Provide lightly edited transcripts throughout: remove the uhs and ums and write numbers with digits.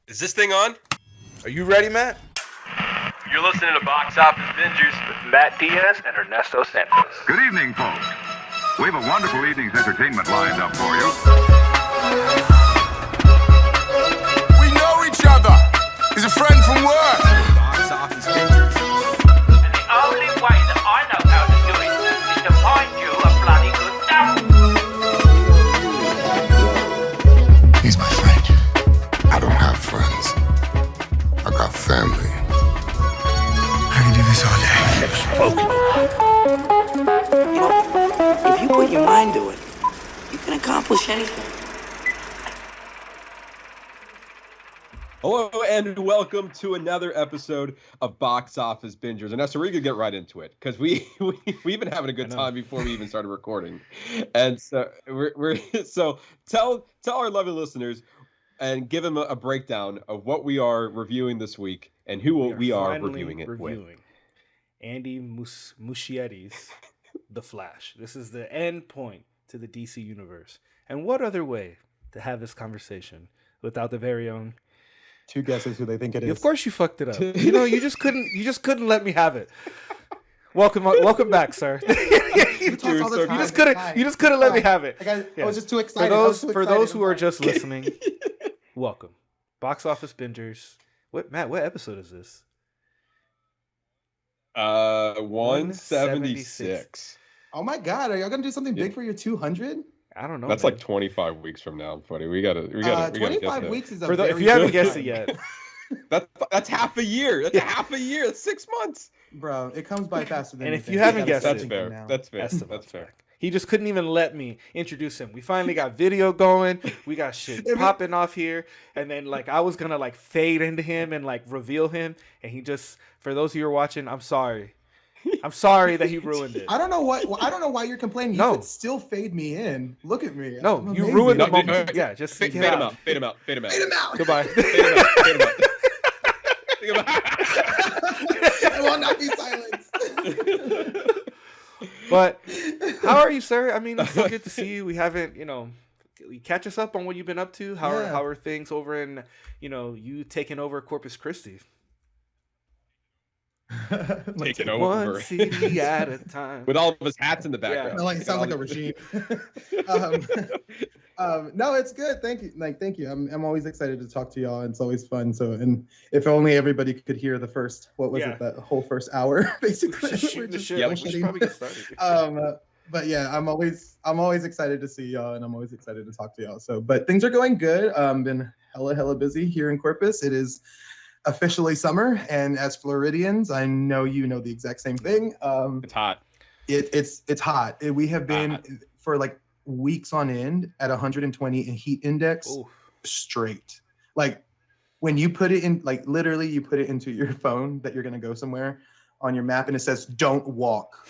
Is this thing on? Are you ready, Matt? You're listening to Box Office Bingers with Matt Diaz and Ernesto Santos. Good evening, folks. We have a wonderful evening's entertainment lined up for you. We know each other. He's a friend from work. Box Office Bingers. And the only way that I know how to do it is to find you a bloody good dump. He's my friend. I don't have friends. I got family. I can do this all day. You know, if you put your mind to it, you can accomplish anything. Hello and welcome to another episode of Box Office Bingers. And so we're gonna get right into it because we've been having a good time before we even started recording. And so we're so tell our lovely listeners and give them a breakdown of what we are reviewing this week and who we are reviewing it with. Andy Muschietti's The Flash. This is the end point to the DC universe. And what other way to have this conversation without the very own two guesses who they think it is. Of course you fucked it up. You know, you just couldn't let me have it. Welcome back, sir. You just couldn't let me have it. I was just too excited. For those who are just listening, welcome. Box Office Bingers. What episode is this? 176. Oh my God, are y'all gonna do something big for your 200? I don't know. That's like 25 weeks from now, buddy. We gotta 25 weeks is if you haven't guessed it yet. That's half a year. That's half a year. That's 6 months. Bro, it comes by faster than and if you haven't guessed that's it, fair. That's fair. He just couldn't even let me introduce him. We finally got video going. We got shit popping off here. And then I was gonna fade into him and reveal him. And he just, for those of you who are watching, I'm sorry. I'm sorry that he ruined it. I don't know why you're complaining. You could still fade me in. Look at me. No, you ruined the moment. Yeah, just fade him out. Goodbye. Fade him out. Fade him out. I will not be silenced. But how are you, sir? I mean, it's so good to see you. We haven't, catch us up on what you've been up to. How are things over in, you taking over Corpus Christi? Taking over one city at a time with all of his hats in the background. Yeah. It sounds like a regime. No, it's good. Thank you. Thank you. I'm always excited to talk to y'all. And it's always fun. So, and if only everybody could hear the first, that whole first hour, basically. We should probably get started. But yeah, I'm always excited to see y'all, and I'm always excited to talk to y'all. So, but things are going good. Been hella busy here in Corpus. It is officially summer, and as Floridians, I know you know the exact same thing. It's hot. It's hot. We have been for weeks on end at 120 in heat index. Oof. Straight. When you put it in, literally you put it into your phone that you're gonna go somewhere on your map, and it says "Don't walk."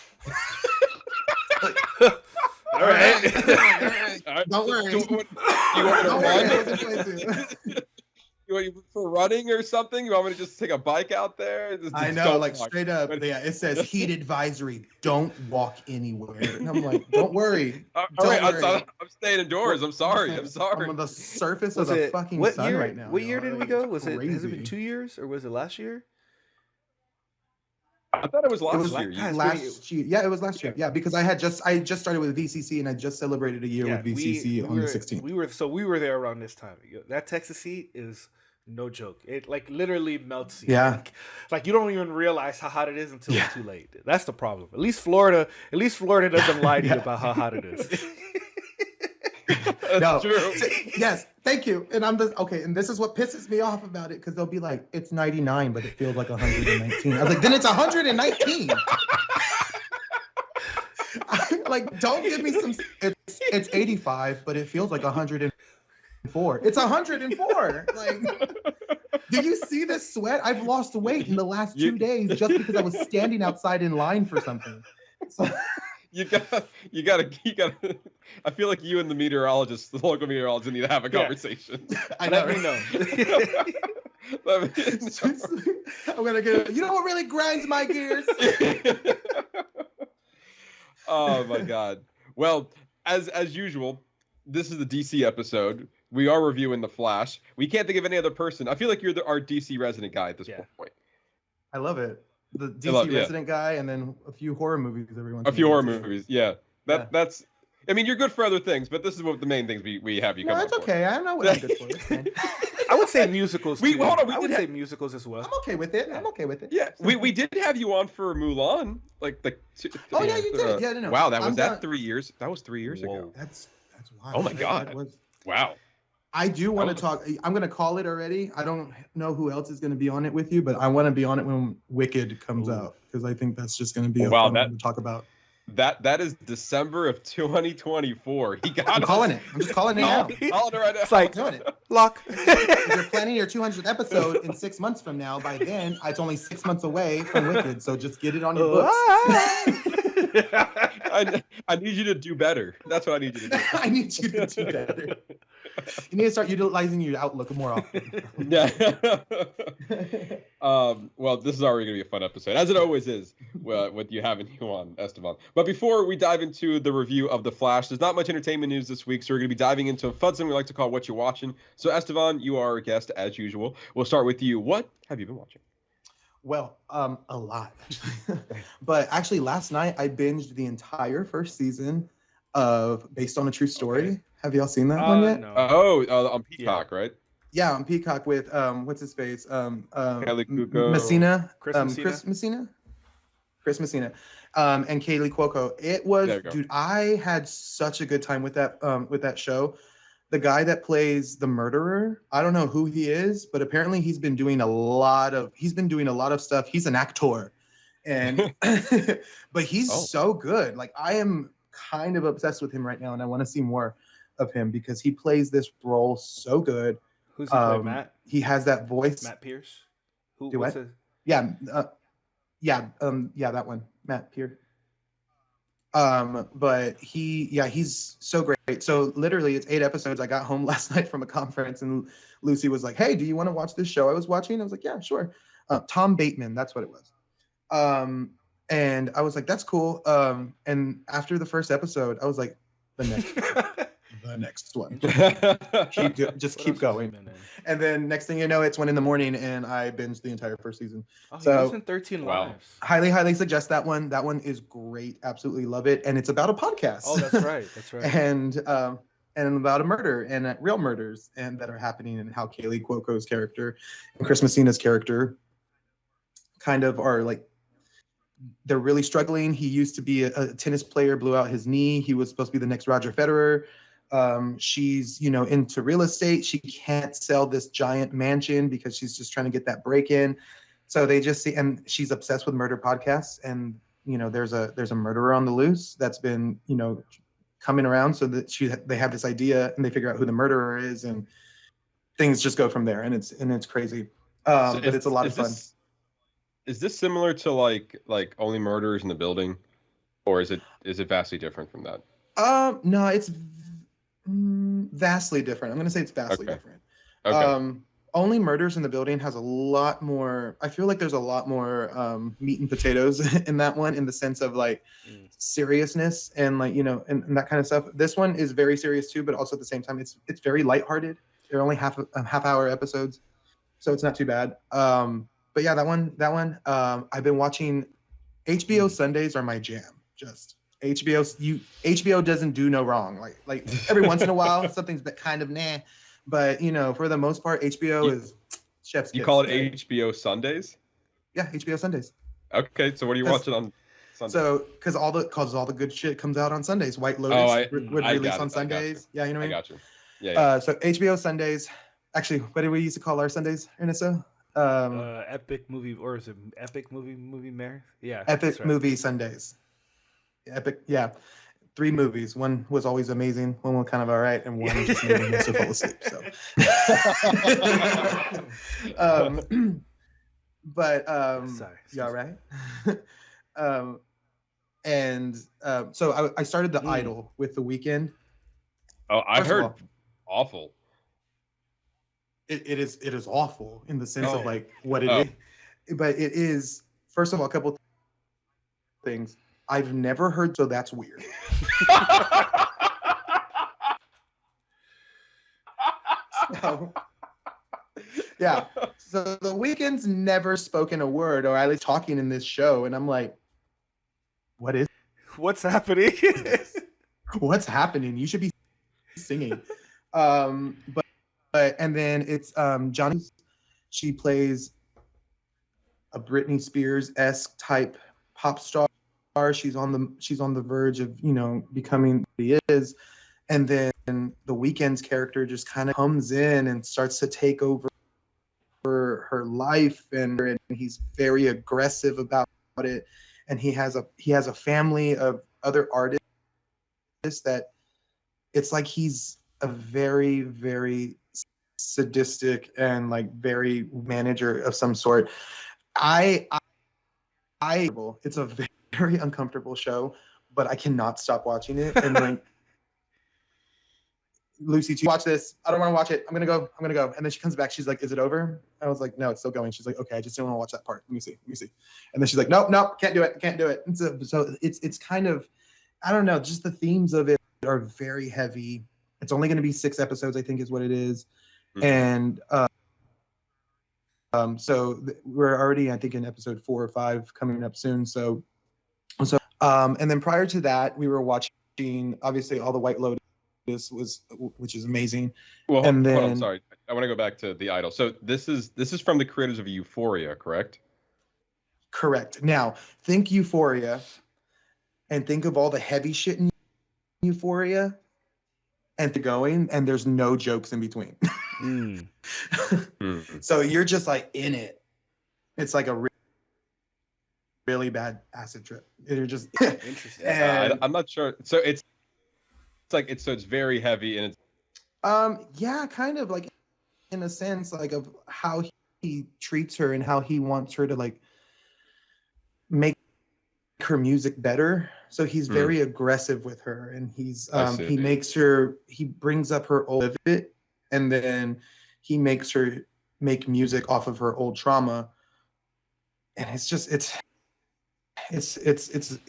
All right. Don't worry. You want to run? You want for running or something? You want me to just take a bike out there? I know, straight up. Yeah, it says heat advisory. Don't walk anywhere. And I'm like, don't worry. All right, I'm staying indoors. I'm sorry. I'm on the surface of the fucking sun right now. What year did we go? Has it been 2 years or was it last year? I thought it was last year. Last year. Yeah, it was last year. Yeah, because I just started with VCC and I just celebrated a year with VCC on the 16th. We were there around this time. That Texas heat is no joke. It literally melts you. Yeah. You don't even realize how hot it is until it's too late. That's the problem. At least Florida doesn't lie to you about how hot it is. No. True. Yes, thank you. And I'm just okay. And this is what pisses me off about it, because they'll be like, it's 99, but it feels like 119. I was like, then it's 119. Don't give me some. It's 85, but it feels like 104. It's 104. Do you see this sweat? I've lost weight in the last 2 days just because I was standing outside in line for something. So, You gotta. I feel like you and the local meteorologist, need to have a conversation. Let me know. I'm gonna get. You know what really grinds my gears? Oh my God. Well, as usual, this is the DC episode. we are reviewing The Flash. We can't think of any other person. I feel like you're our DC resident guy at this point. I love it. The DC resident guy, and then a few horror movies every once in a while. A few horror movies, yeah. That's. I mean, you're good for other things, but this is what the main things we have you come. No, it's okay. I know what I'm good for. I would say musicals. Hold on. I would say musicals as well. I'm okay with it. Yeah, we did have you on for Mulan, like the. Oh yeah, you did. Yeah, no. Wow, that 3 years. That was 3 years ago. That's wild. Oh my god. Wow. I do want to talk. I'm going to call it already. I don't know who else is going to be on it with you, but I want to be on it when Wicked comes out, because I think that's just going to be a fun one to talk about. That is December of 2024. I'm calling it. I'm just calling it now. Calling it right now. It's like doing it. Lock. If you're planning your 200th episode in 6 months from now, by then it's only 6 months away from Wicked. So just get it on your books. I need you to do better. That's what I need you to do. I need you to do better. You need to start utilizing your Outlook more often. Yeah. Well, this is already going to be a fun episode, as it always is, with you having you on, Estevan. But before we dive into the review of The Flash, there's not much entertainment news this week, so we're going to be diving into a fun thing we like to call Whatcha Watchin. So, Estevan, you are our guest, as usual. We'll start with you. What have you been watching? Well, a lot. But actually, last night, I binged the entire first season of Based on a True Story. Okay. Have y'all seen that one yet? No. On Peacock, right? Yeah, on Peacock with what's his face? Kelly Cuoco. Messina. Chris Messina. Chris Messina. And Kaylee Cuoco. It was, dude, I had such a good time with that show. The guy that plays the murderer, I don't know who he is, but apparently he's been doing a lot of stuff. He's an actor. And but he's so good. Like, I am kind of obsessed with him right now, and I want to see more of him because he plays this role so good. Who's he play, Matt? He has that voice. Matt Pierce? Yeah, that one. Matt Pierce. But he's so great. So literally it's 8 episodes. I got home last night from a conference and Lucy was like, "Hey, do you want to watch this show I was watching?" I was like, "Yeah, sure." Tom Bateman, that's what it was. And I was like, "That's cool." And after the first episode, I was like, the next one. Keep going. And then next thing you know, it's 1 a.m. and I binged the entire first season. Oh, so he was in 13 Lives. Highly suggest that one. That one is great. Absolutely love it. And it's about a podcast. Oh, that's right. and about a murder and real murders and that are happening, and how Kaylee Cuoco's character and Chris Messina's character kind of are like, they're really struggling. He used to be a tennis player, blew out his knee. He was supposed to be the next Roger Federer. She's, into real estate. She can't sell this giant mansion because she's just trying to get that break in. So they just see, and she's obsessed with murder podcasts. And, there's a murderer on the loose that's been, coming around, so that they have this idea and they figure out who the murderer is, and things just go from there. And it's crazy. But it's a lot of fun. Is this similar to like Only Murders in the Building, or is it vastly different from that? No, it's vastly different. I'm gonna say it's vastly different. Okay. Only Murders in the Building has a lot more. I feel like there's a lot more meat and potatoes in that one, in the sense of like seriousness and like and that kind of stuff. This one is very serious too, but also at the same time it's very lighthearted. They're only half hour episodes, so it's not too bad. But yeah, that one. I've been watching. HBO Sundays are my jam. Just HBO doesn't do no wrong. Like every once in a while, something's kind of nah. But for the most part, HBO is chef's kiss. You call it HBO Sundays? Yeah, HBO Sundays. Okay, so what are you watching on Sundays? So because all the good shit comes out on Sundays. White Lotus would release on Sundays. Yeah, you know what I mean? I got you. Yeah. So HBO Sundays. Actually, what did we used to call our Sundays, Ernesto? Epic movie, or is it Epic movie marathon? Yeah. Epic movie Sundays. Epic, yeah. 3 movies. One was always amazing. One was kind of all right, and one just made me miss or fall asleep. So, Sorry. you all right? So I started The Idol with The Weeknd. Oh, I heard awful. It is awful in the sense of like what it is, but it is, first of all, a couple things I've never heard, so that's weird. No. Yeah. So the Weeknd's never spoken a word, or at least talking in this show, and I'm like, What's happening? what's happening? You should be singing. But and then it's Johnny. She plays a Britney Spears-esque type pop star. She's on the verge of, becoming who he is. And then the Weeknd's character just kind of comes in and starts to take over her life, and he's very aggressive about it. And he has a family of other artists that it's like he's a very, very sadistic and like very manager of some sort. It's a very uncomfortable show, but I cannot stop watching it. And like, Lucy, to watch this. I don't want to watch it. I'm gonna go. And then she comes back. She's like, "Is it over?" I was like, "No, it's still going." She's like, "Okay, I just don't want to watch that part. Let me see." And then she's like, "Nope, can't do it. And so it's kind of, I don't know. Just the themes of it are very heavy. It's only going to be 6 episodes, I think, is what it is. And so we're already, I think, in episode 4 or 5 coming up soon. So and then prior to that, we were watching obviously all the White Lotus, which is amazing. Well, and then hold on, sorry, I want to go back to The Idol. So this is from the creators of Euphoria, correct? Correct. Now think Euphoria, and think of all the heavy shit in Euphoria, and there's no jokes in between. So you're just like in it. It's like a really bad acid trip. You're just Interesting. I'm not sure. So it's very heavy, and it's yeah, kind of like in a sense like of how he treats her and how he wants her to like make her music better. So he's very aggressive with her, and he brings up her old bit, and then he makes her make music off of her old trauma. And it's just it's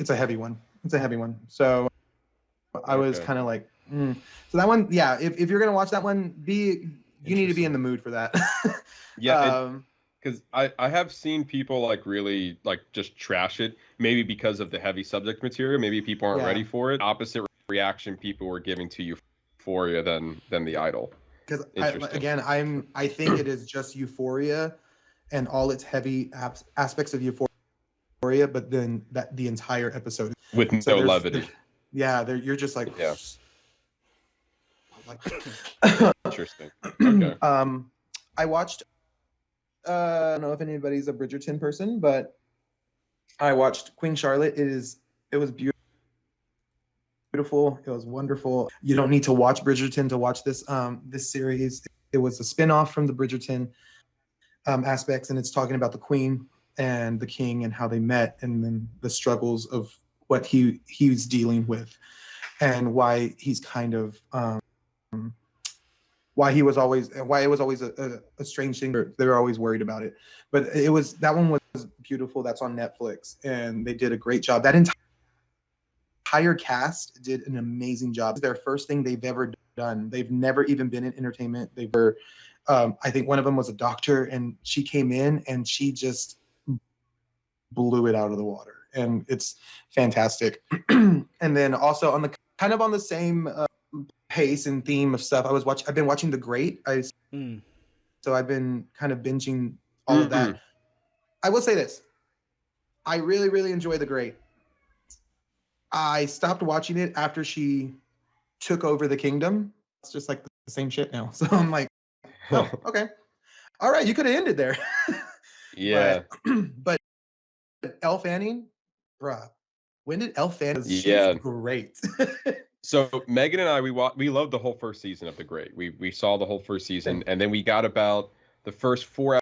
a heavy one. It's a heavy one. So I was kind of like, So that one, yeah, if you're gonna watch that one, you need to be in the mood for that. Yeah, because I have seen people like really like just trash it, maybe because of the heavy subject material. Maybe people aren't ready for it. Opposite reaction people were giving to Euphoria than The Idol. Because I think it is just Euphoria and all its heavy aspects of Euphoria, but then the entire episode with no levity. Yeah, you're just like, yeah. Interesting. Okay. I watched. I don't know if anybody's a Bridgerton person, but I watched Queen Charlotte. It was beautiful. It was wonderful. You don't need to watch Bridgerton to watch this series. It was a spin-off from the Bridgerton aspects, and it's talking about the Queen and the King and how they met, and then the struggles of what he's dealing with, and why he's kind of why it was always a strange thing. They were always worried about it, but that one was beautiful. That's on Netflix, and they did a great job. That entire cast did an amazing job. It's their first thing they've ever done. They've never even been in entertainment. They were, I think one of them was a doctor, and she came in and she just blew it out of the water. And it's fantastic. And then also on the same pace and theme of stuff, I've been watching The Great. So I've been kind of binging all of that. I will say this. I really, really enjoy The Great. I stopped watching it after she took over the kingdom. It's just like the same shit now. So I'm like, oh, okay. All right, you could have ended there. Yeah. But Elle Fanning, bruh, when did Elle Fanning? Yeah, great. So Megan and I, we loved the whole first season of The Great. We saw the whole first season, and then we got about the first 4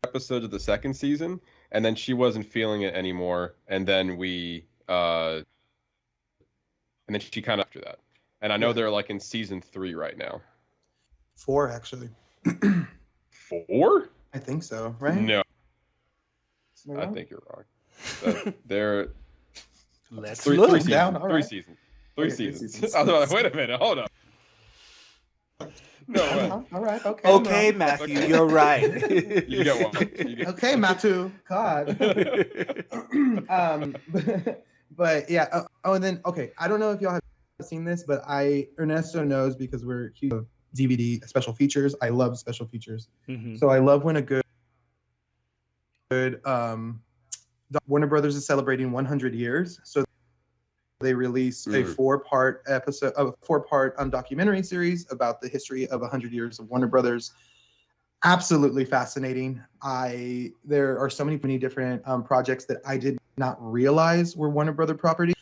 episodes of the second season, and then she wasn't feeling it anymore, and then and then she kind of after that. And I know they're like in season 3 right now. 4 actually. 4? I think so, right? No. I think you're wrong. They're Let's three look seasons. Down. All Three right. seasons. 3 Okay, seasons. I was like, wait a minute, hold up. No way. All right. Okay. Okay, Matthew, you're right. You get one. Okay, Matu. God. But yeah. And then okay. I don't know if y'all have seen this, but Ernesto knows because we're huge DVD special features. I love special features. Mm-hmm. So I love when a good Warner Brothers is celebrating 100 years. So they released a 4-part documentary series about the history of 100 years of Warner Brothers. Absolutely fascinating. There are so many different projects that I did not realize were Warner Brother property,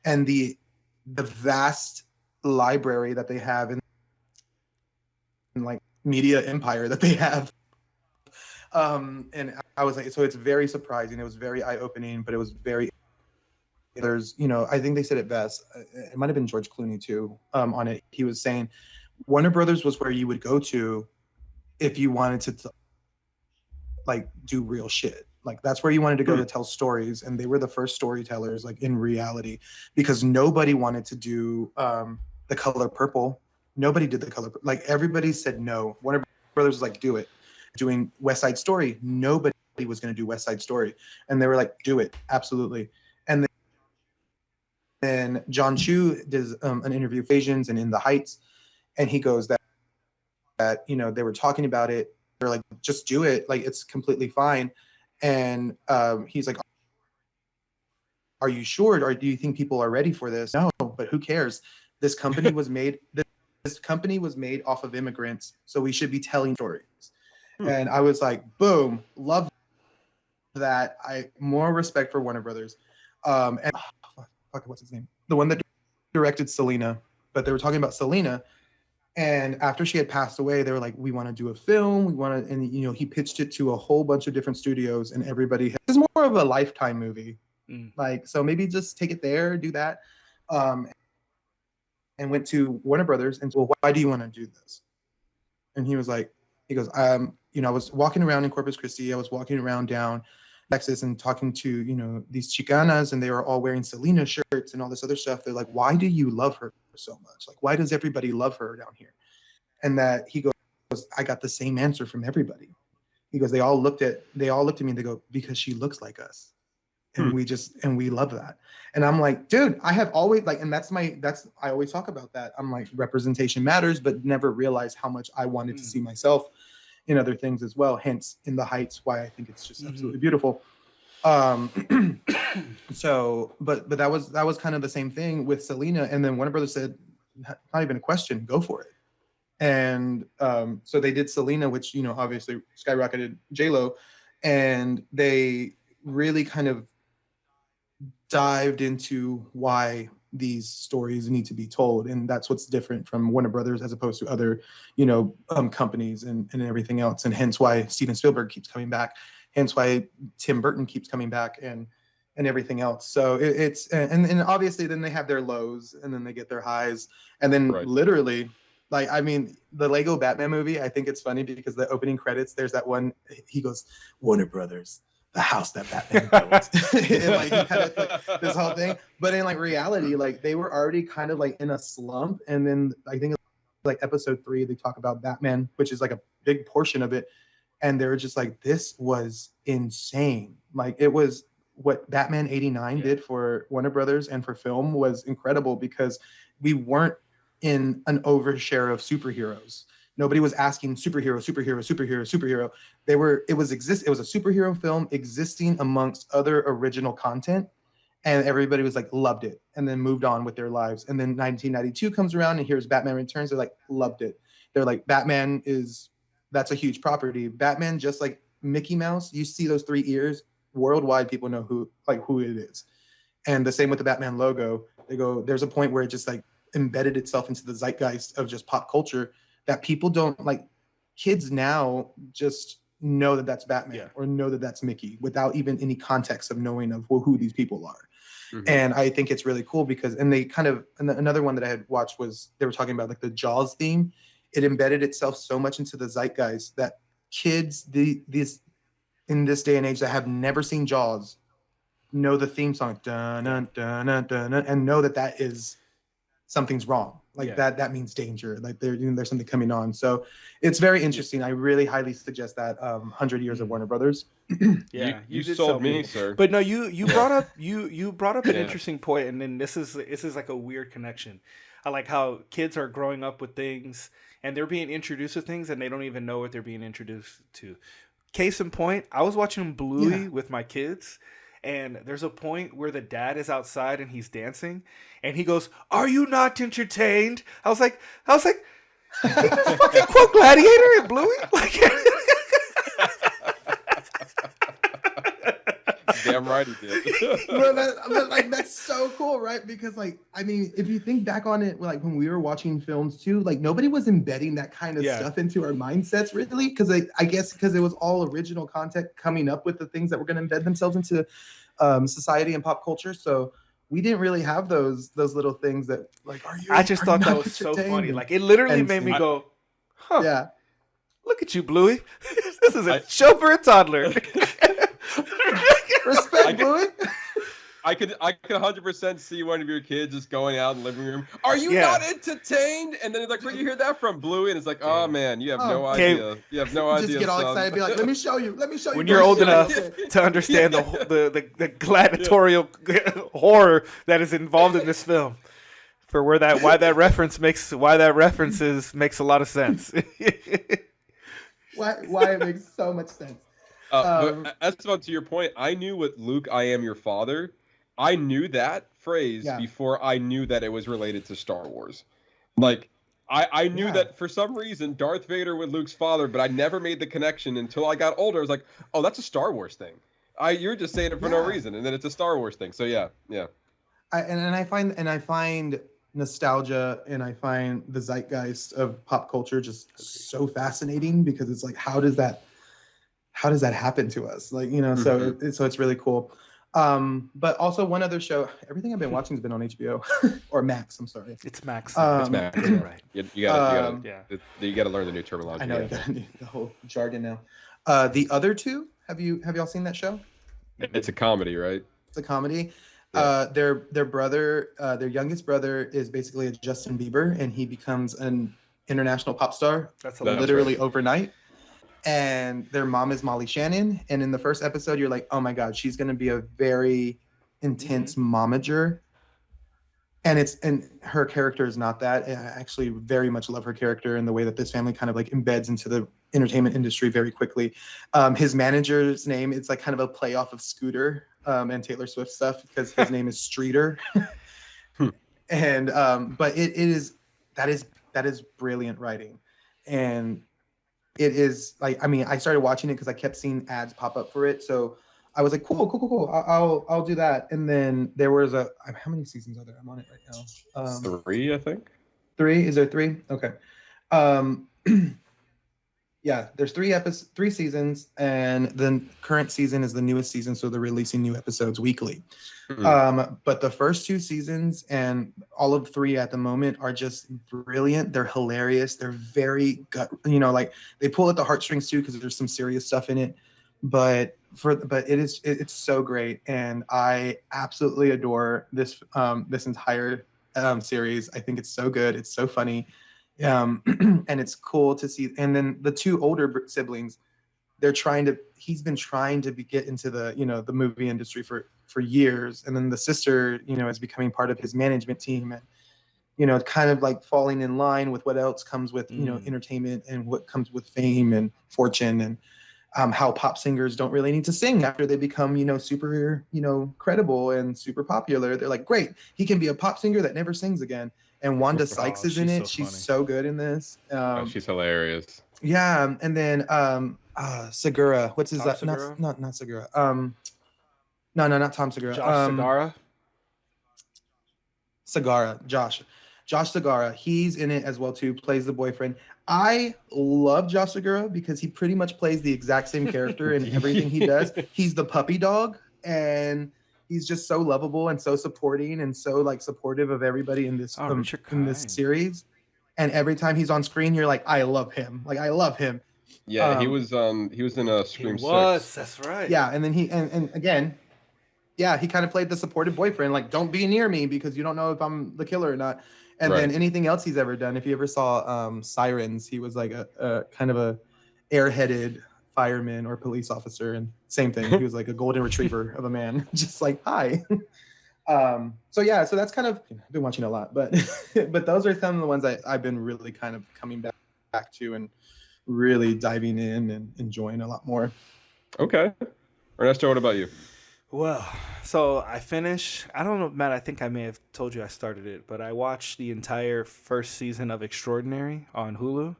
and the vast library that they have in like media empire that they have. And I was like, so it's very surprising. It was very eye-opening, but it was very. There's, I think they said it best. It might have been George Clooney too. On it, he was saying, Warner Brothers was where you would go to if you wanted to like do real shit. Like that's where you wanted to go to tell stories, and they were the first storytellers, like in reality, because nobody wanted to do The Color Purple. Nobody did The Color. Like everybody said no. Warner Brothers was like, do it. Doing West Side Story, nobody was going to do West Side Story, and they were like, do it, absolutely. And then John Chu does an interview with Asians and In the Heights, and he goes that they were talking about it. They're like, just do it, like it's completely fine. And he's like, are you sure, or do you think people are ready for this? No, but who cares? This company was made. This company was made off of immigrants, so we should be telling stories. And I was like, boom, love that. More respect for Warner Brothers. And what's his name? The one that directed Selena. But they were talking about Selena. And after she had passed away, they were like, we want to do a film. And he pitched it to a whole bunch of different studios, and everybody. It's more of a Lifetime movie. Like, so maybe just take it there, do that. And went to Warner Brothers and said, well, why do you want to do this? And he goes, I was walking around in Corpus Christi. I was walking around down Texas and talking to, these Chicanas, and they were all wearing Selena shirts and all this other stuff. They're like, why do you love her so much? Like, why does everybody love her down here? And that he goes, I got the same answer from everybody. He goes, they all looked at me and they go, because she looks like us. And we love that. And I'm like, dude, I have always and I always talk about that. I'm like, representation matters, but never realized how much I wanted to see myself in other things as well. Hence In the Heights, why I think it's just absolutely beautiful. So, but that was kind of the same thing with Selena. And then Warner Brothers said, not even a question, go for it. And so they did Selena, which, obviously skyrocketed J-Lo, and they really kind of dived into why these stories need to be told, and that's what's different from Warner Brothers as opposed to other, companies and everything else, and hence why Steven Spielberg keeps coming back, hence why Tim Burton keeps coming back, and everything else. So it's and obviously then they have their lows, and then they get their highs, and then literally, the Lego Batman movie, I think it's funny because the opening credits, there's that one, he goes, Warner Brothers, the house that Batman built. And kind of this whole thing. But in reality, they were already kind of in a slump. And then I think episode 3, they talk about Batman, which is a big portion of it. And they were just this was insane. It was what Batman 89 did for Warner Brothers and for film was incredible, because we weren't in an overshare of superheroes. Nobody was asking superhero. It was a superhero film existing amongst other original content, and everybody was loved it, and then moved on with their lives. And then 1992 comes around, and here's Batman Returns. They're loved it. They're Batman that's a huge property. Batman, just like Mickey Mouse, you see those 3 ears worldwide, people know who it is. And the same with the Batman logo. There's a point where it just embedded itself into the zeitgeist of just pop culture, that people don't kids now just know that that's Batman or know that that's Mickey without even any context of knowing of who these people are. Mm-hmm. And I think it's really cool because, and another one that I had watched was, they were talking about the Jaws theme. It embedded itself so much into the zeitgeist that kids, in this day and age that have never seen Jaws, know the theme song, dun, dun, dun, dun, dun, and know that is something's wrong. like that means danger. Like there's something coming on. So it's very interesting. I really highly suggest that 100 Years of Warner Brothers. Yeah, you did sold sell me, sir. But no, you brought up you brought up an interesting point, and then this is like a weird connection. I like how kids are growing up with things and they're being introduced to things and they don't even know what they're being introduced to. Case in point, I was watching Bluey with my kids, and there's a point where the dad is outside and he's dancing, and he goes, "Are you not entertained?" I was like, did you just fucking quote Gladiator and Bluey? Like, Damn right he did. but like that's so cool, right? Because like, I mean, if you think back on it, like when we were watching films too, like nobody was embedding that kind of stuff into our mindsets really, because I guess because it was all original content coming up with the things that were going to embed themselves into society and pop culture. So we didn't really have those little things that like. I just thought that was so funny. Like it literally made me go, "Huh? Yeah, look at you, Bluey. This is a show for a toddler." Respect, Bluey. I could 100% see one of your kids just going out in the living room. Are you not entertained? And then it's like, where do you hear that from, Bluey? And it's like, oh man, you have no idea. You have no idea. Just get all excited, and be like, let me show you. When you're old enough to understand the gladiatorial horror that is involved in this film, why that reference makes a lot of sense. why it makes so much sense. But Estevan, to your point, I knew with Luke, I am your father. I knew that phrase before I knew that it was related to Star Wars. Like, I knew that for some reason, Darth Vader was Luke's father, but I never made the connection until I got older. I was like, oh, that's a Star Wars thing. You're just saying it for no reason, and then it's a Star Wars thing. So yeah. I find nostalgia and I find the zeitgeist of pop culture just so fascinating, because it's like, how does that happen to us? Like, so it's really cool. But also one other show, everything I've been watching has been on HBO or Max. I'm sorry. It's Max. It's Max. Right. You gotta learn the new terminology. I know the whole jargon now. The other two, have y'all seen that show? It's a comedy, right? It's a comedy. Yeah. Their brother, their youngest brother is basically a Justin Bieber, and he becomes an international pop star. That's literally overnight. And their mom is Molly Shannon. And in the first episode, you're like, oh my God, she's going to be a very intense momager. And her character is not that. I actually very much love her character and the way that this family kind of like embeds into the entertainment industry very quickly. His manager's name, it's like kind of a play off of Scooter and Taylor Swift stuff, because his name is Streeter. And, but that is brilliant writing. And it is like, I mean, I started watching it because I kept seeing ads pop up for it. So I was like, cool. I'll do that. And then there was how many seasons are there? I'm on it right now. 3, I think. 3? Is there 3? Okay. Yeah, there's 3 seasons, and the current season is the newest season. So they're releasing new episodes weekly. But the first 2 seasons and all of 3 at the moment are just brilliant. They're hilarious. They're very like they pull at the heartstrings too, because there's some serious stuff in it. But it's so great, and I absolutely adore this entire series. I think it's so good. It's so funny, and it's cool to see. And then the 2 older siblings, he's been trying to get into the movie industry for years, and then the sister is becoming part of his management team, and kind of like falling in line with what else comes with entertainment and what comes with fame and fortune, and how pop singers don't really need to sing after they become super credible and super popular. They're like, great, he can be a pop singer that never sings again. And Wanda Sykes is in it. She's so good in this. She's hilarious. Yeah, and then Segura. What's his last? Not Segura. No, not Tom Segura. Josh Segura. Segura. Josh Segura. He's in it as well too. Plays the boyfriend. I love Josh Segura because he pretty much plays the exact same character in everything he does. He's the puppy dog, and he's just so lovable and so supporting and so like supportive of everybody in this series. And every time he's on screen, you're like, I love him. Like, I love him. Yeah, he was in a Scream 6. That's right. Yeah, and then he again, yeah, he kind of played the supportive boyfriend. Like, don't be near me because you don't know if I'm the killer or not. And Right. then anything else he's ever done. If you ever saw Sirens, he was like a kind of a airheaded fireman or police officer, and same thing. He was like a golden retriever of a man, just like hi. So that's kind of, I've been watching a lot, but but those are some of the ones I've been really kind of coming back to and really diving in and enjoying a lot more. Okay. Ernesto, what about you? Well, so I finished. I don't know, Matt. I think I may have told you I started it, but I watched the entire first season of Extraordinary on Hulu.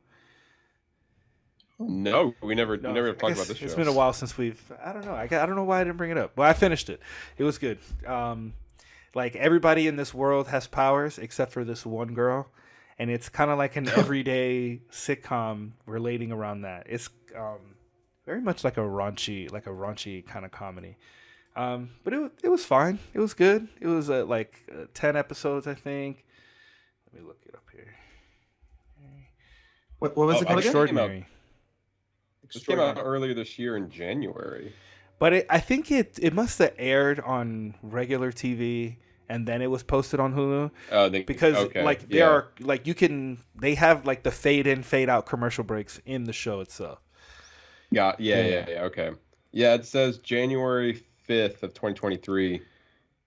No, we never talked about this show. It's been a while since we've. I don't know. I don't know why I didn't bring it up. But I finished it. It was good. Like everybody in this world has powers except for this one girl, and it's kind of like an everyday sitcom relating around that. It's very much like a raunchy kind of comedy. But it was fine. It was good. It was 10 episodes, I think. Let me look it up here. What was it called? Extraordinary. This came out earlier this year in January. But I think it must have aired on regular TV and then it was posted on Hulu. They have like the fade in, fade out commercial breaks in the show itself. Yeah. Okay. Yeah, it says January 5th of 2023.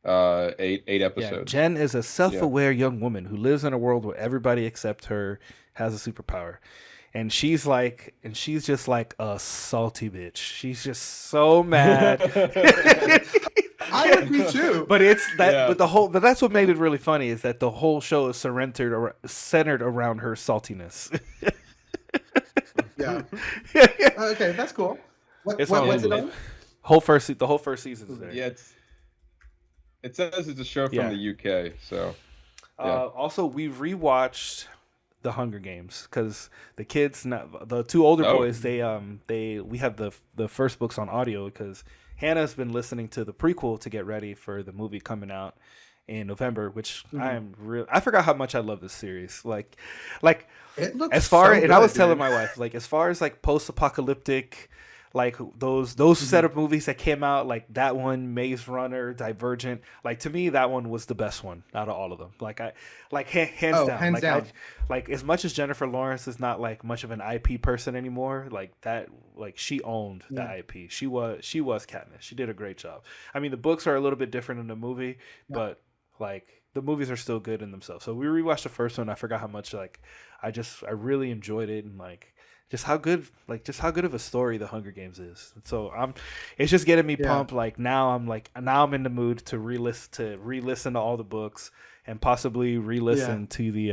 8 episodes. Yeah, Jen is a self-aware young woman who lives in a world where everybody except her has a superpower. And she's just like a salty bitch. She's just so mad. I would be too. But but that's what made it really funny is that the whole show is centered around her saltiness. Yeah. Okay, that's cool. What's it on? The whole first season is there. Yeah, it says it's a show from the UK. So, also we rewatched The Hunger Games because the kids, the two older boys, we have the first books on audio because Hannah's been listening to the prequel to get ready for the movie coming out in November, which I forgot how much I love this series. Like it looks as far so and I was good, telling dude. my wife, like as far as like post-apocalyptic, like those set of movies that came out, like that one, Maze Runner, Divergent, like to me that one was the best one out of all of them. Hands down. Like as much as Jennifer Lawrence is not like much of an IP person anymore, she owned the IP. She was Katniss. She did a great job. I mean, the books are a little bit different in the movie, but like the movies are still good in themselves. So we rewatched the first one. I forgot how much I really enjoyed it and just how good of a story The Hunger Games is. So it's just getting me pumped. Like now I'm in the mood to re-listen to all the books and possibly re-listen to the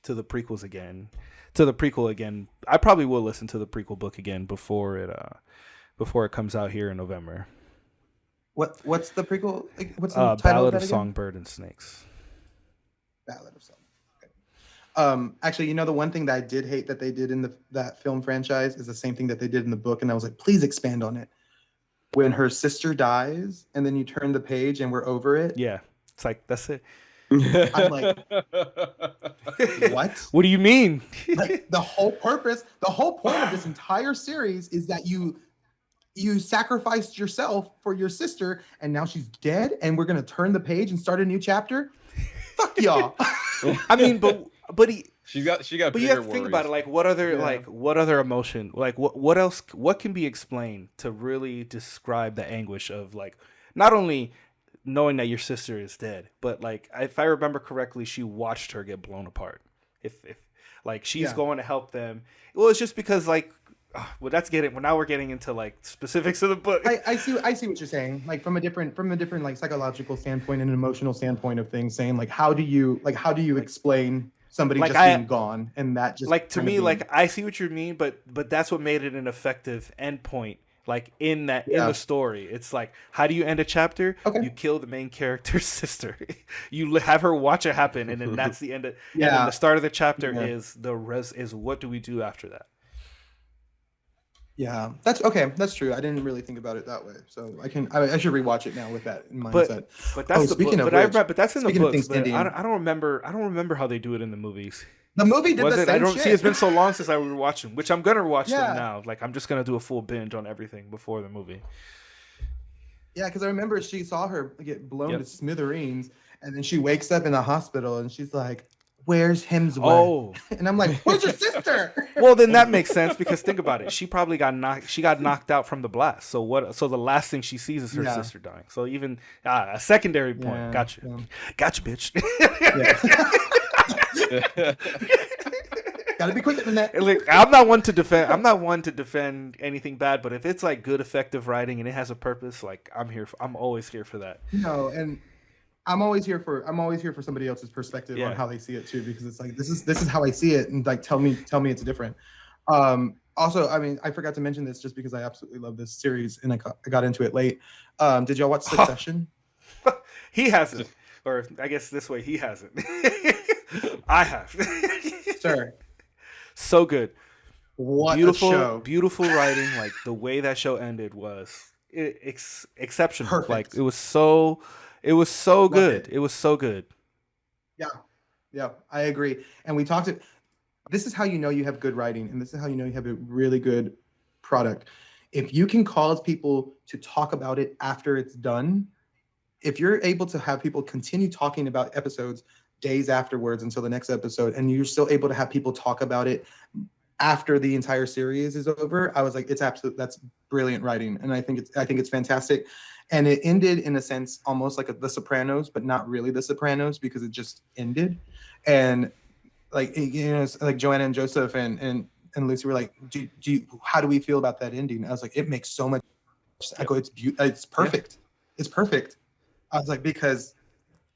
prequels again. To the prequel again. I probably will listen to the prequel book again before it comes out here in November. What's the prequel? What's the title Ballad of of Songbird and Snakes. Ballad of Songbird. Actually, the one thing that I did hate that they did in that film franchise is the same thing that they did in the book, and I was like, please expand on it. When her sister dies, and then you turn the page and we're over it. Yeah, it's like that's it. I'm like, what? What do you mean? Like the whole point of this entire series is that you sacrificed yourself for your sister, and now she's dead, and we're gonna turn the page and start a new chapter. Fuck y'all. I mean, but she got. But you have to think about it. Like, what other emotion? Like, what else? What can be explained to really describe the anguish of not only knowing that your sister is dead, but if I remember correctly, she watched her get blown apart. If she's going to help them, well, it's just because now we're getting into specifics of the book. I see what you're saying. Like from a different psychological standpoint and an emotional standpoint of things, saying how do you explain somebody just being gone and that just to me I see what you mean, but that's what made it an effective endpoint. In the story, it's how do you end a chapter? Okay. You kill the main character's sister. You have her watch it happen, and then that's the end of. And then the start of the chapter is is what do we do after that? Yeah, that's okay. That's true. I didn't really think about it that way, so I should rewatch it now with that in mindset. But that's the book. But that's in the books. But I don't remember how they do it in the movies. The movie did the same shit. I don't see. It's been so long since I was watching, which I'm gonna watch them now. I'm just gonna do a full binge on everything before the movie. Yeah, because I remember she saw her get blown to smithereens, And then she wakes up in the hospital and she's like, where's Hemsworth? Oh. And I'm like, where's your sister? Well, then that makes sense because think about it. She probably got knocked out from the blast. So the last thing she sees is her sister dying. So even a secondary point. Yeah, Gotcha. yeah. Gotcha, bitch. Gotta be quicker than that. Like, I'm not one to defend anything bad, but if it's like good, effective writing and it has a purpose, like I'm always here for that. No, and I'm always here for somebody else's perspective on how they see it too, because it's like this is how I see it, and like tell me it's different. Also, I mean, I forgot to mention this just because I absolutely love this series and I got into it late. Did y'all watch Succession? He hasn't, or I guess this way he hasn't. I have. Sure. So good. What beautiful, a show. Beautiful writing. Like the way that show ended was exceptional. Perfect. Like it was so good. It was so good. Yeah, I agree. And we talked it. This is how you know you have good writing, and this is how you know you have a really good product. If you can cause people to talk about it after it's done, if you're able to have people continue talking about episodes days afterwards until the next episode, and you're still able to have people talk about it after the entire series is over, I was like, that's brilliant writing, and I think it's fantastic. And it ended in a sense almost like The Sopranos, but not really The Sopranos because it just ended. And like, you know, like Joanna and Joseph and Lucy were like, how do we feel about that ending? I was like, it makes so much. I go, it's perfect. Yeah. It's perfect. I was like, because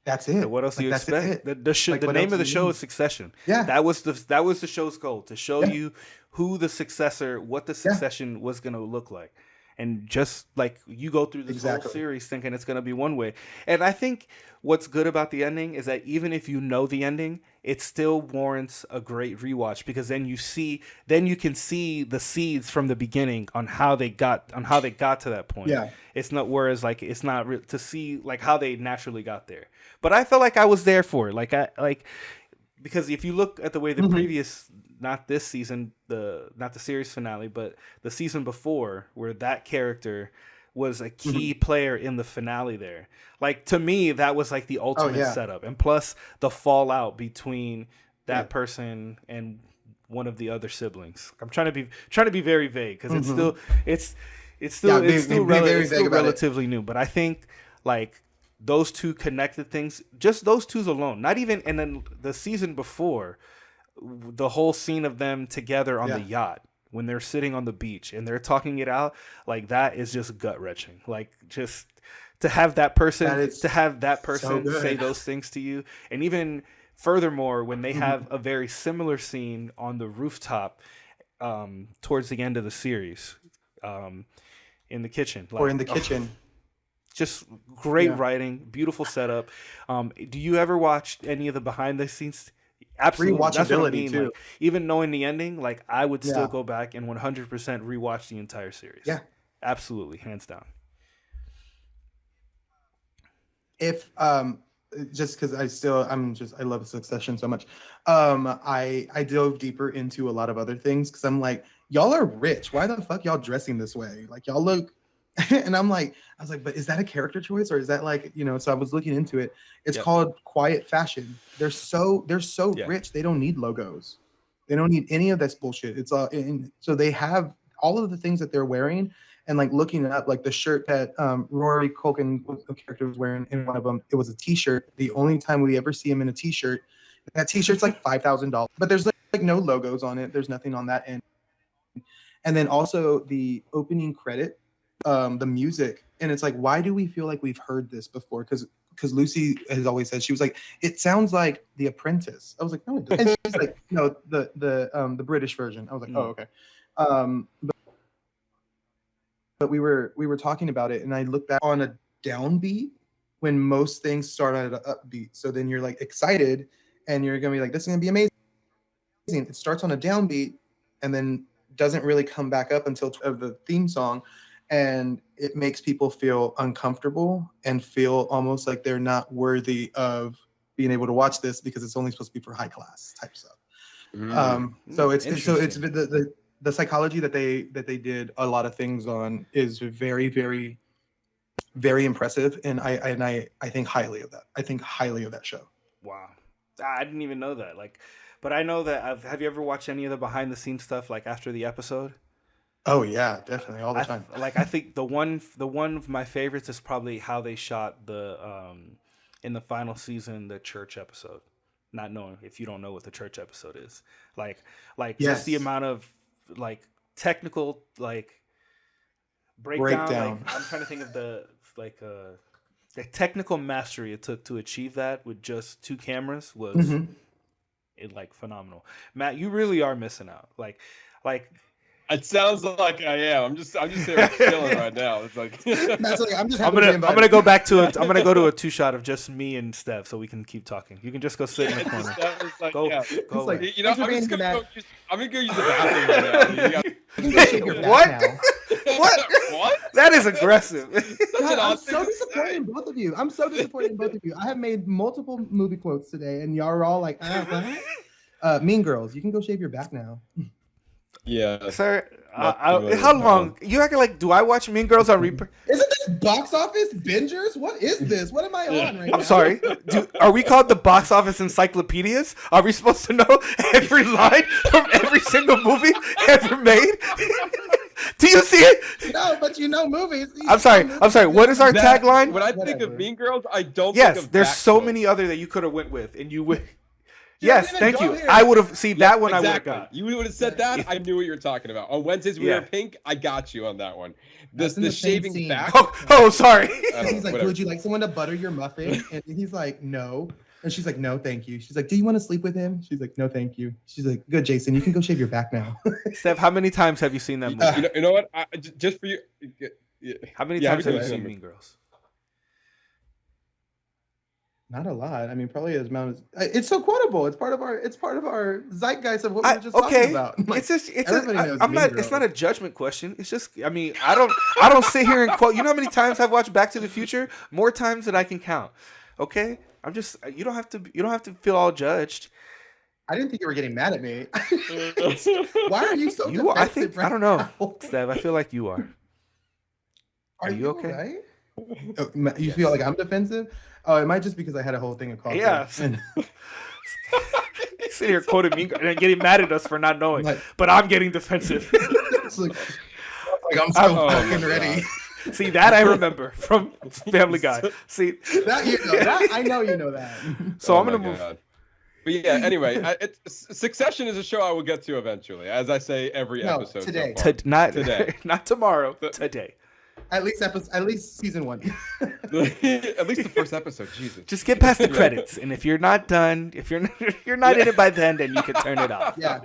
that's it. What else do you expect? The name of the show is Succession. Yeah, that was the show's goal, to show you what the succession was going to look like, and just like you go through this whole series thinking it's going to be one way. And I think what's good about the ending is that even if you know the ending, it still warrants a great rewatch, because then you can see the seeds from the beginning on how they got to that point. Yeah, it's not to see like how they naturally got there. But I felt like I was there for it. Because if you look at the way the previous, not this season, not the series finale, but the season before, where that character was a key player in the finale there. Like, to me, that was like the ultimate setup. And plus the fallout between that person and one of the other siblings. I'm trying to be very vague because it's still relatively new. But I think like those two connected things, just those two alone, not even, and then the season before, the whole scene of them together on the yacht when they're sitting on the beach and they're talking it out, like that is just gut wrenching. Like, just to have that person say those things to you. And even furthermore, when they have a very similar scene on the rooftop towards the end of the series, in the kitchen, or in the kitchen. Just great writing, beautiful setup. Do you ever watch any of the behind the scenes? Absolutely. That's what I mean. Too. Like, even knowing the ending, like I would still go back and 100% rewatch the entire series. Yeah, absolutely, hands down. If just because I love Succession so much, I dove deeper into a lot of other things because I'm like, y'all are rich. Why the fuck y'all dressing this way? Like, y'all look. And I was like, but is that a character choice, or is that like, you know? So I was looking into it. It's called quiet fashion. They're so rich. They don't need logos. They don't need any of this bullshit. It's all so they have all of the things that they're wearing, and like looking up like the shirt that Rory Culkin, the character, was wearing in one of them. It was a T-shirt. The only time we ever see him in a T-shirt. That T-shirt's like $5,000, but there's like no logos on it. There's nothing on that end. And then also the opening credit. The music, and it's like, why do we feel like we've heard this before? Because Lucy has always said, she was like, it sounds like The Apprentice. I was like, no, it doesn't. And she's like, no, the British version. I was like, oh, okay. But we were talking about it, and I looked back on a downbeat when most things start at an upbeat. So then you're like excited, and you're gonna be like, this is gonna be amazing. It starts on a downbeat, and then doesn't really come back up until of the theme song. And it makes people feel uncomfortable and feel almost like they're not worthy of being able to watch this because it's only supposed to be for high class type stuff. So it's the psychology that they did a lot of things on is very, very very impressive, and I think highly of that. I think highly of that show. Wow, I didn't even know that. Like, but I know that. Have you ever watched any of the behind the scenes stuff like after the episode? Oh yeah, definitely all the time. I think the one of my favorites is probably how they shot the in the final season the church episode. Not knowing if you don't know what the church episode is, like just the amount of like technical like breakdown. Like, I'm trying to think of the technical mastery it took to achieve that with just 2 cameras was it like phenomenal. Matt, you really are missing out. Like. It sounds like I am. I'm just here chilling right now. It's like I'm gonna go back to it. I'm gonna go to a 2-shot of just me and Steph, so we can keep talking. You can just go sit in the corner. Like, go. Like, you know, I'm gonna go use the bathroom right now. What? That is aggressive. I'm so disappointed in both of you. I have made multiple movie quotes today, and y'all are all like, Mean Girls. You can go shave your back now. Yeah, sir. How long? You acting like? Do I watch Mean Girls on replay? Isn't this box office bingers? What is this? What am I on right now? I'm sorry. Are we called the box office encyclopedias? Are we supposed to know every line from every single movie ever made? Do you see it? No, but you know movies. I'm sorry. What is our tagline? When I think of Mean Girls, I don't. Yes, think of there's so quotes. many other that you could have went with, and you would. Yeah, yes, thank you. I would have seen that one. Exactly. I would have got. You would have said that. I knew what you were talking about. On Wednesdays we wear pink. I got you on that one. The shaving scene. back. Oh, sorry. He's like, would you like someone to butter your muffin? And he's like, no. And she's like, no, thank you. She's like, do you want to sleep with him? She's like, no, thank you. She's like, good, Jason. You can go shave your back now. Steph, how many times have you seen that movie? You know what? Just for you. How many times have you seen Mean Girls? Not a lot. I mean, probably as amount as it's so quotable. It's part of our zeitgeist of what we were just talking about. Like, it's not a judgment question. It's just, I mean, I don't sit here and quote. You know how many times I've watched Back to the Future? More times than I can count. Okay, I'm just. You don't have to feel all judged. I didn't think you were getting mad at me. Why are you so? I think right I don't know, Steph. I feel like you are. Are you okay? Right? You feel like I'm defensive? Oh, it might just because I had a whole thing of coffee. Yeah. Sitting here quoting me and getting mad at us for not knowing, but I'm getting defensive. It's like I'm so fucking ready. See, that I remember from Family Guy. See that you know that I know you know that. So I'm gonna move. But yeah, anyway, Succession is a show I will get to eventually, as I say every episode. Today, not today, not tomorrow. Today. At least season 1. At least the first episode. Jesus. Just get past the credits, and if you're not done, if you're not in it by then you can turn it off. Yeah.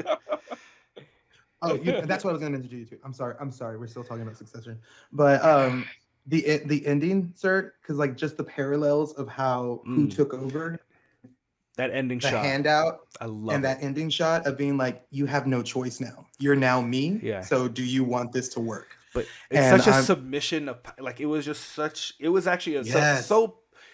Oh, that's what I was going to introduce you to. I'm sorry. We're still talking about Succession, but the ending, sir, because like just the parallels of how who took over. That ending shot. The handout. I love and that ending shot of being like, you have no choice now. You're now me. Yeah. So do you want this to work? But it's such a submission of like it was actually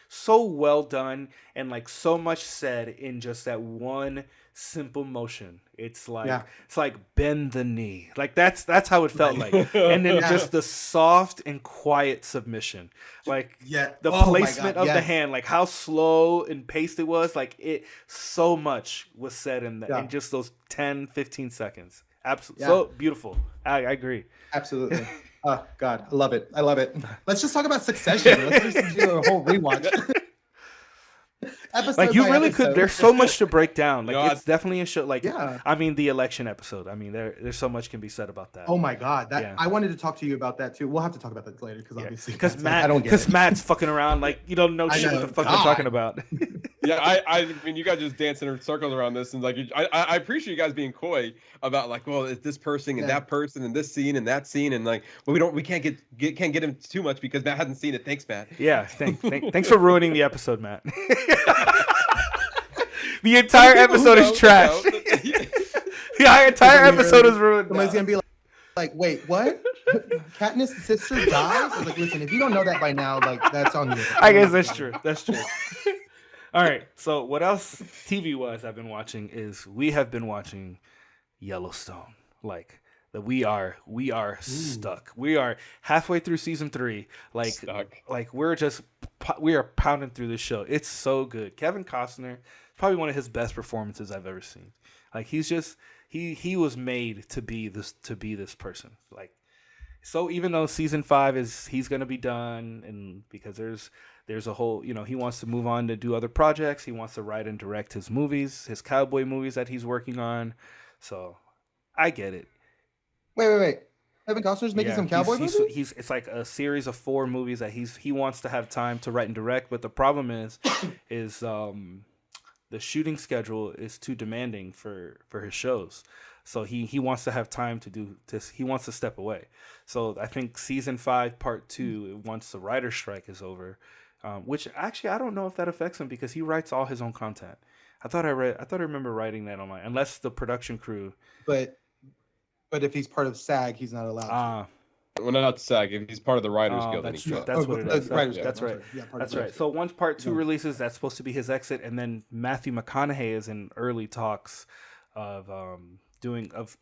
so well done and like so much said in just that one simple motion. It's like bend the knee. Like that's how it felt like. And then just the soft and quiet submission. Like the placement of the hand, like how slow and paced it was, like it so much was said in just those 10-15 seconds. Absolutely. So beautiful. I agree. Absolutely. Oh God, I love it. Let's just talk about Succession. Let's just do a whole rewatch. Like you really could. There's so much to break down. Like it's definitely a show. Like I mean, the election episode. I mean, there's so much can be said about that. Oh my God, I wanted to talk to you about that too. We'll have to talk about that later because obviously Matt's fucking around like you don't know shit what the fuck we're talking about. Yeah, I mean, you guys just dancing in circles around this, and like I appreciate you guys being coy about like, well, it's this person and that person and this scene and that scene, and like, well, we can't get him too much because Matt hasn't seen it. Thanks, Matt. Yeah, thanks for ruining the episode, Matt. The entire episode is trash. The entire episode is ruined. Somebody's gonna be like, wait, what? Katniss' sister dies? I was like, listen, if you don't know that by now, like that's on you. I guess that's true. All right. So what else TV wise I've been watching is we have been watching Yellowstone. Like that we are stuck. We are halfway through season 3. Like we are pounding through this show. It's so good. Kevin Costner, probably one of his best performances I've ever seen. Like he's just he was made to be this person. Like, so even though season 5 he's gonna be done, and because there's a whole, he wants to move on to do other projects. He wants to write and direct his movies, his cowboy movies that he's working on. So I get it. Wait. Kevin Costner's making some cowboy movies? It's like a series of 4 movies that he wants to have time to write and direct. But the problem is the shooting schedule is too demanding for his shows. So he wants to have time to do this. He wants to step away. So I think season 5, part 2, once the writer's strike is over, which actually I don't know if that affects him because he writes all his own content. I thought I remember writing that online, unless the production crew. But if he's part of SAG, he's not allowed to. Well, not SAG. If he's part of the Writers Guild, then he can. That's what it is. That's right. Yeah, that's right. So once part 2 releases, that's supposed to be his exit, and then Matthew McConaughey is in early talks of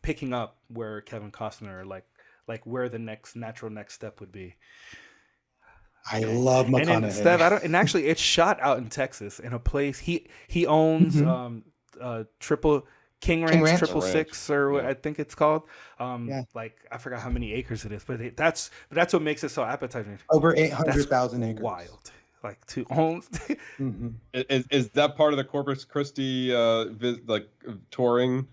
picking up where Kevin Costner, like where the natural next step would be. I love McConaughey. And actually, it's shot out in Texas in a place he owns. Triple King Ranch 666 or what I think it's called. Like I forgot how many acres it is, but that's what makes it so appetizing. Over 800,000 acres. Wild. Like 2 homes. Is that part of the Corpus Christi touring?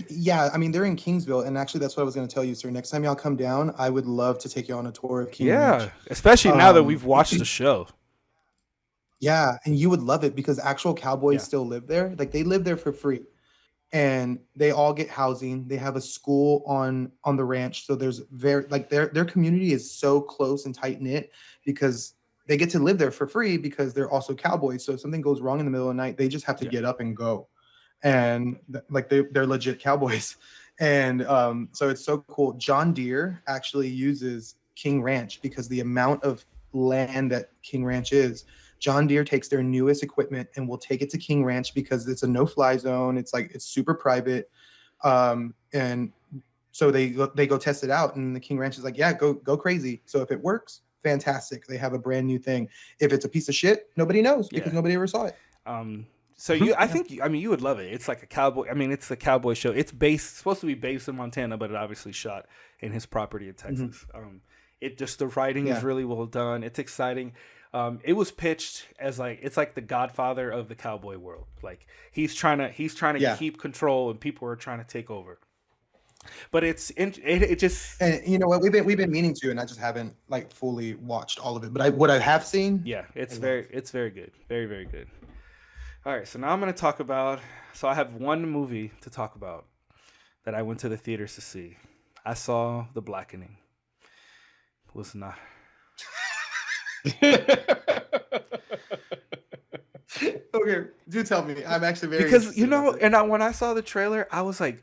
Yeah, I mean they're in Kingsville, and actually that's what I was going to tell you, sir. Next time y'all come down, I would love to take you on a tour of King Ranch. Especially now that we've watched the show. Yeah, and you would love it because actual cowboys still live there. Like they live there for free, and they all get housing. They have a school on the ranch, so there's their community is so close and tight knit because they get to live there for free because they're also cowboys. So if something goes wrong in the middle of the night, they just have to get up and go. And they're legit cowboys. And so it's so cool. John Deere actually uses King Ranch because the amount of land that King Ranch is, John Deere takes their newest equipment and will take it to King Ranch because it's a no-fly zone. It's super private. And so they go test it out, and the King Ranch is like, yeah, go crazy. So if it works, fantastic. They have a brand new thing. If it's a piece of shit, nobody knows because nobody ever saw it. So you would love it. It's like a cowboy. I mean, it's a cowboy show. It's supposed to be based in Montana, but it obviously shot in his property in Texas. The writing is really well done. It's exciting. It was pitched as it's like the Godfather of the cowboy world. Like he's trying to keep control, and people are trying to take over. But it just, and you know what, we've been meaning to, and I just haven't fully watched all of it. But what I have seen, it's very good, very, very good. All right, so now I'm going to talk about. So I have one movie to talk about that I went to the theaters to see. I saw The Blackening. It was not. Okay, do tell me. I'm actually very because when I saw the trailer, I was like,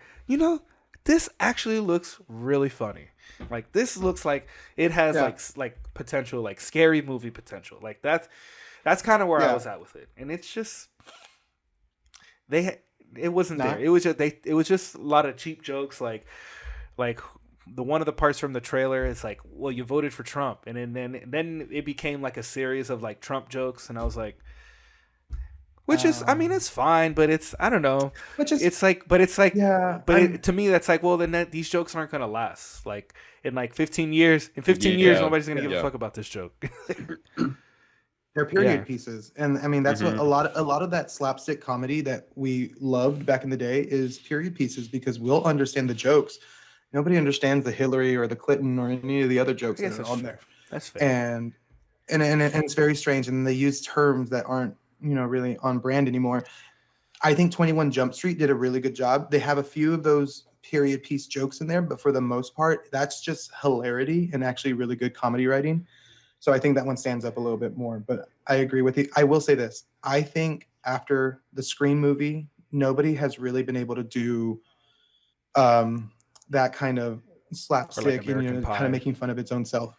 this actually looks really funny. Like this looks like it has like potential, like scary movie potential. Like that's kind of where I was at with it, and it's just it wasn't there. It was just a lot of cheap jokes, like the one of the parts from the trailer is like, well, you voted for Trump, and then it became like a series of like Trump jokes, and I was like, which is, I mean, it's fine, but I don't know. To me, that's like, well, then these jokes aren't gonna last. Like in 15 years, nobody's gonna give a fuck about this joke. They're period pieces, and I mean that's what a lot of that slapstick comedy that we loved back in the day is period pieces because we'll understand the jokes. Nobody understands the Hillary or the Clinton or any of the other jokes that are on there. That's fair. And it's very strange, and they use terms that aren't really on brand anymore. I think 21 Jump Street did a really good job. They have a few of those period piece jokes in there, but for the most part, that's just hilarity and actually really good comedy writing. So I think that one stands up a little bit more, but I agree with you. I will say this. I think after the Scream movie, nobody has really been able to do that kind of slapstick and kind of making fun of its own self.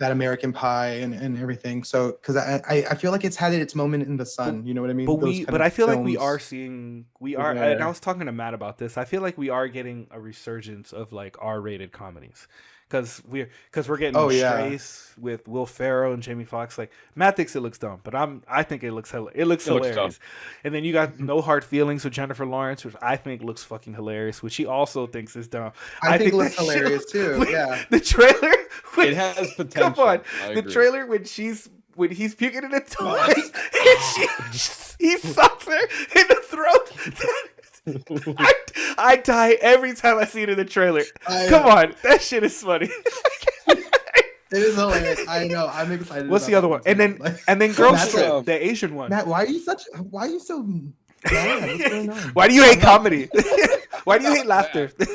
that American Pie and everything. So because I feel like it's had its moment in the sun. You know what I mean? But I feel like we are films. and I was talking to Matt about this. I feel like we are getting a resurgence of like R-rated comedies. Because we're getting Strays with Will Ferrell and Jamie Foxx. Like Matt thinks it looks dumb, but I think it looks hilarious. And then you got No Hard Feelings with Jennifer Lawrence, which I think looks fucking hilarious, which he also thinks is dumb. I think it looks hilarious too. Yeah, the trailer. It has potential. Come on, the trailer when he's puking in the toilet and he sucks her in the throat. I die every time I see it in the trailer. Come on, that shit is funny. It is hilarious. I know. I'm excited. What's the other one? And then Girls Trip, the Asian one. Matt, why are you so mad? What's going on? Why do you hate comedy? Why do you hate laughter? Do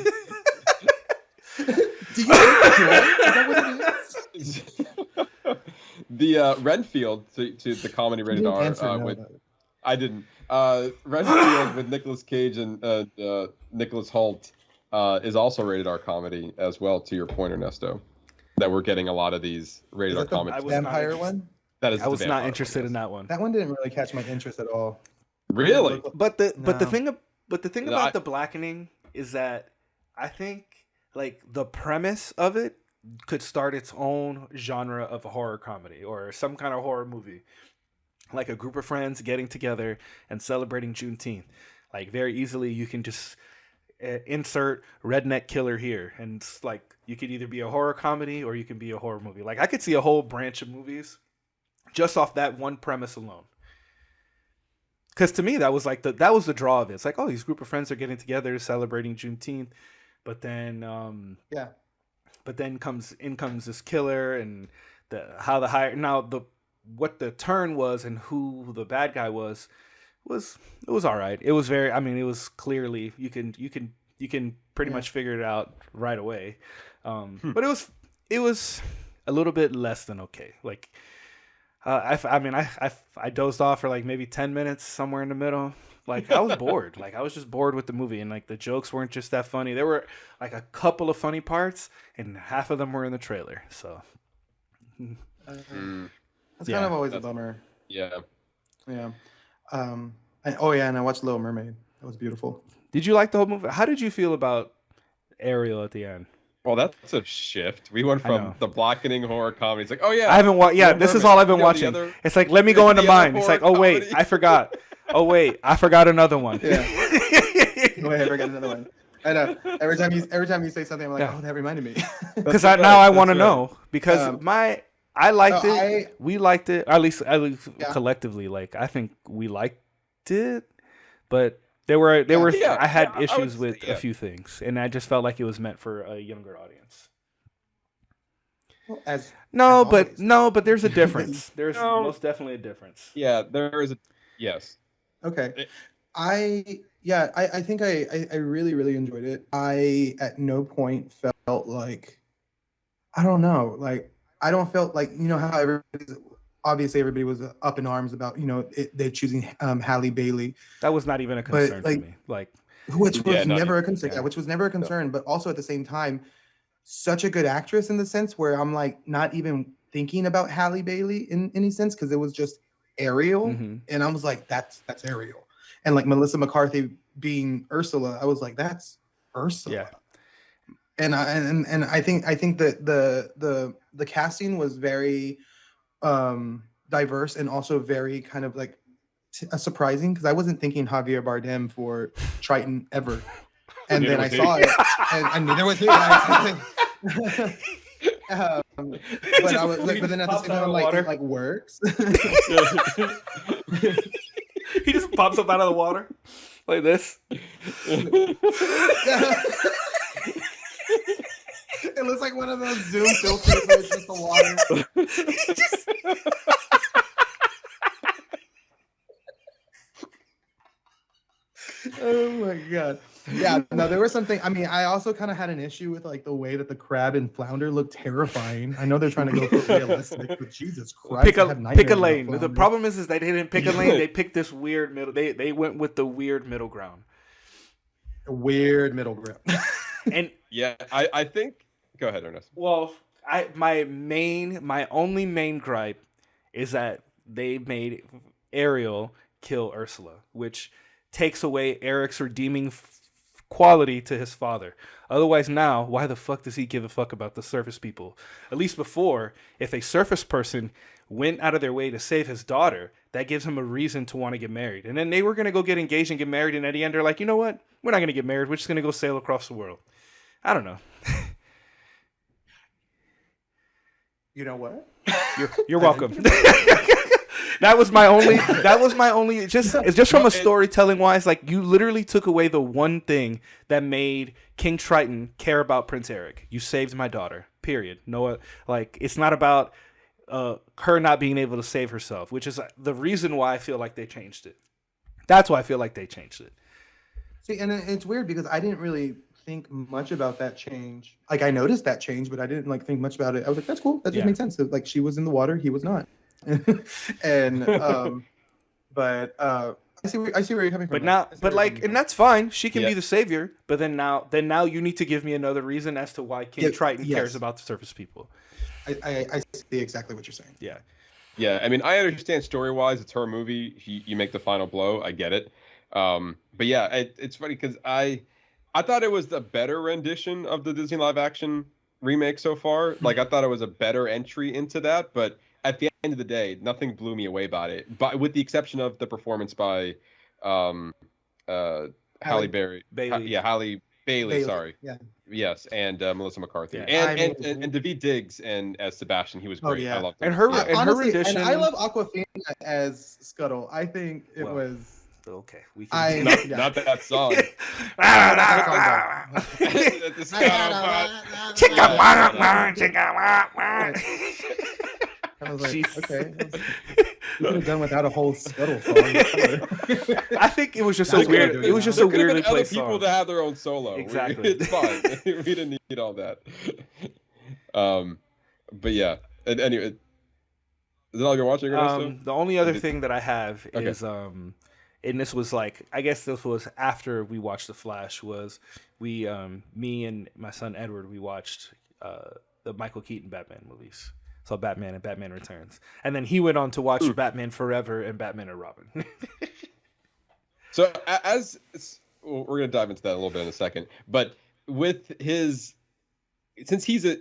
you hate joy? Is that what it is? The Renfield to the comedy rated R with I didn't. Renfield with Nicolas Cage and Nicholas Hoult is also rated R comedy as well. To your point, Ernesto, that we're getting a lot of these rated R comedies. The vampire one. That is. I was not interested in that one. That one didn't really catch my interest at all. Really? But the thing about the blackening is that I think like the premise of it could start its own genre of a horror comedy or some kind of horror movie. Like a group of friends getting together and celebrating Juneteenth. Like very easily you can just insert redneck killer here. And it's like you could either be a horror comedy or you can be a horror movie. Like I could see a whole branch of movies just off that one premise alone. Because to me, that was like that was the draw of it. It's like, oh, these group of friends are getting together celebrating Juneteenth. But then comes this killer and what the turn was and who the bad guy was all right. It was very, I mean, it was clearly you can pretty much figure it out right away. But it was a little bit less than okay. Like I dozed off for like maybe 10 minutes somewhere in the middle. Like I was bored. Like I was just bored with the movie, and like the jokes weren't just that funny. There were like a couple of funny parts, and half of them were in the trailer. So. That's kind of always a bummer. Yeah. Yeah. And I watched Little Mermaid. That was beautiful. Did you like the whole movie? How did you feel about Ariel at the end? Well, that's a shift. We went from the blackening horror comedy. It's like, oh yeah. I haven't watched. Yeah, this is all I've been watching. It's like, let me go into mine. It's like, oh wait, I forgot. Oh wait, I forgot another one. Yeah. Oh wait, I forgot another one. I know. Every time you say something, I'm like, oh, that reminded me. Because now I want to know because I liked it. We liked it. At least collectively. Like I think we liked it, but there were. I had issues with a few things, and I just felt like it was meant for a younger audience. Well, but there's a difference. There's most definitely a difference. Yeah, there is a yes. Okay. I think I really, really enjoyed it. I at no point felt like, I don't know, like I don't felt like, you know how everybody was up in arms about, you know, they're choosing Halle Bailey. That was not even a concern for me. Like, which was never a concern. Yeah, which was never a concern, but also at the same time, such a good actress in the sense where I'm like not even thinking about Halle Bailey in any sense because it was just Ariel, and I was like, that's Ariel, and like Melissa McCarthy being Ursula, I was like, that's Ursula. Yeah. And I think that the casting was very diverse and also very kind of like surprising because I wasn't thinking Javier Bardem for Triton ever, and then I saw it, and neither was he. But then at the same time, like it like works. He just pops up out of the water like this. It looks like one of those Zoom filters where it's just the water. Oh my god. Yeah, no, there was something. I mean, I also kind of had an issue with like the way that the crab and flounder looked terrifying. I know they're trying to go for realistic, but Jesus Christ, pick a lane. The problem is they didn't pick a lane. They picked this weird middle. They went with the weird middle ground. A weird middle ground. And yeah, I think. Go ahead, Ernest. Well, My only main gripe is that they made Ariel kill Ursula, which takes away Eric's redeeming quality to his father. Otherwise, now, why the fuck does he give a fuck about the surface people? At least before, if a surface person went out of their way to save his daughter, that gives him a reason to want to get married. And then they were going to go get engaged and get married, and at the end, they're like, you know what? We're not going to get married. We're just going to go sail across the world. I don't know. You know what? You're welcome. That was my only. Just from a storytelling wise, like you literally took away the one thing that made King Triton care about Prince Eric. You saved my daughter. Period. No, like it's not about her not being able to save herself, which is the reason why I feel like they changed it. That's why I feel like they changed it. See, and it's weird because I didn't really think much about that change. Like I noticed that change, but I didn't like think much about it. I was like, that's cool. That just makes sense. So, like she was in the water, he was not. And I see where you're coming from. And that's fine. She can be the savior, but then now you need to give me another reason as to why King Triton cares about the surface people. I see exactly what you're saying. Yeah. Yeah, I mean, I understand story-wise, it's her movie. You make the final blow. I get it. But yeah, it's funny because I thought it was the better rendition of the Disney live-action remake so far. Like, I thought it was a better entry into that. But at the end of the day, nothing blew me away about it. But with the exception of the performance by Halle Berry. Bailey. Halle Bailey, sorry. Yeah. Yes, and Melissa McCarthy. Yeah. And Daveed Diggs as Sebastian, he was great. Yeah. I loved him. And her rendition. And I love Awkwafina as Scuttle. I think it was okay. We can not that song. I was like, okay. We could have done without a whole Scuttle song. I think it was just a weird. It was just a weirdly played song. Other people to have their own solo. Exactly. It's fine. We didn't need all that. But yeah. And anyway, is that all you're watching? The only other thing that I have is and this was like, I guess this was after we watched The Flash. Was we me and my son Edward, we watched the Michael Keaton Batman movies. So Batman and Batman Returns. And then he went on to watch Batman Forever and Batman and Robin. So we're going to dive into that a little bit in a second. But with since he's a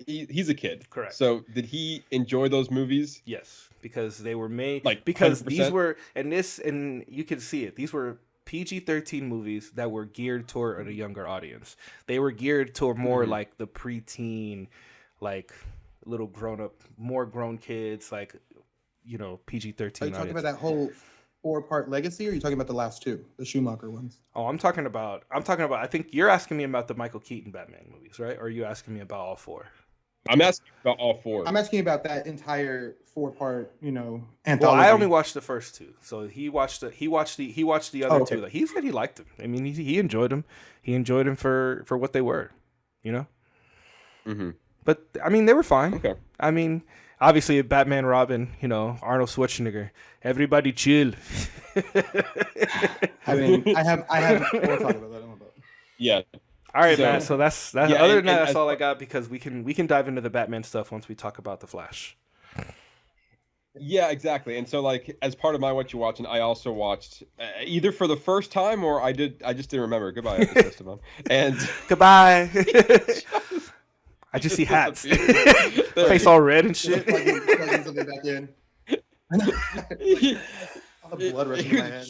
kid. Correct. So did he enjoy those movies? Yes, because they were made because 100%? These were and you can see it. These were PG-13 movies that were geared toward a younger audience. They were geared toward more like the preteen, like little more grown kids, like PG-13. Are you talking about that whole 4-part legacy, or are you talking about the last two, the Schumacher ones? Oh, I'm talking about. I think you're asking me about the Michael Keaton Batman movies, right? Or are you asking me about all 4? I'm asking about all 4. I'm asking about that entire 4-part, anthology. Well, I only watched the first 2, so he watched the other 2. Like, he said he liked them. I mean, he enjoyed them. He enjoyed them for what they were, Mm-hmm. But I mean, they were fine. Okay. I mean, obviously, Batman, Robin, Arnold Schwarzenegger, everybody chill. I mean, I have. We'll talk about that. Yeah. All right, man. So that's. Yeah, other than that, that's all I got, because we can dive into the Batman stuff once we talk about the Flash. Yeah, exactly. And so, like, as part of my Whatcha Watchin, I also watched either for the first time or I just didn't remember. Goodbye, Estevan. And goodbye. I just see hats. Face all red and shit. Plugging something back in. All the blood rushing my head.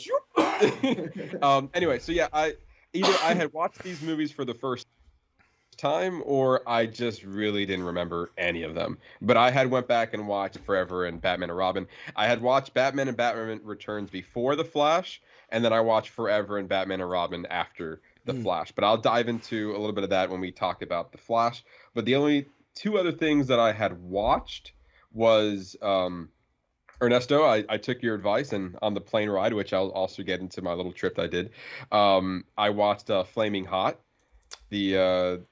Anyway, so yeah, I had watched these movies for the first time, or I just really didn't remember any of them. But I had went back and watched Forever and Batman and Robin. I had watched Batman and Batman Returns before The Flash, and then I watched Forever and Batman and Robin after The Flash. But I'll dive into a little bit of that when we talk about The Flash. But the only 2 other things that I had watched was Ernesto, I took your advice, and on the plane ride, which I'll also get into my little trip that I did, I watched Flaming Hot. Did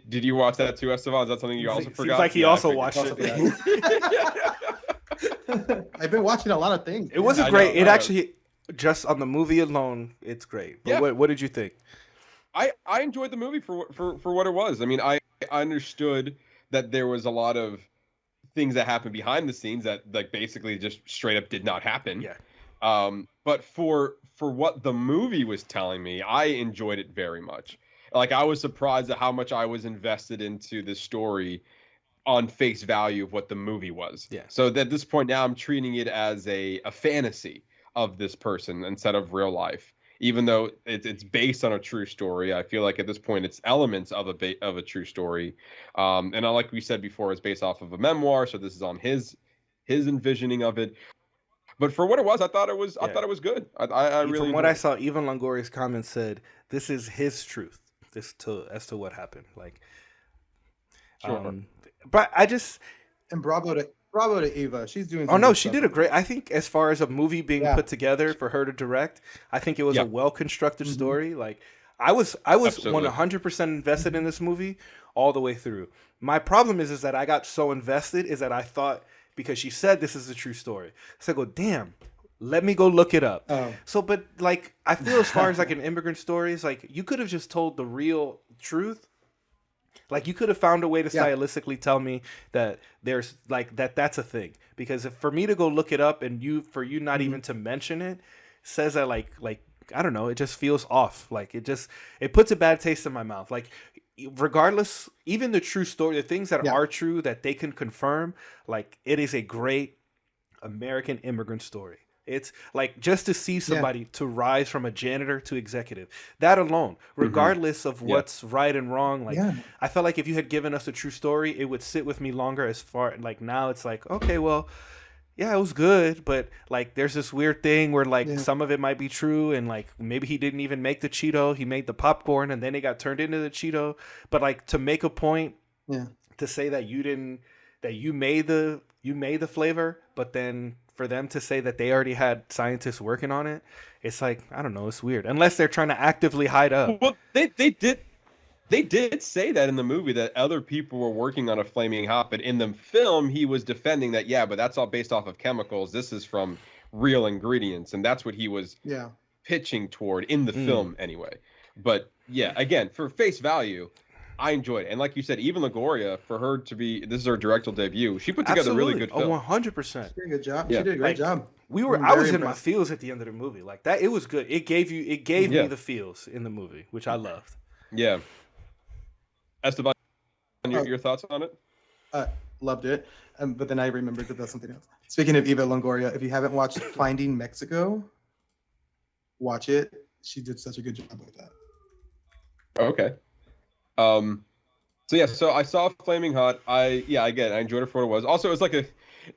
you watch that too, Estevan? Is that something you also forgot? Seems like he also watched it. I've been watching a lot of things. It wasn't great. It actually, just on the movie alone, it's great. But what did you think? I enjoyed the movie for what it was. I mean, I understood that there was a lot of things that happened behind the scenes that like basically just straight up did not happen. Yeah. But for what the movie was telling me, I enjoyed it very much. Like I was surprised at how much I was invested into the story on face value of what the movie was. Yeah. So at this point now I'm treating it as a fantasy of this person instead of real life. Even though it's based on a true story, I feel like at this point it's elements of a true story. And like we said before, it's based off of a memoir, so this is on his envisioning of it. But for what it was, I thought it was good. I really from what I saw, even Longoria's comments said this is his truth. As to what happened. Like, sure. But I just and bravo to Eva. She's doing. Oh no, she did a great. I think as far as a movie being put together for her to direct, I think it was a well constructed story. Like I was 100% invested in this movie all the way through. My problem is that I got so invested is that I thought because she said this is a true story, so I go, damn. Let me go look it up. Oh. So, but like, I feel as far as like an immigrant story is like, you could have just told the real truth. Like you could have found a way to stylistically tell me that there's like that's a thing. Because if, for me to go look it up and you not even to mention it says that like I don't know, it just feels off. Like it puts a bad taste in my mouth. Like regardless, even the true story, the things that are true that they can confirm, like it is a great American immigrant story. It's like just to see somebody to rise from a janitor to executive, that alone, regardless of what's right and wrong. Like I felt like if you had given us a true story, it would sit with me longer. As far like now, it's like okay, well, yeah, it was good, but like there's this weird thing where like some of it might be true, and like maybe he didn't even make the Cheeto, he made the popcorn, and then it got turned into the Cheeto. But like to make a point, to say that you made the flavor, but then for them to say that they already had scientists working on it, it's like I don't know, it's weird. Unless they're trying to actively hide up. Well, they did say that in the movie that other people were working on a flaming hot, but in the film he was defending that but that's all based off of chemicals. This is from real ingredients, and that's what he was pitching toward in the film anyway. But again, for face value, I enjoyed it. And like you said, even Longoria, for her to be, this is her directorial debut, she put together a really good film. 100%. She did a good job. She did a great job. I was in my feels at the end of the movie. Like that, it was good. It gave me the feels in the movie, which I loved. Yeah. Esteban, your thoughts on it? Loved it. But then I remembered that that's something else. Speaking of Eva Longoria, if you haven't watched Finding Mexico, watch it. She did such a good job with that. Okay. So I saw Flaming Hot. I enjoyed it for what it was. Also,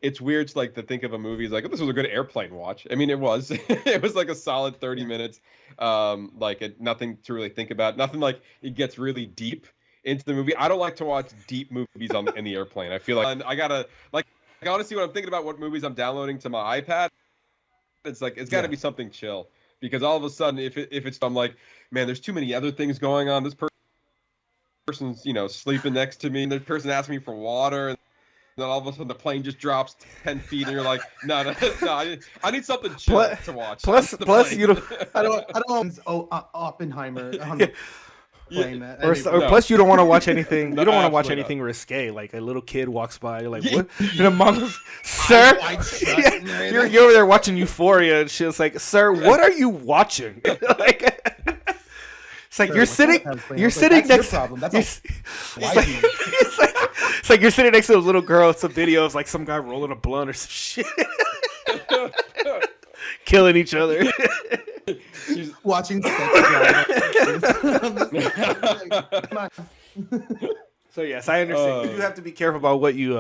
it's weird to like to think of a movie as like, oh, this was a good airplane watch. I mean, it was. It was like a solid 30 minutes. Nothing to really think about. Nothing like it gets really deep into the movie. I don't like to watch deep movies in the airplane. I feel like I gotta like honestly when I'm thinking about what movies I'm downloading to my iPad, it's like it's got to be something chill, because all of a sudden if it's I'm like, man, there's too many other things going on. This person's sleeping next to me, and the person asks me for water, and then all of a sudden the plane just drops 10 feet, and you're like, no, I need something chill to watch. Plus you don't. I don't Oppenheimer on the plane. Plus you don't want to watch anything. You don't want to watch anything risque. Like a little kid walks by, you're like, what? And the mom, sir, you're over there watching Euphoria, and she's like, sir, what are you watching? Like. It's like you're sitting next. It's like you're sitting next to a little girl. It's a video of like some guy rolling a blunt or some shit, killing each other. She's watching. So yes, I understand. You do have to be careful about what you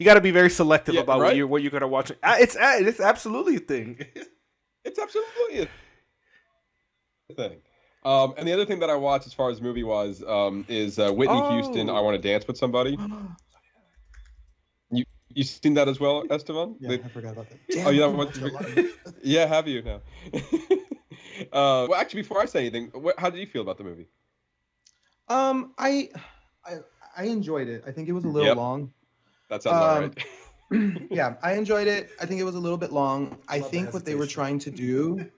got to be very selective about what you're gonna watch. It's absolutely a thing. It's absolutely a thing. And the other thing that I watched as far as movie was is Whitney Houston, I Want to Dance with Somebody. You seen that as well, Estevan? Yeah, I forgot about that. Oh, yeah, have you now? Well, actually, before I say anything, how did you feel about the movie? I enjoyed it. I think it was a little long. That sounds right. Yeah, I enjoyed it. I think it was a little bit long. I think what they were trying to do,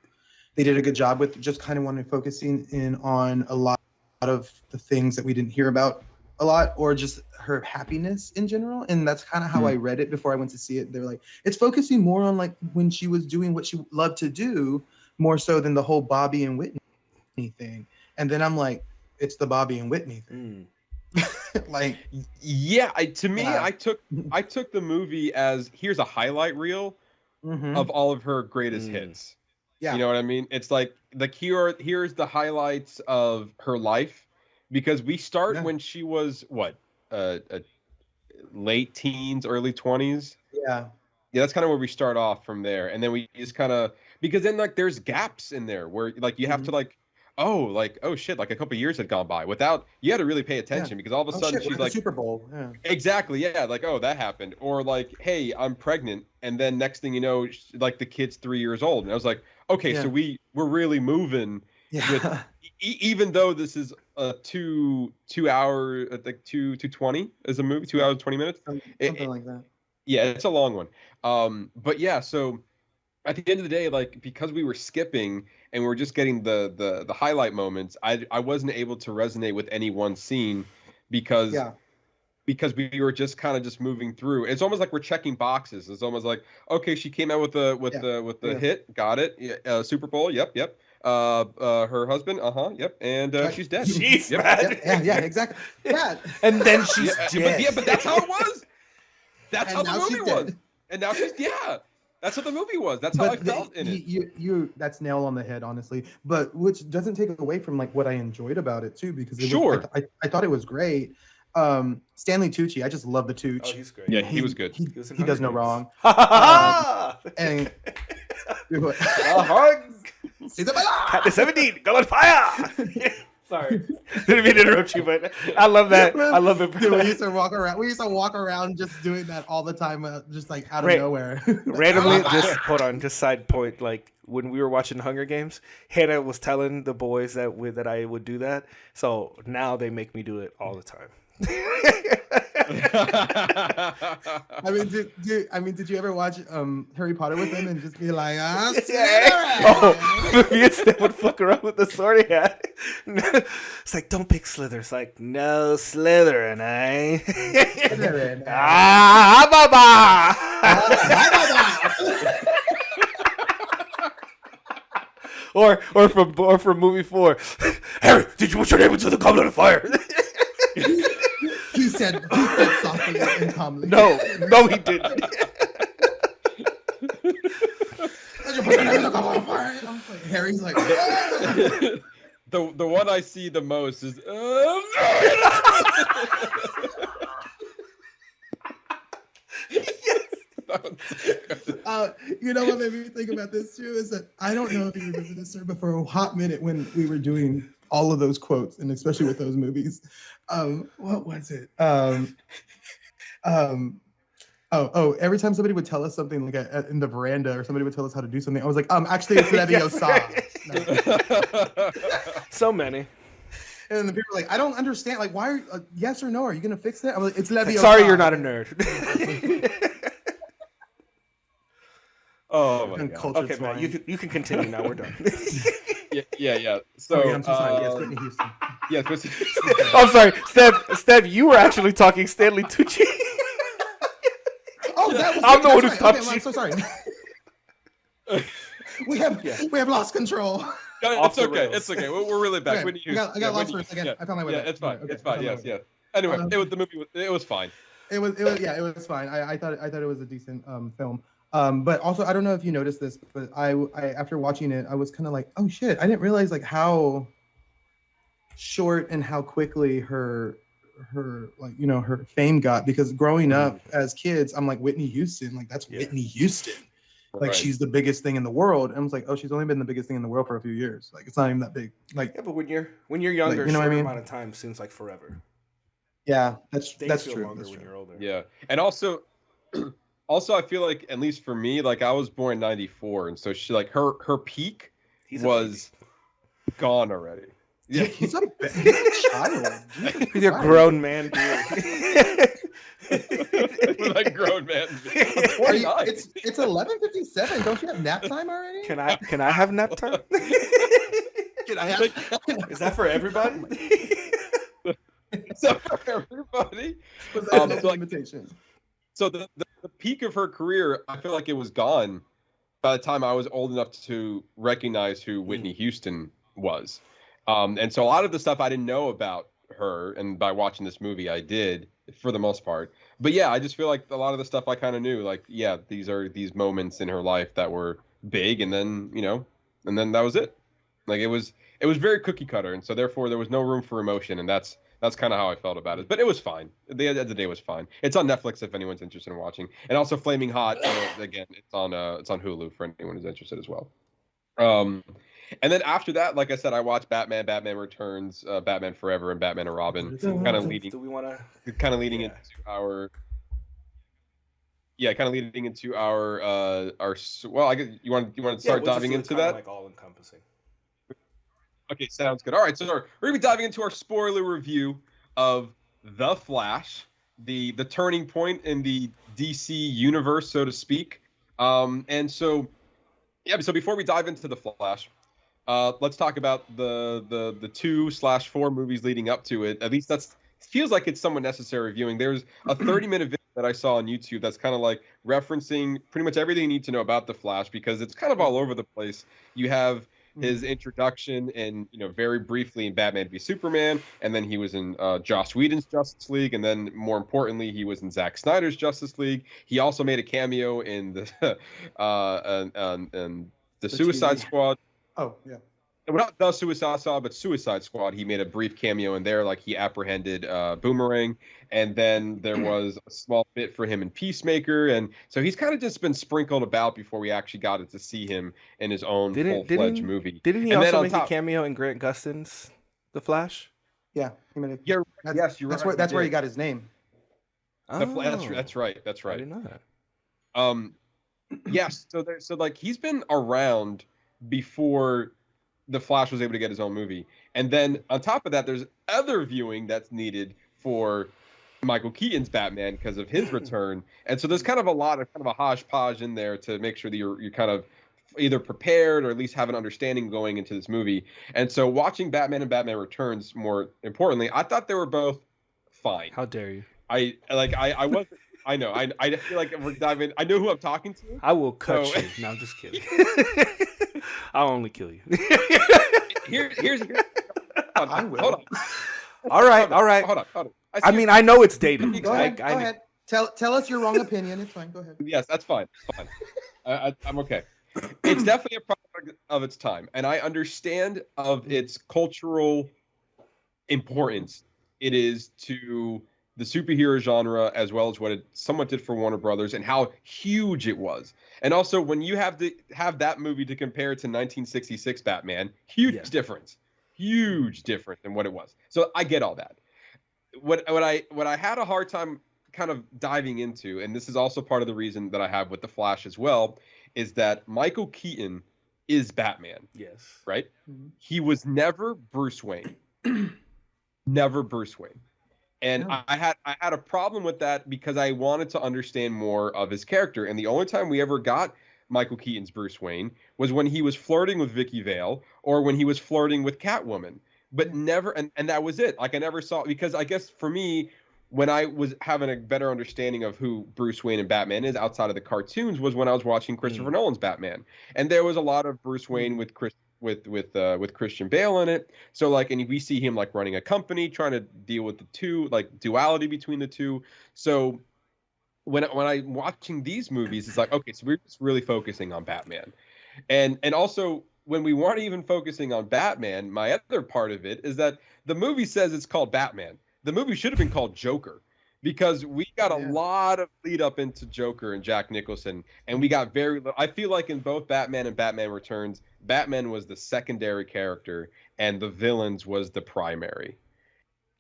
they did a good job with, just kind of wanted focusing in on a lot of the things that we didn't hear about a lot, or just her happiness in general. And that's kind of how I read it before I went to see it. They're like, it's focusing more on like when she was doing what she loved to do, more so than the whole Bobby and Whitney thing. And then I'm like, it's the Bobby and Whitney thing. Like, I took the movie as here's a highlight reel of all of her greatest hits. Yeah, you know what I mean? It's like here's the highlights of her life, because we start when she was late teens, early 20s. Yeah, that's kind of where we start off from there, and then we just kind of, because then like there's gaps in there where like you have to like. Oh shit, like a couple years had gone by without, you had to really pay attention, because all of a sudden she's like Super Bowl. Yeah. Exactly, yeah, like, oh, that happened. Or like, hey, I'm pregnant, and then next thing you know, like the kid's 3 years old. And I was like, okay, so we're really moving with, even though this is a 2 hour, like 2:20 is a movie, 2 hours 20 minutes. Something like that. Yeah, it's a long one. But yeah, so at the end of the day, like, because we were skipping and we're just getting the highlight moments, I wasn't able to resonate with any one scene because we were just kind of just moving through. It's almost like we're checking boxes. It's almost like, okay, she came out with the hit, got it. Super Bowl, yep. Her husband, yep, and she's dead. She's dead. Yeah, exactly. Yeah, and then she's dead. But that's how it was. That's how the movie was. And now she's That's what the movie was. That's how I felt in it. You that's nail on the head, honestly. But which doesn't take away from like what I enjoyed about it too, because I thought it was great. Stanley Tucci, I just love the Tucci. Oh, he's great. Yeah, he was good. He does no wrong. And a hug. At the 17, go on fire. Sorry, didn't mean to interrupt you, but I love that. I love it. Dude, we used to walk around just doing that all the time, just like out of nowhere. Randomly, just side point. Like when we were watching Hunger Games, Hannah was telling the boys that I would do that. So now they make me do it all the time. Did you ever watch Harry Potter with them and just be like, me and Steph would fuck around with the sword he had. It's like, don't pick Slither. It's like, no Slytherin, eh? Slytherin. Or from movie 4, Harry, did you put your name into the goblet of fire? He said softly and calmly. No, he didn't. Harry's like, the one I see the most is. You know what made me think about this too is that I don't know if you remember this, sir, but for a hot minute when we were doing all of those quotes, and especially with those movies, what was it? Every time somebody would tell us something like in the veranda, or somebody would tell us how to do something, I was like, actually, it's Leviosa. So many. And the people were like, I don't understand. Like, why? Yes or no? Are you gonna fix it? I'm like, it's Leviosa. Sorry, you're not a nerd. Oh my God. Okay, man, you can continue now. We're done. Yeah. So, I'm so sorry. Yes, Whitney Houston. Yes, Whitney. I'm sorry, Steph. You were actually talking Stanley Tucci. I'm the one who stopped you. I'm so sorry. we have lost control. No, it's okay. It's okay. We're really back. Okay. I got lost for a second. I found my way back. It's fine. Okay. It's fine. Yes. Anyway, the movie. It was fine. It was fine. I thought it was a decent film. But also, I don't know if you noticed this, but I after watching it, I was kind of like, oh shit, I didn't realize like how short and how quickly her like, you know, her fame got, because growing up as kids, I'm like, Whitney Houston, like that's Whitney Houston. Like she's the biggest thing in the world. And I was like, oh, she's only been the biggest thing in the world for a few years. Like it's not even that big. Like but when you're younger, like, you know what I mean? Amount of time seems like forever. Yeah, that's true. Longer when you're older. Yeah, and also I feel like, at least for me, like I was born in '94, and so she, like her peak was gone already. Yeah, he's a child. He's a grown man, dude. Like grown man. It's 11:57. Don't you have nap time already? Can I have nap time? Can I have? Is that for everybody? So for everybody, Limitation. so the peak of her career, I feel like it was gone by the time I was old enough to recognize who Whitney Houston was. And so a lot of the stuff I didn't know about her, and by watching this movie, I did for the most part. But yeah, I just feel like a lot of the stuff I kind of knew, like, yeah, these are these moments in her life that were big, and then, you know, and then that was it. Like it was very cookie cutter, and so therefore there was no room for emotion, and that's kind of how I felt about it. But it was fine. At the end of the day, it was fine. It's on Netflix if anyone's interested in watching, and also Flaming Hot. Again, it's on Hulu for anyone who's interested as well. And then after that, like I said, I watched Batman, Batman Returns, Batman Forever, and Batman and Robin. Kind of leading into our. Yeah, kind of leading into our. Well, I guess you want to start diving into that. Like all encompassing. Okay, sounds good. All right, so we're gonna be diving into our spoiler review of The Flash, the turning point in the DC universe, so to speak. And so, yeah. So before we dive into The Flash, let's talk about the 2/4 movies leading up to it. At least feels like it's somewhat necessary viewing. There's a 30-minute video that I saw on YouTube that's kind of like referencing pretty much everything you need to know about The Flash, because it's kind of all over the place. You have his introduction and, you know, very briefly in Batman v Superman, and then he was in Joss Whedon's Justice League, and then more importantly he was in Zack Snyder's Justice League. He also made a cameo in the Suicide Squad. Oh yeah. Well, not the Suicide Squad, but Suicide Squad. He made a brief cameo in there, like he apprehended Boomerang, and then there was a small bit for him in Peacemaker, and so he's kind of just been sprinkled about before we actually got to see him in his own full-fledged movie. Didn't he also make a cameo in Grant Gustin's The Flash? Yeah, he made it. Yes, you're right. That's where he got his name. That's right. I didn't know that. Yes. So like he's been around before The Flash was able to get his own movie, and then on top of that, there's other viewing that's needed for Michael Keaton's Batman because of his return, and so there's kind of a hodgepodge in there to make sure that you're kind of either prepared or at least have an understanding going into this movie. And so watching Batman and Batman Returns, more importantly, I thought they were both fine. How dare you? I wasn't. I know. I feel like we're diving. I know who I'm talking to. I will cut you. No, I'm just kidding. I'll only kill you. Here's. I will. Hold on. All right. Hold on. I mean, I know it's dated. Go ahead. Tell us your wrong opinion. It's fine. Go ahead. Yes, that's fine. I'm okay. It's definitely a product of its time, and I understand of its cultural importance it is to the superhero genre, as well as what it somewhat did for Warner Brothers and how huge it was. And also, when you have that movie to compare to 1966 Batman, huge difference than what it was. So I get all that. What I had a hard time kind of diving into, and this is also part of the reason that I have with The Flash as well, is that Michael Keaton is Batman. Yes. Right? Mm-hmm. He was never Bruce Wayne. Never Bruce Wayne. And I had a problem with that because I wanted to understand more of his character. And the only time we ever got Michael Keaton's Bruce Wayne was when he was flirting with Vicky Vale or when he was flirting with Catwoman. But never, and that was it. Like I never saw, because I guess for me, when I was having a better understanding of who Bruce Wayne and Batman is outside of the cartoons was when I was watching Christopher Nolan's Batman. And there was a lot of Bruce Wayne with Christian Bale in it. So like, and we see him like running a company, trying to deal with the two, like duality between the two. So when I'm watching these movies, it's like, okay, so we're just really focusing on Batman. And also when we weren't even focusing on Batman, my other part of it is that the movie says it's called Batman. The movie should have been called Joker, because we got a lot of lead up into Joker and Jack Nicholson, and we got very little. I feel like in both Batman and Batman Returns, Batman was the secondary character and the villains was the primary.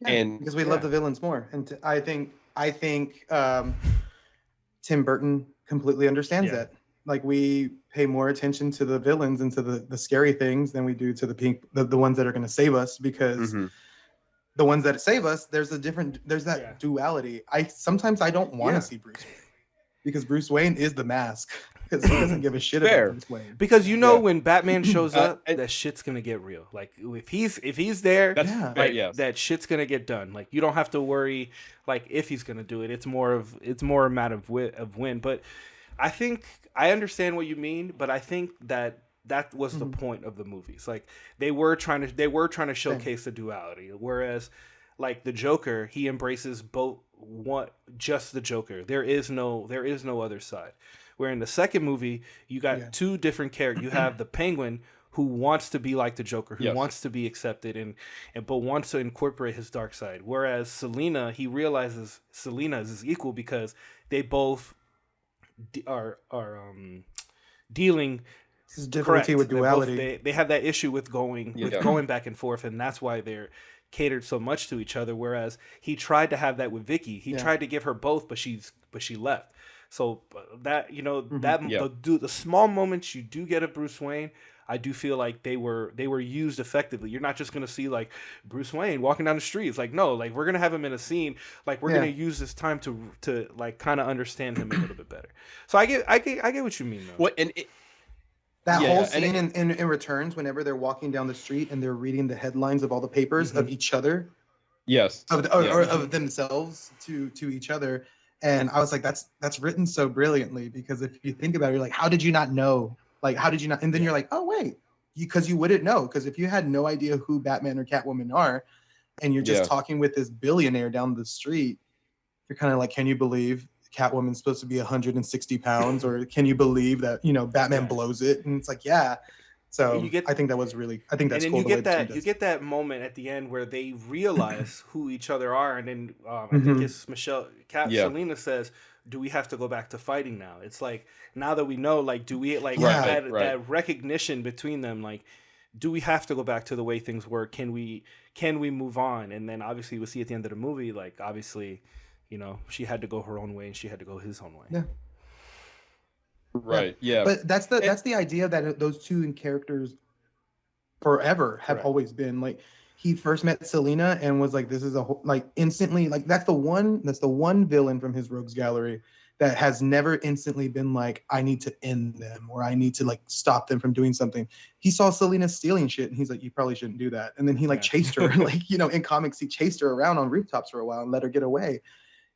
Yeah, and because we love the villains more, and I think Tim Burton completely understands that. Like we pay more attention to the villains and to the scary things than we do to the ones that are going to save us, because the ones that save us, there's that duality. Sometimes I don't want to see Bruce Wayne. because Bruce Wayne is the mask. Because he doesn't give a shit about Bruce Wayne. Because when Batman shows up, that shit's gonna get real. Like if he's there, that shit's gonna get done. Like you don't have to worry like if he's gonna do it. It's more a matter of when. But I think I understand what you mean. But I think that was the point of the movies. Like they were trying to showcase the duality. Whereas like the Joker, he embraces both just the Joker. There is no other side. Where in the second movie, you got two different characters. You have the Penguin who wants to be like the Joker, who wants to be accepted but wants to incorporate his dark side. Whereas Selina, he realizes Selina is his equal because they both are dealing. This is difficulty with duality. They have that issue with going back and forth, and that's why they're catered so much to each other. Whereas he tried to have that with Vicky. He tried to give her both, but she left. So that the small moments you do get of Bruce Wayne, I do feel like they were used effectively. You're not just gonna see like Bruce Wayne walking down the street. It's like no, like we're gonna have him in a scene. Like we're gonna use this time to like kind of understand him a little bit better. So I get what you mean though. That whole scene in Returns, whenever they're walking down the street and they're reading the headlines of all the papers of each other, or of themselves to each other. And I was like, that's written so brilliantly, because if you think about it, you're like, how did you not know? Like, how did you not? And then you're like, oh, wait, because you wouldn't know. Because if you had no idea who Batman or Catwoman are, and you're just talking with this billionaire down the street, you're kind of like, can you believe Catwoman's supposed to be 160 pounds? Or can you believe that, Batman blows it? And it's like, yeah. So I think that was I think that's cool. And you get that moment at the end where they realize who each other are, and then I think it's Selina says, "Do we have to go back to fighting now?" It's like now that we know, like, do we that recognition between them? Like, do we have to go back to the way things were? Can we move on? And then obviously we see at the end of the movie, like obviously, she had to go her own way and she had to go his own way. Yeah. Right. Yeah. But that's the idea that those two characters forever have always been like. He first met Selina and was like, "This is instantly like that's the one villain from his rogues gallery that has never instantly been like, I need to end them or I need to like stop them from doing something." He saw Selina stealing shit and he's like, "You probably shouldn't do that." And then he chased her like in comics he chased her around on rooftops for a while and let her get away.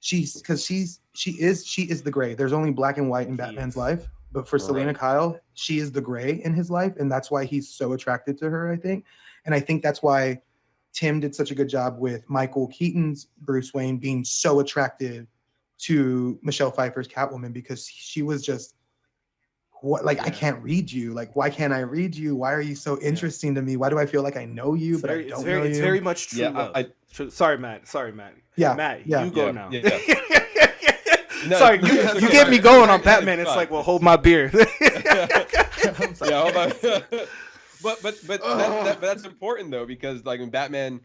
She is the gray. There's only black and white in Batman's life, but for Selina Kyle, she is the gray in his life, and that's why he's so attracted to her, I think. And I think that's why Tim did such a good job with Michael Keaton's Bruce Wayne being so attractive to Michelle Pfeiffer's Catwoman, because she was just I can't read you. Like, why can't I read you? Why are you so interesting to me? Why do I feel like I know you, but I don't know you? It's very much true love. Sorry, Matt. Yeah. Matt, you go now. Yeah. No, sorry, you get me going on Batman. It's like, well, hold my beer. But that's important though, because like in Batman,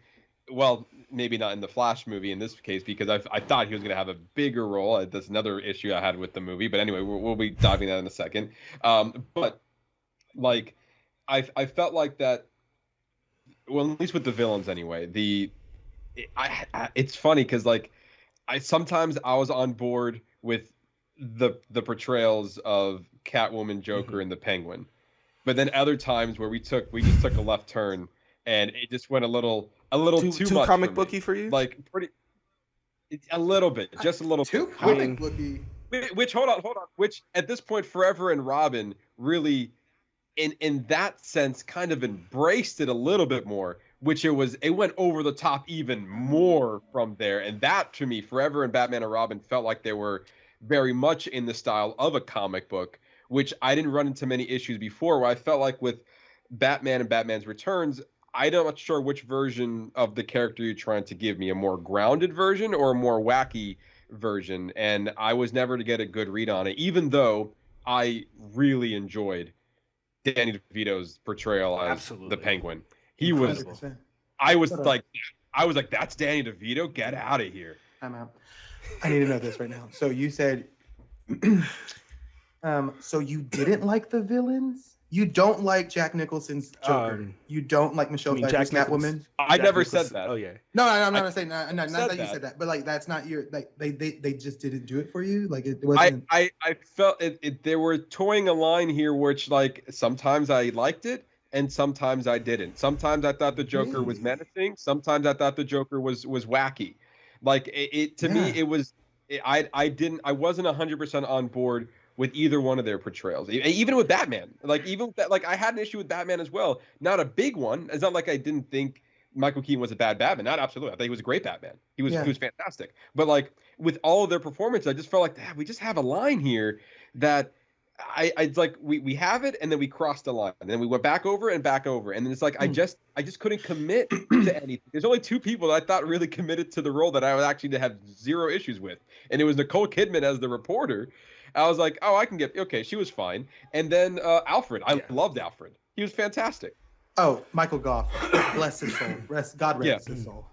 well, maybe not in the Flash movie in this case, because I thought he was going to have a bigger role. That's another issue I had with the movie. But anyway, we'll be diving that in a second. But like, I felt like that. Well, at least with the villains anyway. It's funny because like sometimes I was on board with the portrayals of Catwoman, Joker, and the Penguin. But then other times where we just took a left turn and it just went a little too much comic booky for you. Like a little bit, just a little too comic booky. Which hold on. Which at this point, Forever and Robin really, in that sense, kind of embraced it a little bit more. Which it went over the top even more from there, and that to me, Forever and Batman and Robin felt like they were very much in the style of a comic book. Which I didn't run into many issues before, where I felt like with Batman and Batman's Returns, I'm not sure which version of the character you're trying to give me, a more grounded version or a more wacky version. And I was never to get a good read on it, even though I really enjoyed Danny DeVito's portrayal as the Penguin. He was, 100%. I was like, that's Danny DeVito? Get out of here. I'm out. I need to know this right now. So you said... so you didn't like the villains? You don't like Jack Nicholson's Joker. You don't like Michelle Pfeiffer's Catwoman. I never said that. Oh yeah. No, I'm not saying not that you said that, but like that's not your like they just didn't do it for you. Like it wasn't. I felt it. They were toying a line here, which like sometimes I liked it and sometimes I didn't. Sometimes I thought the Joker was menacing. Sometimes I thought the Joker was wacky. Like it to me, it was. I wasn't 100% on board with either one of their portrayals, even with Batman. Like even with that, like I had an issue with Batman as well. Not a big one. It's not like I didn't think Michael Keaton was a bad Batman. Not absolutely. I think he was a great Batman. He was fantastic. But like with all of their performances, I just felt like we just have a line here that I like we have it and then we crossed the line and then we went back over and then it's like I just couldn't commit to anything. There's only two people that I thought really committed to the role that I would actually have zero issues with, and it was Nicole Kidman as the reporter. I was like, oh, I can get okay. She was fine, and then Alfred. I loved Alfred. He was fantastic. Oh, Michael Goff, bless his soul. God rest his soul.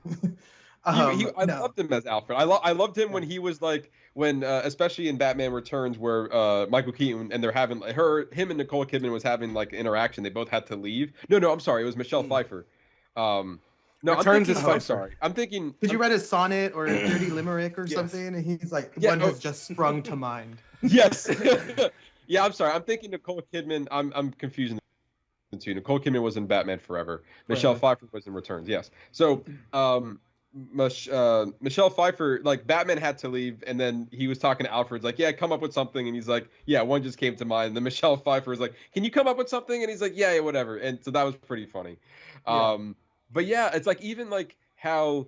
I loved him as Alfred. I loved him when he was like especially in Batman Returns where Michael Keaton and they're having him and Nicole Kidman was having like interaction. They both had to leave. No, I'm sorry. It was Michelle Pfeiffer. No, Returns I'm sorry. I'm thinking. Did you read a sonnet or a dirty limerick or something? And he's like, one has just sprung to mind. Yes. Yeah, I'm sorry. I'm thinking Nicole Kidman. I'm confusing the two. Nicole Kidman was in Batman Forever. Michelle Pfeiffer was in Returns. Yes. So, Michelle Pfeiffer, like Batman had to leave, and then he was talking to Alfred's like, yeah, come up with something, and he's like, yeah, one just came to mind. And then Michelle Pfeiffer is like, can you come up with something? And he's like, yeah, whatever. And so that was pretty funny. But yeah, it's like even like how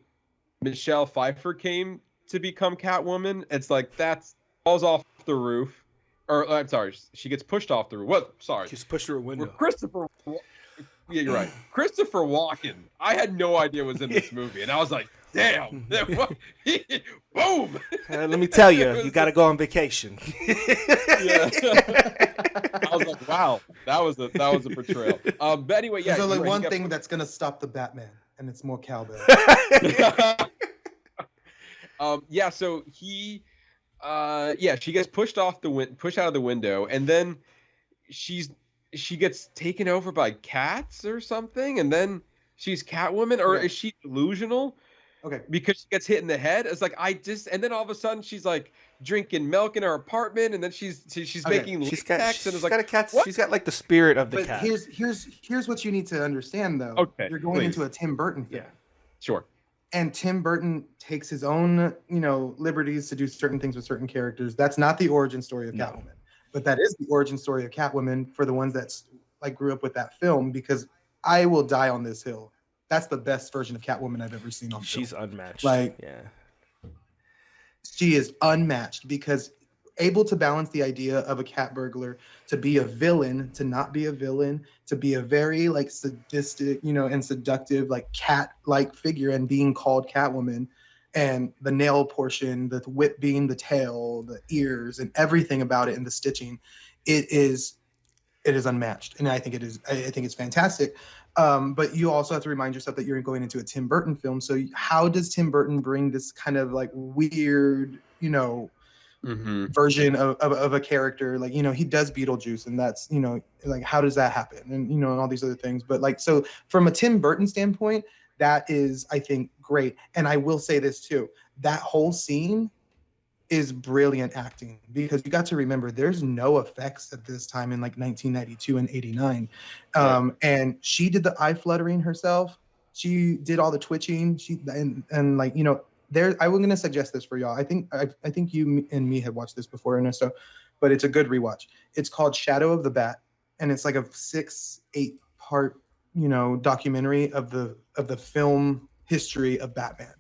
Michelle Pfeiffer came to become Catwoman. It's like that's falls off the roof, or I'm sorry, she gets pushed off the roof. What? Sorry, she's pushed through a window. Christopher. Yeah, you're right. Christopher Walken. I had no idea was in this movie, and I was like, damn, boom. Let me tell you, you got to go on vacation. Yeah. I was like, wow, that was a portrayal. But anyway, yeah. There's only one thing that's gonna stop the Batman, and it's more cowbell. Yeah. So he, she gets pushed out of the window, and then she gets taken over by cats or something, and then she's Catwoman, or is she delusional? Okay. Because she gets hit in the head. It's like and then all of a sudden she's like drinking milk in her apartment, and then she's making latex, and it's like she's got like the spirit of the cat. Here's what you need to understand though. Okay. You're going into a Tim Burton film. Yeah. Sure. And Tim Burton takes his own, liberties to do certain things with certain characters. That's not the origin story of Catwoman, but that is the origin story of Catwoman for the ones that like grew up with that film, because I will die on this hill. That's the best version of Catwoman I've ever seen on film. She's unmatched. She is unmatched because able to balance the idea of a cat burglar, to be a villain, to not be a villain, to be a very like sadistic, and seductive, like cat-like figure, and being called Catwoman, and the nail portion, the whip being the tail, the ears, and everything about it, and the stitching, it is unmatched, and I think it's fantastic. But you also have to remind yourself that you're going into a Tim Burton film. So how does Tim Burton bring this kind of like weird, version of a character? Like, he does Beetlejuice, and that's, like, how does that happen? And, and all these other things. But like, so from a Tim Burton standpoint, that is, I think, great. And I will say this too, that whole scene is brilliant acting, because you got to remember there's no effects at this time in like 1992 and 89. And she did the eye fluttering herself. She did all the twitching. And like, I was going to suggest this for y'all. I think you and me had watched this before, Ernesto, but it's a good rewatch. It's called Shadow of the Bat. And it's like a 6-8 part, documentary of the film history of Batman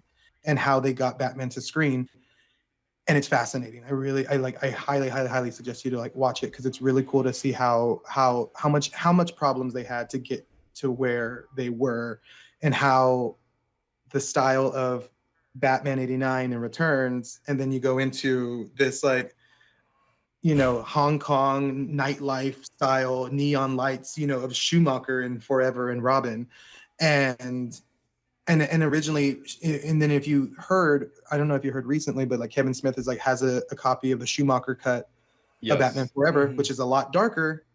and how they got Batman to screen. And it's fascinating. I highly suggest you to like watch it, because it's really cool to see how much problems they had to get to where they were, and how the style of Batman 89 and Returns, and then you go into this like, Hong Kong nightlife style neon lights, of Schumacher and Forever and Robin, and originally, and then if you heard, I don't know if you heard recently, but like Kevin Smith has a copy of the Schumacher cut of Batman Forever, which is a lot darker,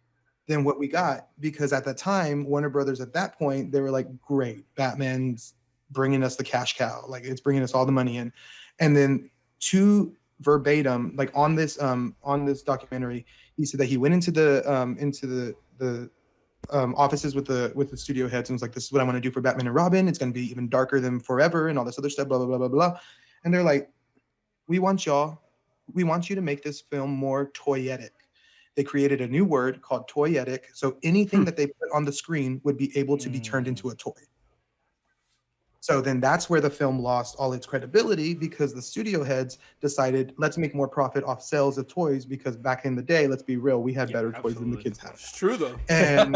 than what we got, because at the time, Warner Brothers at that point, they were like, great, Batman's bringing us the cash cow, like it's bringing us all the money in. And then to verbatim, like on this documentary, he said that he went into the offices with the studio heads and was like, this is what I want to do for Batman and Robin. It's going to be even darker than Forever and all this other stuff, blah, blah, blah, blah, blah. And they're like, we want you to make this film more toyetic. They created a new word called toyetic. So anything that they put on the screen would be able to be turned into a toy. So then that's where the film lost all its credibility, because the studio heads decided, let's make more profit off sales of toys, because back in the day, let's be real, we had better toys than the kids have. It's true though. And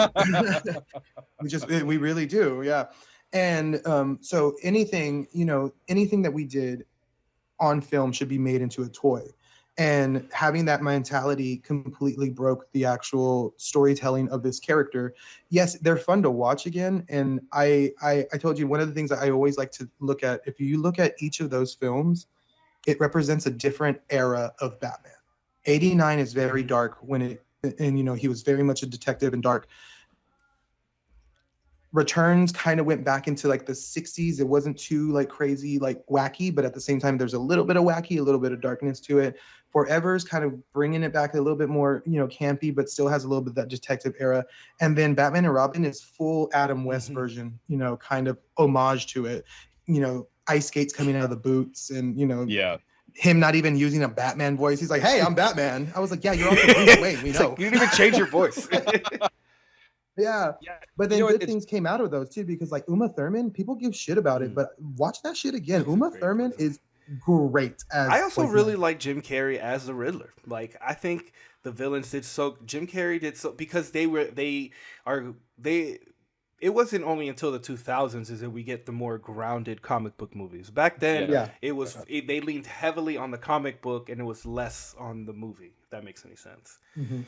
we really do, yeah. And so anything that we did on film should be made into a toy. And having that mentality completely broke the actual storytelling of this character. Yes, they're fun to watch again. And I told you, one of the things that I always like to look at, if you look at each of those films, it represents a different era of Batman. 89 is very dark he was very much a detective and dark. Returns kind of went back into like the 60s. It wasn't too like crazy, like wacky, but at the same time, there's a little bit of wacky, a little bit of darkness to it. Forever's kind of bringing it back a little bit more, campy, but still has a little bit of that detective era. And then Batman and Robin is full Adam West version, kind of homage to it. Ice skates coming out of the boots and, him not even using a Batman voice. He's like, hey, I'm Batman. I was like, yeah, you're also Bruce Wayne. We know. Like, you didn't even change your voice. Yeah, but then good things came out of those too, because like Uma Thurman, people give shit about it, but watch that shit again. Uma Thurman is great. I also really like Jim Carrey as the Riddler. Like, I think the villains Jim Carrey did so because it wasn't only until the 2000s is that we get the more grounded comic book movies. Back then, they leaned heavily on the comic book and it was less on the movie. If that makes any sense. Mm-hmm.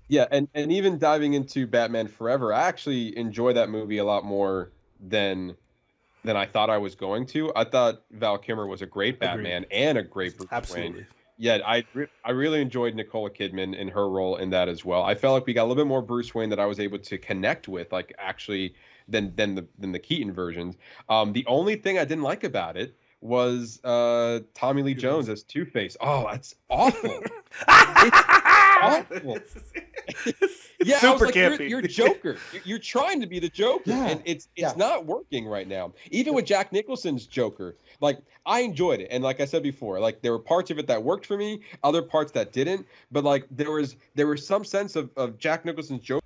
Yeah, and even diving into Batman Forever, I actually enjoy that movie a lot more than I thought I was going to. I thought Val Kilmer was a great Batman and a great Bruce Wayne. Yeah, I really enjoyed Nicole Kidman in her role in that as well. I felt like we got a little bit more Bruce Wayne that I was able to connect with, like actually than the Keaton versions. The only thing I didn't like about it was Tommy Lee Jones as Two-Face. Oh, that's awful. It's awful. Yeah, I was like, you're Joker. You're trying to be the Joker, and it's not working right now. Even with Jack Nicholson's Joker, like I enjoyed it, and like I said before, like there were parts of it that worked for me, other parts that didn't. But like there was some sense of Jack Nicholson's Joker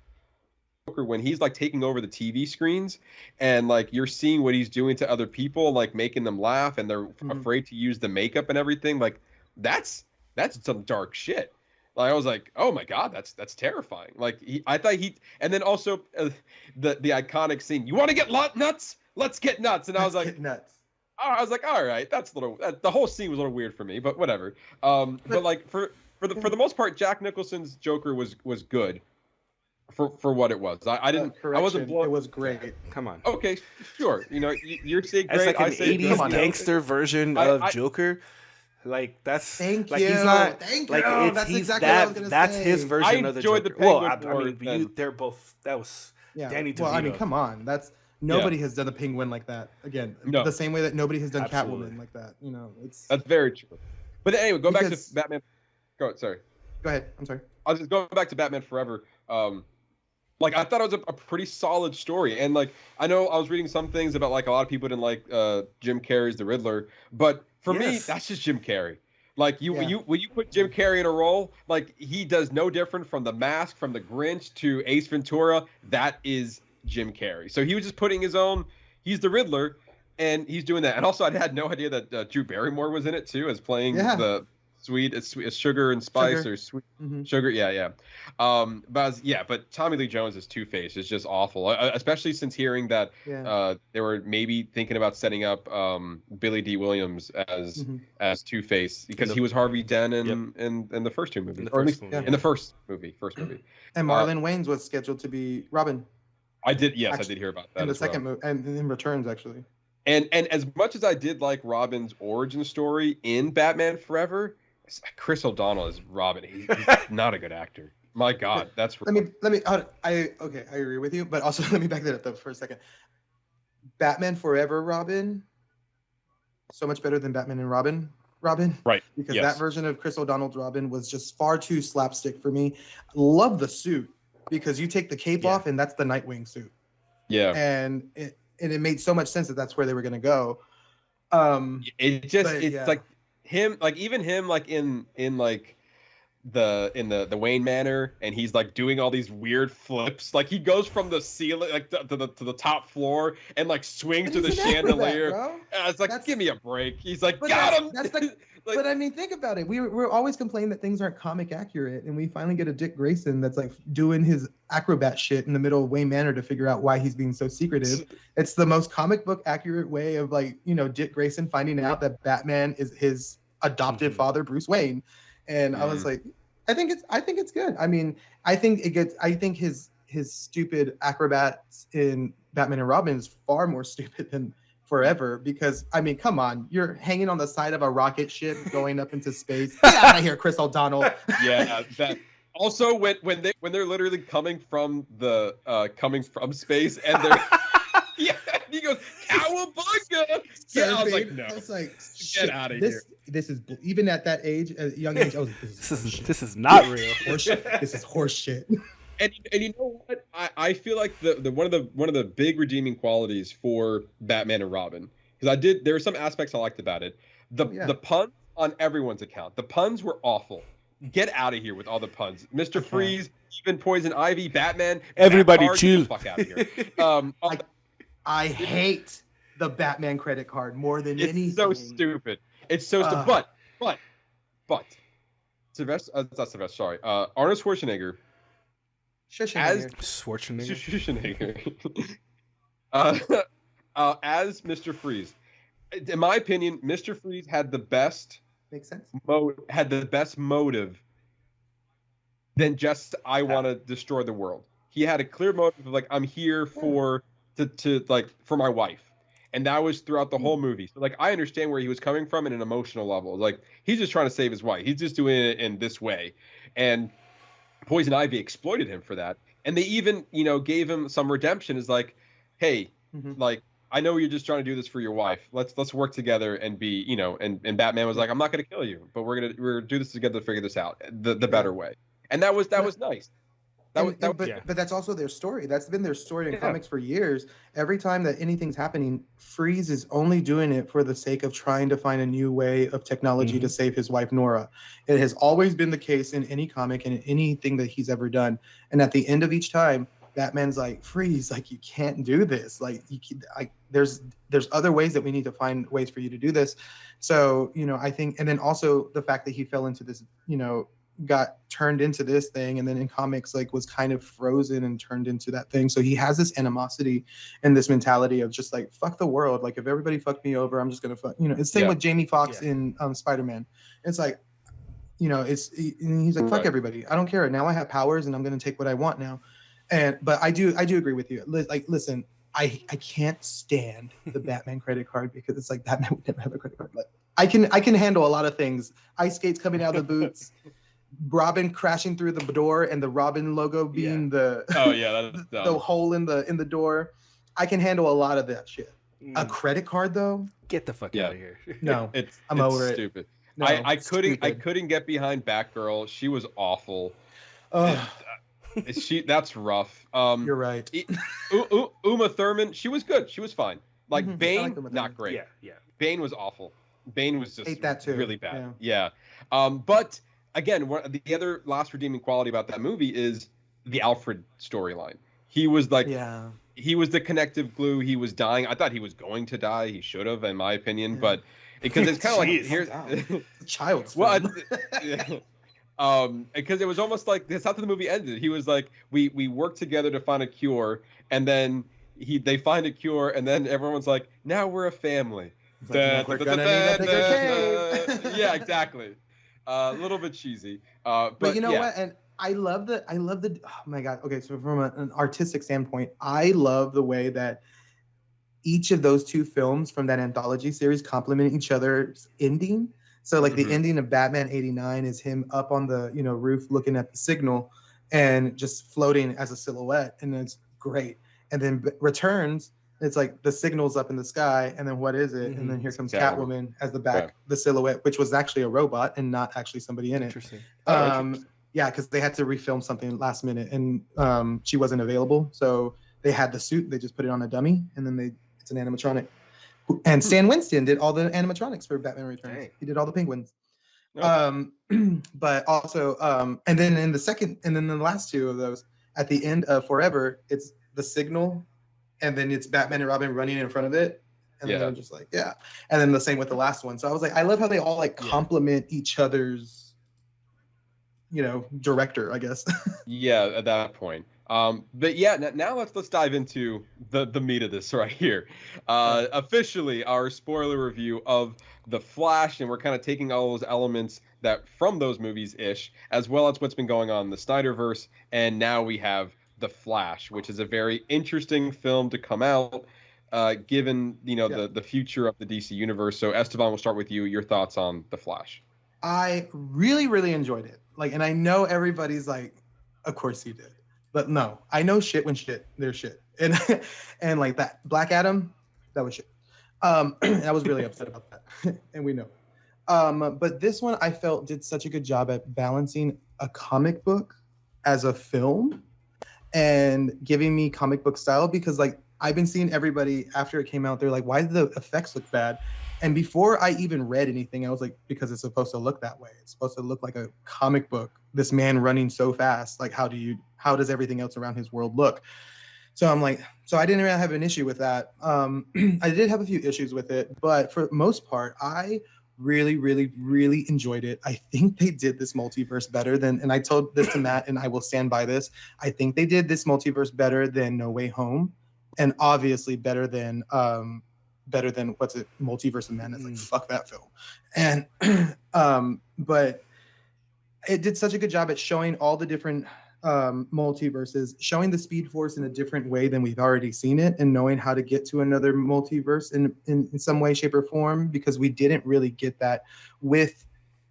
when he's like taking over the TV screens, and like you're seeing what he's doing to other people, like making them laugh, and they're afraid to use the makeup and everything. Like that's some dark shit. Like I was like, oh my god, that's terrifying. Like I thought and then also the iconic scene. You want to get nuts? Let's get nuts. And I was like, nuts. I was like, all right, that's a little. The whole scene was a little weird for me, but whatever. But like for the most part, Jack Nicholson's Joker was good. For what it was, I wasn't blown. It was great. Come on. Okay, sure. You're saying great. It's like an 80s gangster version of Joker. Like that's Thank like you. He's not Thank like you. it's That's he's exactly that what I was gonna that's say. his version of the enjoyed Joker. the Penguin Well, I mean, they're both. That was Danny DeVito. Well, I mean, come on. That's nobody has done a Penguin like that. Again, the same way that nobody has done Catwoman like that. That's very true. But anyway, go back to Batman. Sorry. Go ahead. I'm sorry. I was just going back to Batman Forever. Like I thought it was a pretty solid story, and like I know I was reading some things about like a lot of people didn't like Jim Carrey's The Riddler, but for me that's just Jim Carrey. Like when you put Jim Carrey in a role, like he does no different from The Mask, from The Grinch to Ace Ventura. That is Jim Carrey. So he was just putting his own. He's the Riddler, and he's doing that. And also, I had no idea that Drew Barrymore was in it too, as playing the sweet, it's sugar and spice or sweet sugar. Yeah. But Tommy Lee Jones as Two-Face is just awful, especially since hearing that they were maybe thinking about setting up Billy D. Williams as Two-Face because he was Harvey Dent in the first two movies, or at least in the first movie. And Marlon Wayans was scheduled to be Robin. I did hear about that in the second movie, and in Returns actually. And as much as I did like Robin's origin story in Batman Forever, Chris O'Donnell as Robin. He's not a good actor. My God, that's let me. I agree with you, but also let me back that up though for a second. Batman Forever Robin, so much better than Batman and Robin. right, Because yes. that version of Chris O'Donnell's Robin was just far too slapstick for me. Love the suit because you take the cape off and that's the Nightwing suit. Yeah, and it made so much sense that that's where they were gonna go. Like him, like even him, like in like the Wayne Manor, and he's like doing all these weird flips. Like he goes from the ceiling, like to the top floor, and like swings to the chandelier. And I was like, give me a break. He's like, got him. That's but I mean, think about it. We're always complaining that things aren't comic accurate, and we finally get a Dick Grayson that's like doing his acrobat shit in the middle of Wayne Manor to figure out why he's being so secretive. It's the most comic book accurate way of like, Dick Grayson finding out that Batman is his adoptive father, Bruce Wayne. And I was like, I think it's good. I mean, I think his stupid acrobats in Batman and Robin is far more stupid than Forever, because I mean, come on, you're hanging on the side of a rocket ship going up into space. Get out of here, Chris O'Donnell. Yeah, that. Also, when they're literally coming from space, and they're he goes cowabunga. Yeah, I was like, no. I was like, get out of here. This is even at that age, at a young age, I was like, this is not real. This is horse shit. And you know what? I feel like the one of the big redeeming qualities for Batman and Robin, because there were some aspects I liked about it. The puns on everyone's account. The puns were awful. Get out of here with all the puns. Mr. Freeze, even Poison Ivy, Batman. Everybody chill. Get the fuck out of here. I hate the Batman credit card more than anything. It's so stupid. It's so stupid. But Sylvester, not Sylvester, sorry. Arnold Schwarzenegger. Schwarzenegger. As Mr. Freeze. In my opinion, Mr. Freeze had the best motive than just I want to destroy the world. He had a clear motive of like, I'm here for my wife. And that was throughout the whole movie. So like I understand where he was coming from in an emotional level. Like he's just trying to save his wife. He's just doing it in this way. And Poison Ivy exploited him for that. And they even, gave him some redemption. Is like, hey, like, I know you're just trying to do this for your wife. Let's work together and be, and Batman was like, I'm not going to kill you, but we're gonna do this together to figure this out the better way. And that was nice. But that's also their story. That's been their story in comics for years. Every time that anything's happening, Freeze is only doing it for the sake of trying to find a new way of technology to save his wife, Nora. It has always been the case in any comic and anything that he's ever done. And at the end of each time, Batman's like, Freeze, like, you can't do this. Like, there's other ways that we need to find ways for you to do this. So, I think, and then also the fact that he fell into this, got turned into this thing, and then in comics like was kind of frozen and turned into that thing. So he has this animosity and this mentality of just like, fuck the world. Like if everybody fucked me over, I'm just gonna fuck. It's the same with Jamie Foxx in Spider-Man. It's like, he's like, fuck everybody. I don't care. Now I have powers and I'm gonna take what I want now. But I do agree with you. Like, listen, I can't stand the Batman credit card because it's like Batman would never have a credit card. Like I can handle a lot of things. Ice skates coming out of the boots. Robin crashing through the door and the Robin logo being the the hole in the door. I can handle a lot of that shit. A credit card though? Get the fuck out of here. No, I'm over it. Stupid. No, I couldn't get behind Batgirl. She was awful. That's rough. You're right. Uma Thurman, she was good. She was fine. Like Bane, not great. Yeah. Bane was awful. Bane was just hate that too. Really bad. Yeah. But again, the other last redeeming quality about that movie is the Alfred storyline. He was like, he was the connective glue. He was dying. I thought he was going to die. He should have, in my opinion. But because it's kind of like here's child's because it was almost like that's how the movie ended. He was like, we worked together to find a cure, and then they find a cure, and then everyone's like, now we're a family. We're gonna need a bigger cave. Yeah, exactly. A little bit cheesy, but you know what? And I love the. Oh my god. Okay, so from an artistic standpoint, I love the way that each of those two films from that anthology series complement each other's ending. So like the ending of Batman '89 is him up on the roof looking at the signal, and just floating as a silhouette, and it's great. And then returns, it's like the signal's up in the sky, and then what is it? And then here comes Catwoman as the silhouette, which was actually a robot and not actually somebody in it. Interesting. Yeah, because they had to refilm something last minute, and she wasn't available, so they had the suit. They just put it on a dummy, and then it's an animatronic. And Stan Winston did all the animatronics for Batman Returns. Dang. He did all the penguins. Okay. But also, and then in the last two of those, at the end of Forever, it's the signal, and then it's Batman and Robin running in front of it. And then I'm just like, yeah. And then the same with the last one. So I was like, I love how they all like complement each other's, director, I guess. Yeah, at that point. But yeah, now let's dive into the meat of this right here. Officially, our spoiler review of The Flash, and we're kind of taking all those elements that from those movies as well as what's been going on in the Snyderverse, and now we have The Flash, which is a very interesting film to come out, given the future of the DC universe. So Estevan, we'll start with you. Your thoughts on The Flash? I really, really enjoyed it. And I know everybody's like, of course you did. But no, I know shit when there's shit. And like that Black Adam, that was shit. I was really upset about that. And we know. But this one I felt did such a good job at balancing a comic book as a film and giving me comic book style, because like I've been seeing everybody after it came out, they're like, why did the effects look bad? And before I even read anything, I was like, because it's supposed to look that way. It's supposed to look like a comic book. This man running so fast, like how does everything else around his world look? So I'm like, so I didn't really have an issue with that. I did have a few issues with it, but for the most part, I really, really, really enjoyed it. I think they did this multiverse better than, and I told this to Matt, and I will stand by this. I think they did this multiverse better than No Way Home, and obviously better than what's it, Multiverse of Madness. Like fuck that film. And but it did such a good job at showing all the different multiverses, showing the Speed Force in a different way than we've already seen it, and knowing how to get to another multiverse in some way, shape, or form, because we didn't really get that with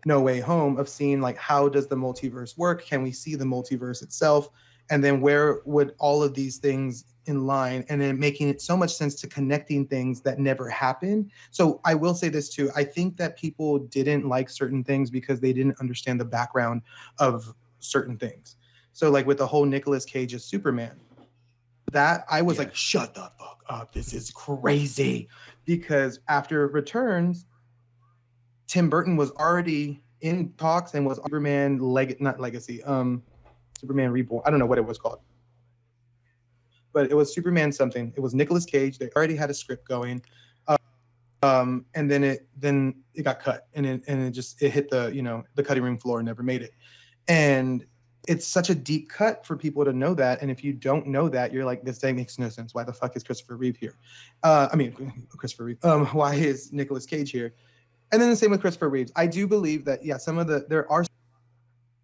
No Way Home, of seeing like, how does the multiverse work? Can we see the multiverse itself? And then where would all of these things in line, and then making it so much sense to connecting things that never happened. So I will say this too. I think that people didn't like certain things because they didn't understand the background of certain things. So like with the whole Nicolas Cage as Superman, that I was like, shut the fuck up. This is crazy. Because after Returns, Tim Burton was already in talks and was Superman Superman Reborn. I don't know what it was called. But it was Superman something. It was Nicolas Cage. They already had a script going, and then it got cut, and it hit the cutting room floor and never made it. And it's such a deep cut for people to know that. And if you don't know that, you're like, this thing makes no sense. Why the fuck is Christopher Reeve here? Christopher Reeve. Why is Nicolas Cage here? And then the same with Christopher Reeves. I do believe that there are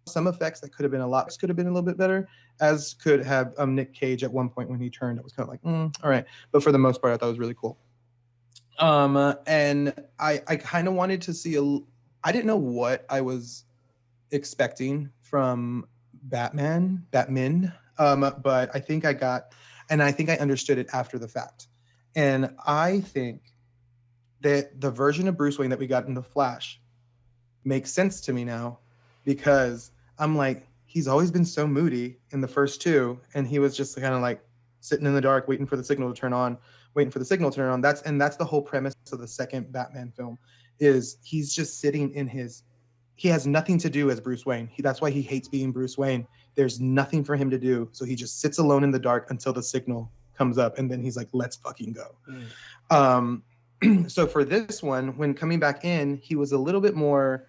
some effects that could have been a little bit better, as could have Nick Cage at one point when he turned. It was kind of like, all right. But for the most part, I thought it was really cool. And I kind of wanted to see I didn't know what I was expecting from Batman, but I think I understood it after the fact. And I think that the version of Bruce Wayne that we got in The Flash makes sense to me now, because I'm like, he's always been so moody in the first two, and he was just kind of like sitting in the dark, waiting for the signal to turn on. That's the whole premise of the second Batman film, is he's just sitting he has nothing to do as Bruce Wayne. That's why he hates being Bruce Wayne. There's nothing for him to do, so he just sits alone in the dark until the signal comes up, and then he's like, let's fucking go. So for this one, when coming back in, he was a little bit more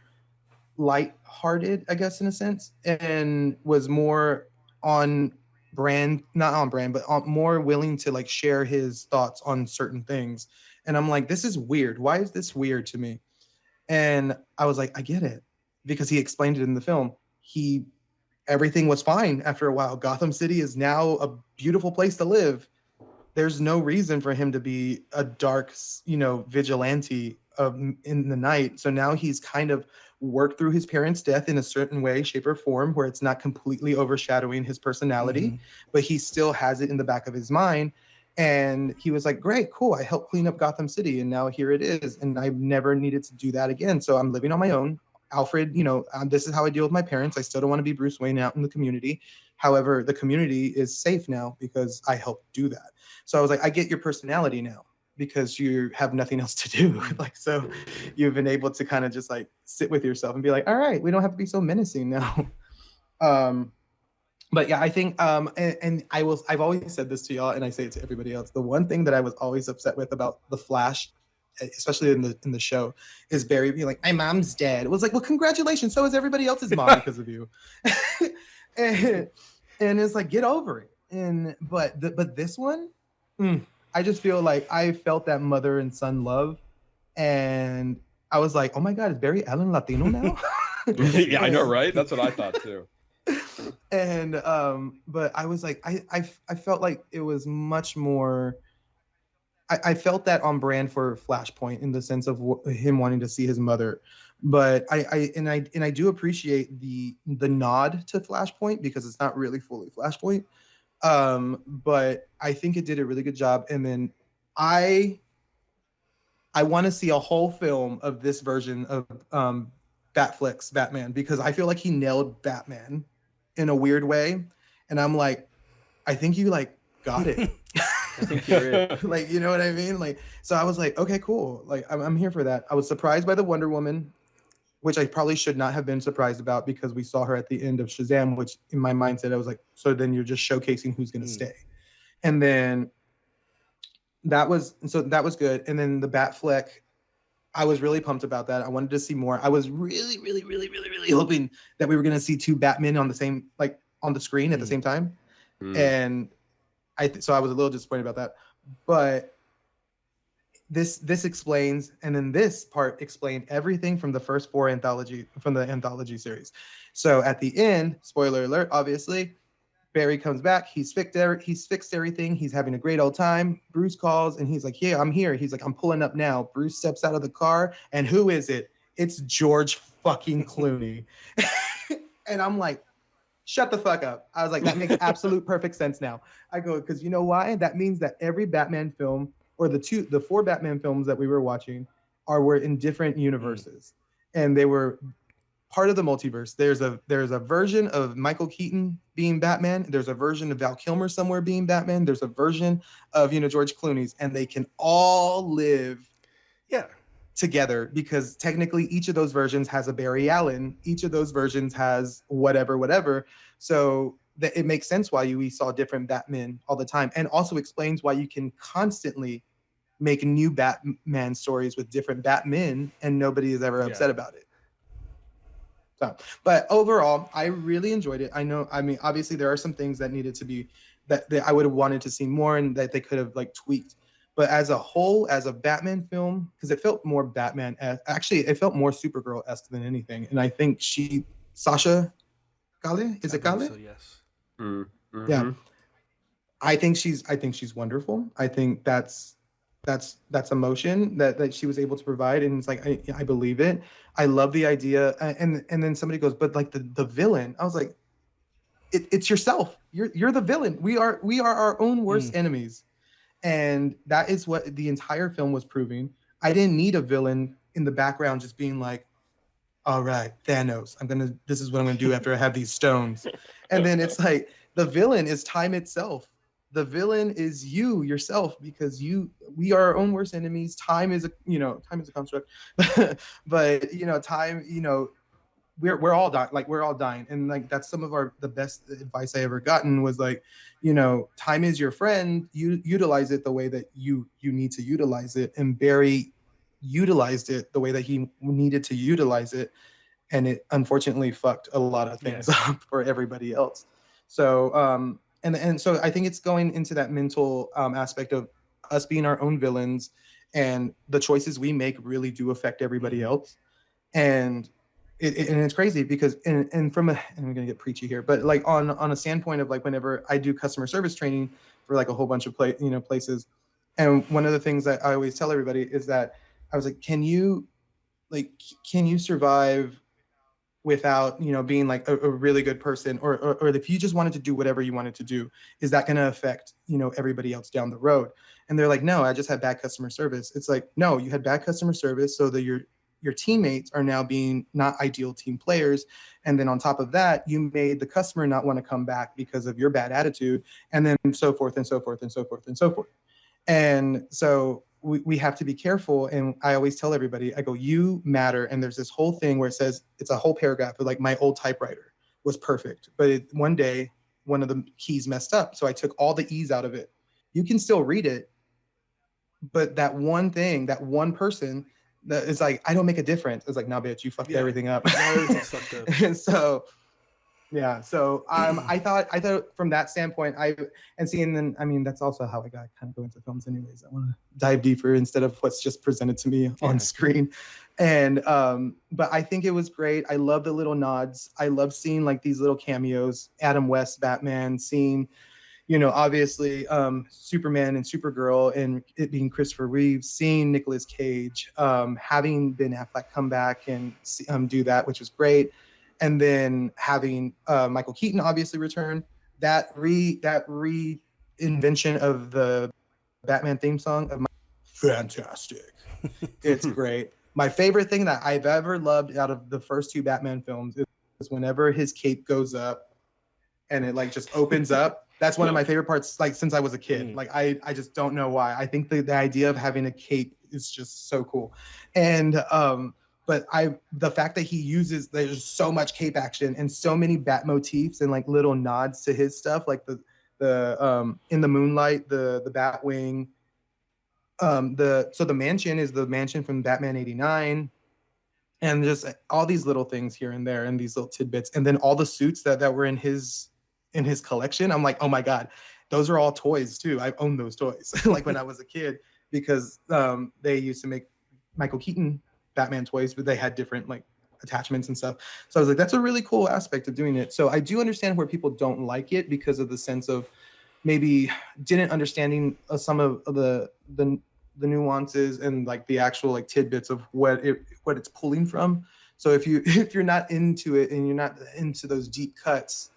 light-hearted, I guess, in a sense, and was more on brand, not on brand, but more willing to like share his thoughts on certain things. And I'm like, this is weird. Why is this weird to me? And I was like, I get it, because he explained it in the film. Everything was fine after a while. Gotham City is now a beautiful place to live. There's no reason for him to be a dark, vigilante in the night. So now he's kind of work through his parents' death in a certain way, shape, or form, where it's not completely overshadowing his personality, but he still has it in the back of his mind. And he was like, great, cool. I helped clean up Gotham City, and now here it is. And I've never needed to do that again. So I'm living on my own. Alfred, this is how I deal with my parents. I still don't want to be Bruce Wayne out in the community. However, the community is safe now because I helped do that. So I was like, I get your personality now because you have nothing else to do. Like, so you've been able to kind of just like sit with yourself and be like, all right, we don't have to be so menacing now. But yeah, I think, I've always said this to y'all, and I say it to everybody else. The one thing that I was always upset with about the Flash, especially in the show, is Barry being like, my mom's dead. It was like, well, congratulations. So is everybody else's mom because of you. and it's like, get over it. But this one, I just feel like I felt that mother and son love, and I was like, oh my God, is Barry Allen Latino now? Yeah, I know, right? That's what I thought too. And but I was like, I felt like it was much more. I felt that on brand for Flashpoint in the sense of him wanting to see his mother, but I do appreciate the nod to Flashpoint because it's not really fully Flashpoint, but I think it did a really good job. And then I want to see a whole film of this version of Batfleck's Batman because I feel like he nailed Batman in a weird way, and I'm like, I think you like got it. I think you're it. Like, you know what I mean? Like, so I was like, okay, cool. Like, I'm here for that. I was surprised by the Wonder Woman, which I probably should not have been surprised about because we saw her at the end of Shazam, which in my mindset I was like, so then you're just showcasing who's going to stay, and then that was good. And then the Batfleck, I was really pumped about that. I wanted to see more. I was really, really, really, really, really hoping that we were going to see two Batmen on the same, like on the screen at the same time. And so I was a little disappointed about that. But this explains, and then this part explained everything from the first four from the anthology series. So at the end, spoiler alert, obviously, Barry comes back. He's fixed everything. He's having a great old time. Bruce calls and he's like, yeah, I'm here. He's like, I'm pulling up now. Bruce steps out of the car. And who is it? It's George fucking Clooney. And I'm like, shut the fuck up. I was like, that makes absolute perfect sense now. I go, because you know why? That means that every Batman film, or the four Batman films that we were watching were in different universes. And they were part of the multiverse. There's a version of Michael Keaton being Batman. There's a version of Val Kilmer somewhere being Batman. There's a version of George Clooney's, and they can all live together because technically each of those versions has a Barry Allen. Each of those versions has whatever. So that it makes sense why we saw different Batmen all the time, and also explains why you can constantly make new Batman stories with different Batmen and nobody is ever upset about it. So, but overall, I really enjoyed it. I mean, obviously there are some things that needed to be, that I would have wanted to see more and that they could have like tweaked. But as a whole, as a Batman film, because it felt more Batman-esque, actually it felt more Supergirl-esque than anything. And I think Sasha Calle, is it Calle? So yes. Mm-hmm. Yeah. I think she's wonderful. I think that's emotion that she was able to provide, and it's like I believe it. I love the idea, and then somebody goes, but like the villain. I was like, it's yourself. You're the villain. We are our own worst enemies, and that is what the entire film was proving. I didn't need a villain in the background just being like, all right, Thanos, this is what I'm gonna do after I have these stones, and then it's like the villain is time itself. The villain is you yourself, because we are our own worst enemies. Time is a construct, but time, we're all dying. Like we're all dying, and like that's some of the best advice I ever gotten was like, time is your friend. You utilize it the way that you need to utilize it, and Barry utilized it the way that he needed to utilize it, and it unfortunately fucked a lot of things up for everybody else. So and so I think it's going into that mental aspect of us being our own villains, and the choices we make really do affect everybody else. And it's crazy because and I'm gonna get preachy here, but like on a standpoint of like whenever I do customer service training for like a whole bunch of places, and one of the things that I always tell everybody is that I was like, can you survive without, you know, being like a really good person, or if you just wanted to do whatever you wanted to do, is that going to affect, you know, everybody else down the road? And they're like, no, I just had bad customer service. It's like, no, you had bad customer service so that your teammates are now being not ideal team players. And then on top of that, you made the customer not want to come back because of your bad attitude, and then so forth and so forth and so forth and so forth. And so we have to be careful. And I always tell everybody, I go, you matter. And there's this whole thing where it says, it's a whole paragraph, but like my old typewriter was perfect. But one day, one of the keys messed up. So I took all the E's out of it. You can still read it. But that one thing, that one person, that is like, I don't make a difference. It's like, nah, bitch, you fucked everything up. Everything's fucked up. And so, yeah. So I thought from that standpoint, then I mean, that's also how I got kind of go into films anyways. I want to dive deeper instead of what's just presented to me on screen. And but I think it was great. I love the little nods. I love seeing like these little cameos, Adam West, Batman, seeing, you know, obviously Superman and Supergirl, and it being Christopher Reeves, seeing Nicolas Cage, having Ben Affleck come back and do that, which was great. And then having Michael Keaton obviously return. That reinvention of the Batman theme song of fantastic. It's great. My favorite thing that I've ever loved out of the first two Batman films is whenever his cape goes up and it like just opens up. That's one of my favorite parts, like since I was a kid. Like I just don't know why. I think the idea of having a cape is just so cool. And but the fact that there's so much cape action and so many bat motifs and like little nods to his stuff, like the in the moonlight, the Batwing, so the mansion is the mansion from Batman '89, and just all these little things here and there and these little tidbits, and then all the suits that were in his collection. I'm like, oh my God, those are all toys too. I've owned those toys like when I was a kid, because they used to make Michael Keaton Batman toys, but they had different like attachments and stuff. So I was like, that's a really cool aspect of doing it. So I do understand where people don't like it because of the sense of maybe didn't understanding some of the nuances and like the actual like tidbits of what it's pulling from. So if you're not into it and you're not into those deep cuts,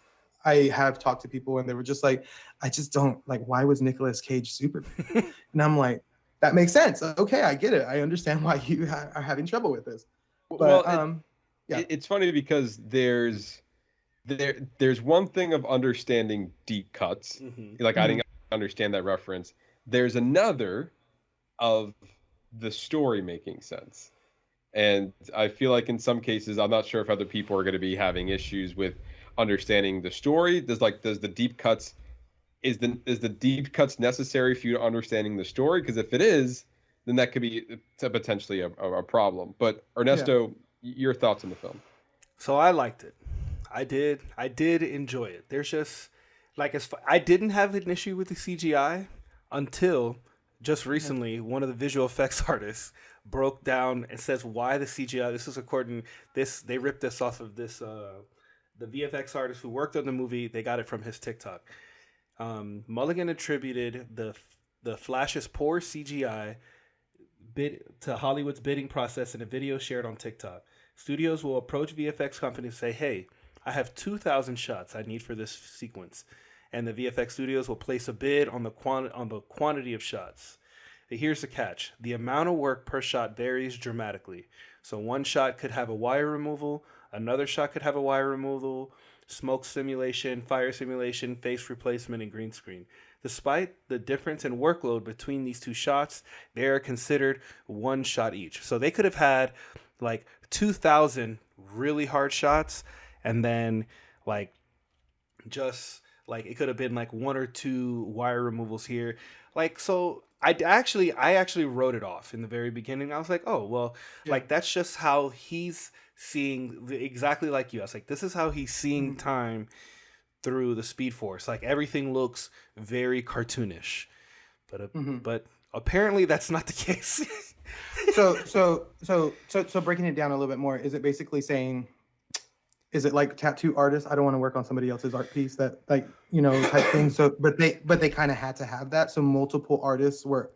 I have talked to people and they were just like, I just don't like, why was Nicolas Cage Superman? And I'm like, that makes sense. Okay, I get it. I understand why you are having trouble with this. But it's funny because there's one thing of understanding deep cuts. Like I didn't understand that reference. There's another of the story making sense. And I feel like in some cases, I'm not sure if other people are going to be having issues with understanding the story. Is the deep cuts necessary for you to understanding the story? Because if it is, then that could be potentially a problem. But Ernesto, your thoughts on the film? So I liked it. I did enjoy it. There's just like I didn't have an issue with the CGI until just recently. One of the visual effects artists broke down and says why the CGI. This is according they ripped this off of this the VFX artist who worked on the movie. They got it from his TikTok. Mulligan attributed the Flash's poor CGI bid to Hollywood's bidding process in a video shared on TikTok. Studios will approach VFX companies and say, hey, I have 2,000 shots I need for this sequence. And the VFX studios will place a bid on the quantity of shots. Here's the catch. The amount of work per shot varies dramatically. So one shot could have a wire removal, another shot could have a wire removal, smoke simulation, fire simulation, face replacement, and green screen. Despite the difference in workload between these two shots, they are considered one shot each. So they could have had like 2,000 really hard shots, and then like just like it could have been like one or two wire removals here. Like, so I actually wrote it off in the very beginning. I was like, oh, well, like that's just how he's seeing exactly like you. I was like, this is how he's seeing time through the Speed Force. Like everything looks very cartoonish, but apparently that's not the case. So breaking it down a little bit more, is it basically saying, is it like tattoo artists? I don't want to work on somebody else's art piece, that like, you know, type thing. So, but they kind of had to have that. So multiple artists were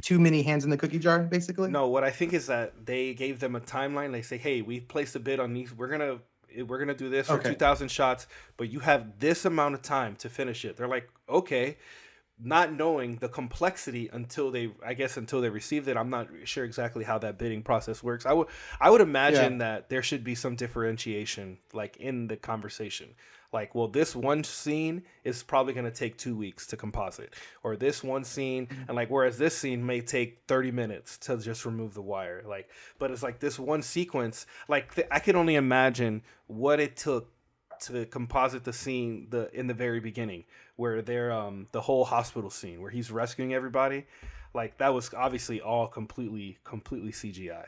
too many hands in the cookie jar, basically. No, what I think is that they gave them a timeline. They say, hey, we've placed a bid on these. We're going to we're gonna do this for Okay. 2,000 shots, but you have this amount of time to finish it. They're like, okay, not knowing the complexity until they received it. I'm not sure exactly how that bidding process works. I would imagine that there should be some differentiation, like in the conversation. Like, well, this one scene is probably going to take 2 weeks to composite, or this one scene, and like, whereas this scene may take 30 minutes to just remove the wire. Like, but it's like this one sequence, like I can only imagine what it took to composite the scene in the very beginning, where they're the whole hospital scene where he's rescuing everybody. Like, that was obviously all completely CGI.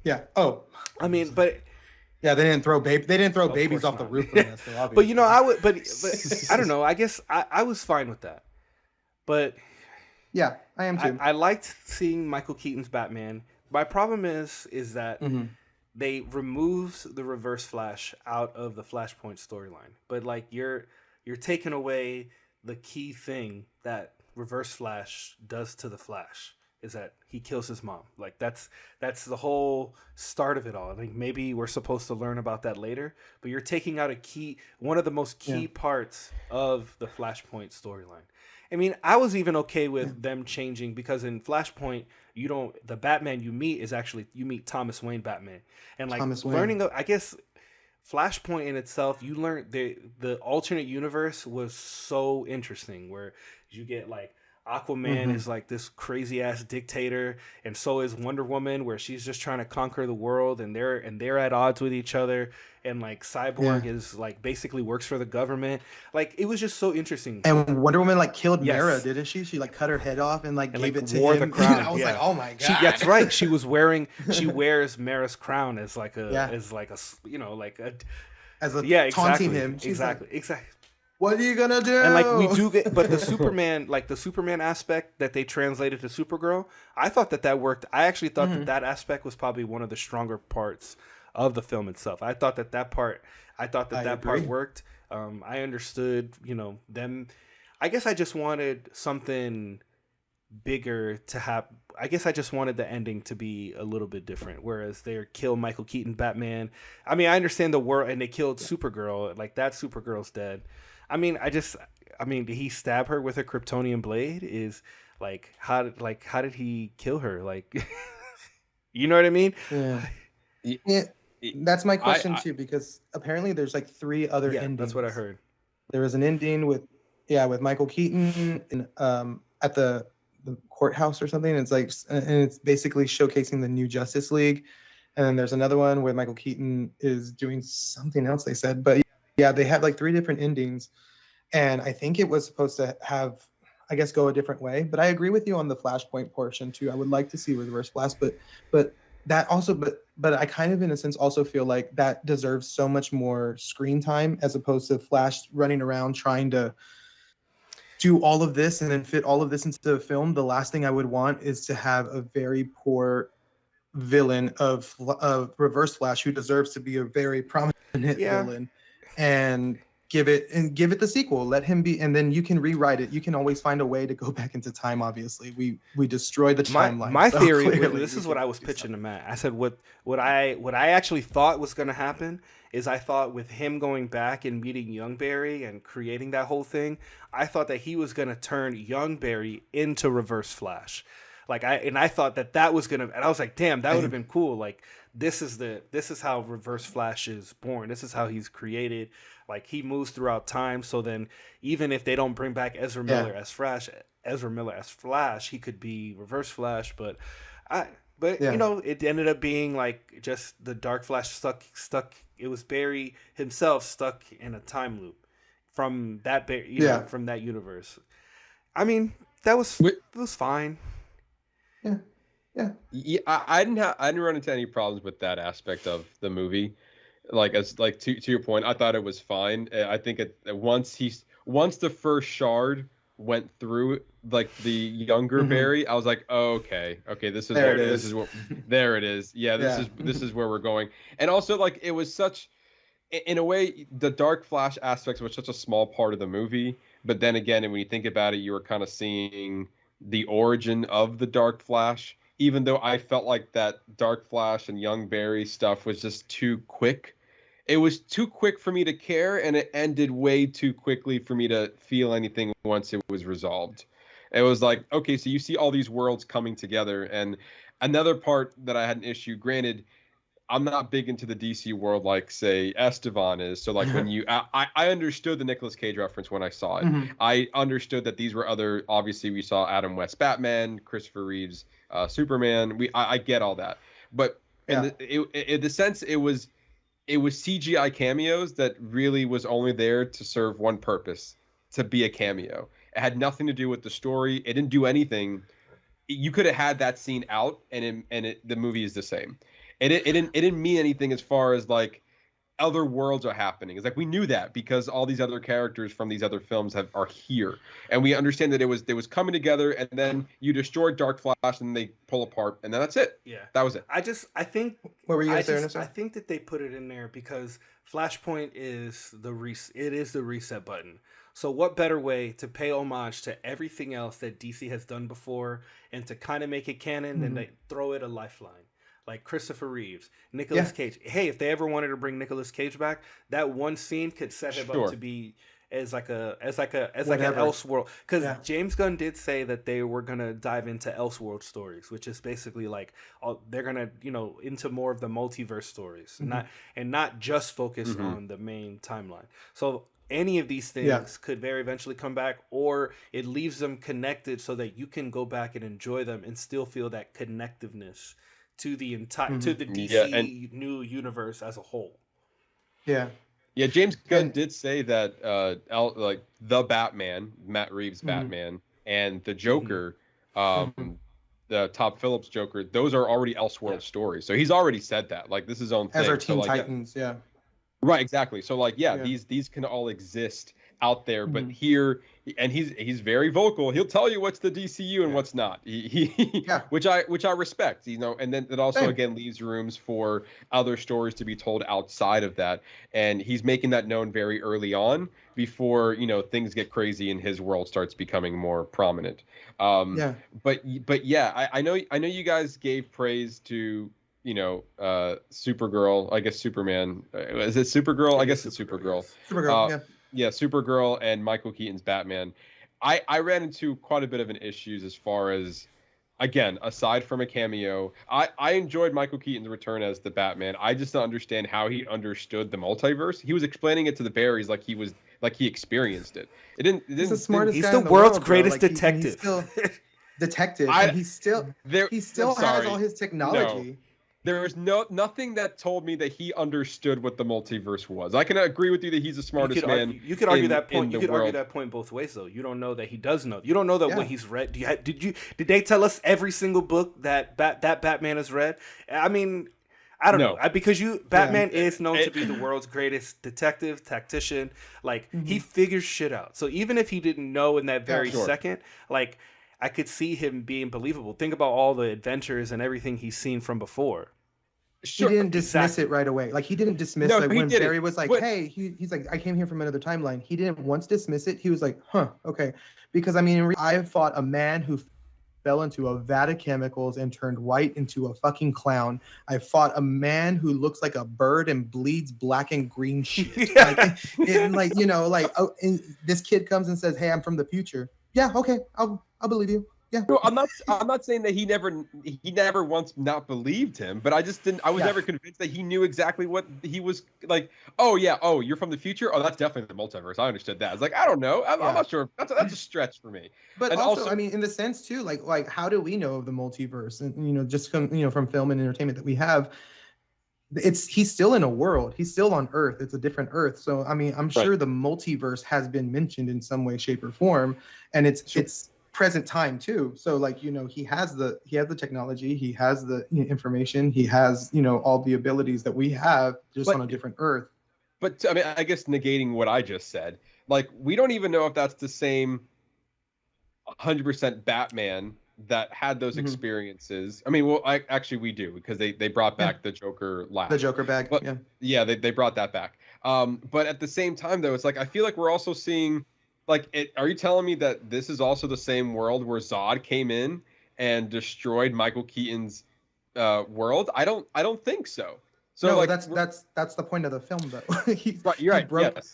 Yeah. Oh, I mean, but yeah, they didn't throw babies off the not. roof. Ernesto, but you know, I would, but I don't know. I guess I was fine with that. But yeah, I am too. I liked seeing Michael Keaton's Batman. My problem is that they removed the Reverse Flash out of the Flashpoint storyline. But like, you're taking away the key thing that Reverse Flash does to the Flash, is that he kills his mom. Like, that's the whole start of it all. I think maybe we're supposed to learn about that later, but you're taking out one of the most key parts of the Flashpoint storyline. I mean, I was even okay with them changing, because in Flashpoint, the Batman you meet is actually, you meet Thomas Wayne Batman. And like, I guess Flashpoint in itself, you learn the alternate universe was so interesting, where you get like Aquaman is like this crazy ass dictator, and so is Wonder Woman, where she's just trying to conquer the world, and they're at odds with each other, and like Cyborg is like basically works for the government. Like, it was just so interesting. And Wonder Woman like killed Mera, didn't she? She like cut her head off and gave it to wore him. The crown. I was like, oh my god. That's right. She wears Mera's crown as like a taunting him. She's exactly. What are you gonna do? And like, we do get, but the Superman aspect that they translated to Supergirl, I thought that worked. I actually thought that aspect was probably one of the stronger parts of the film itself. I thought that part worked. I understood, them. I guess I just wanted something bigger to happen. I guess I just wanted the ending to be a little bit different. Whereas they kill Michael Keaton Batman. I mean, I understand the world, and they killed Supergirl. Like, that Supergirl's dead. I mean, did he stab her with a Kryptonian blade? Is like, how did he kill her? Like, you know what I mean? Yeah. That's my question too, because apparently there's like 3 other endings. That's what I heard. There was an ending with Michael Keaton at the courthouse or something. And it's basically showcasing the new Justice League. And then there's another one where Michael Keaton is doing something else, they said. But yeah, they had like 3 different endings, and I think it was supposed to have, I guess, go a different way. But I agree with you on the Flashpoint portion too. I would like to see Reverse Flash, but that also, but I kind of, in a sense, also feel like that deserves so much more screen time, as opposed to Flash running around trying to do all of this and then fit all of this into the film. The last thing I would want is to have a very poor villain of Reverse Flash, who deserves to be a very prominent villain, and give it the sequel. Let him be, and then you can rewrite it. You can always find a way to go back into time. Obviously, we destroyed the timeline. My theory, this is what I was pitching to Matt. I said what I actually thought was going to happen is, I thought with him going back and meeting Young Barry and creating that whole thing, I thought that he was going to turn Young Barry into Reverse Flash. Like, I thought that was gonna, and I was like, damn, that would have been cool. Like, this is how Reverse Flash is born. This is how he's created. Like, he moves throughout time. So then, even if they don't bring back Ezra Miller as Flash, he could be Reverse Flash. But it ended up being like just the Dark Flash stuck. It was Barry himself stuck in a time loop from that from that universe. I mean, it was fine. Yeah. I didn't run into any problems with that aspect of the movie. Like, to your point, I thought it was fine. I think once the first shard went through, like, the younger Barry, I was like, oh, okay, this is what there it is. Yeah, this is where we're going. And also, like, it was such, in a way, the Dark Flash aspects was such a small part of the movie. But then again, when you think about it, you were kind of seeing the origin of the Dark Flash even though I felt like that Dark Flash and Young Barry stuff was just too quick. It was too quick for me to care, and it ended way too quickly for me to feel anything once it was resolved. It was like, okay, so you see all these worlds coming together, and another part that I had an issue, granted, I'm not big into the DC world like, say, Estevan is. So, like, when you... I understood the Nicolas Cage reference when I saw it. Mhm. I understood that these were other... Obviously, we saw Adam West Batman, Christopher Reeves Superman. I get all that. But in the sense, it was CGI cameos that really was only there to serve one purpose, to be a cameo. It had nothing to do with the story. It didn't do anything. You could have had that scene out, and the movie is the same. It didn't mean anything as far as like other worlds are happening. It's like we knew that because all these other characters from these other films are here, and we understand that it was coming together, and then you destroyed Dark Flash, and they pull apart, and then that's it. Yeah, that was it. I think. What were you gonna say, Ernesto? I think that they put it in there because Flashpoint is the reset button. So what better way to pay homage to everything else that DC has done before and to kind of make it canon than to throw it a lifeline? Like Christopher Reeves, Nicolas Cage. Hey, if they ever wanted to bring Nicolas Cage back, that one scene could set him up to be as like an Elseworld. Because James Gunn did say that they were gonna dive into Elseworld stories, which is basically like they're gonna into more of the multiverse stories, not just focus on the main timeline. So any of these things could very eventually come back, or it leaves them connected so that you can go back and enjoy them and still feel that connectiveness to the entire to the DC new universe as a whole. Yeah, James Gunn did say that like the Batman, Matt Reeves' Batman, and the Joker, the Todd Phillips Joker, those are already Elseworld stories. So he's already said that. Like, this is his own thing. As our Teen so, like, Titans, Right, exactly. So like, these can all exist out there, but here, and he's very vocal. He'll tell you what's the DCU and what's not. He which I respect, and then it also again leaves rooms for other stories to be told outside of that. And he's making that known very early on before, things get crazy and his world starts becoming more prominent. But I know you guys gave praise to Supergirl, I guess Superman. Is it Supergirl? I guess it's Supergirl. Supergirl, Supergirl and Michael Keaton's Batman. I ran into quite a bit of an issues as far as, again, aside from a cameo, I enjoyed Michael Keaton's return as the Batman. I just don't understand how he understood the multiverse. He was explaining it to the Barrys like he experienced it. He's the smartest he's guy the in the world's world, greatest bro. detective. He's still detective. And he still has all his technology. No. There was nothing that told me that he understood what the multiverse was. I can agree with you that he's the smartest man. You could argue that point. You could argue that point both ways, though. You don't know that he does know. You don't know that what he's read. Did they tell us every single book that Batman has read? I mean, I don't know, because Batman is known to be the world's greatest detective, tactician. Like he figures shit out. So even if he didn't know in that very second, like, I could see him being believable. Think about all the adventures and everything he's seen from before. He didn't dismiss it right away. Like, he didn't dismiss when Barry was like, hey, he's like, I came here from another timeline. He didn't once dismiss it. He was like, okay. Because, I mean, I fought a man who fell into a vat of chemicals and turned white into a fucking clown. I fought a man who looks like a bird and bleeds black and green shit. This kid comes and says, hey, I'm from the future. Yeah, okay, I'll believe you. Yeah. No, I'm not saying that he never once not believed him, but I just didn't. I was never convinced that he knew exactly what he was like. Oh yeah. Oh, you're from the future. Oh, that's definitely the multiverse. I understood that. It's like, I don't know. I'm not sure. That's a stretch for me. But also, I mean, in the sense too, like how do we know of the multiverse? And just from film and entertainment that we have. He's still in a world. He's still on Earth. It's a different Earth. So I mean, I'm sure the multiverse has been mentioned in some way, shape, or form, and it's present time too. So like, he has the technology, he has the information, he has all the abilities that we have, just on a different Earth. But I mean, I guess negating what I just said, like, we don't even know if that's the same 100% Batman that had those experiences. I mean, well, actually we do, because they brought back the Joker laugh. The Joker bag. But, they brought that back. But at the same time, though, it's like, I feel like we're also seeing, like, are you telling me that this is also the same world where Zod came in and destroyed Michael Keaton's world? I don't think so. So no, like that's the point of the film, though. You're right.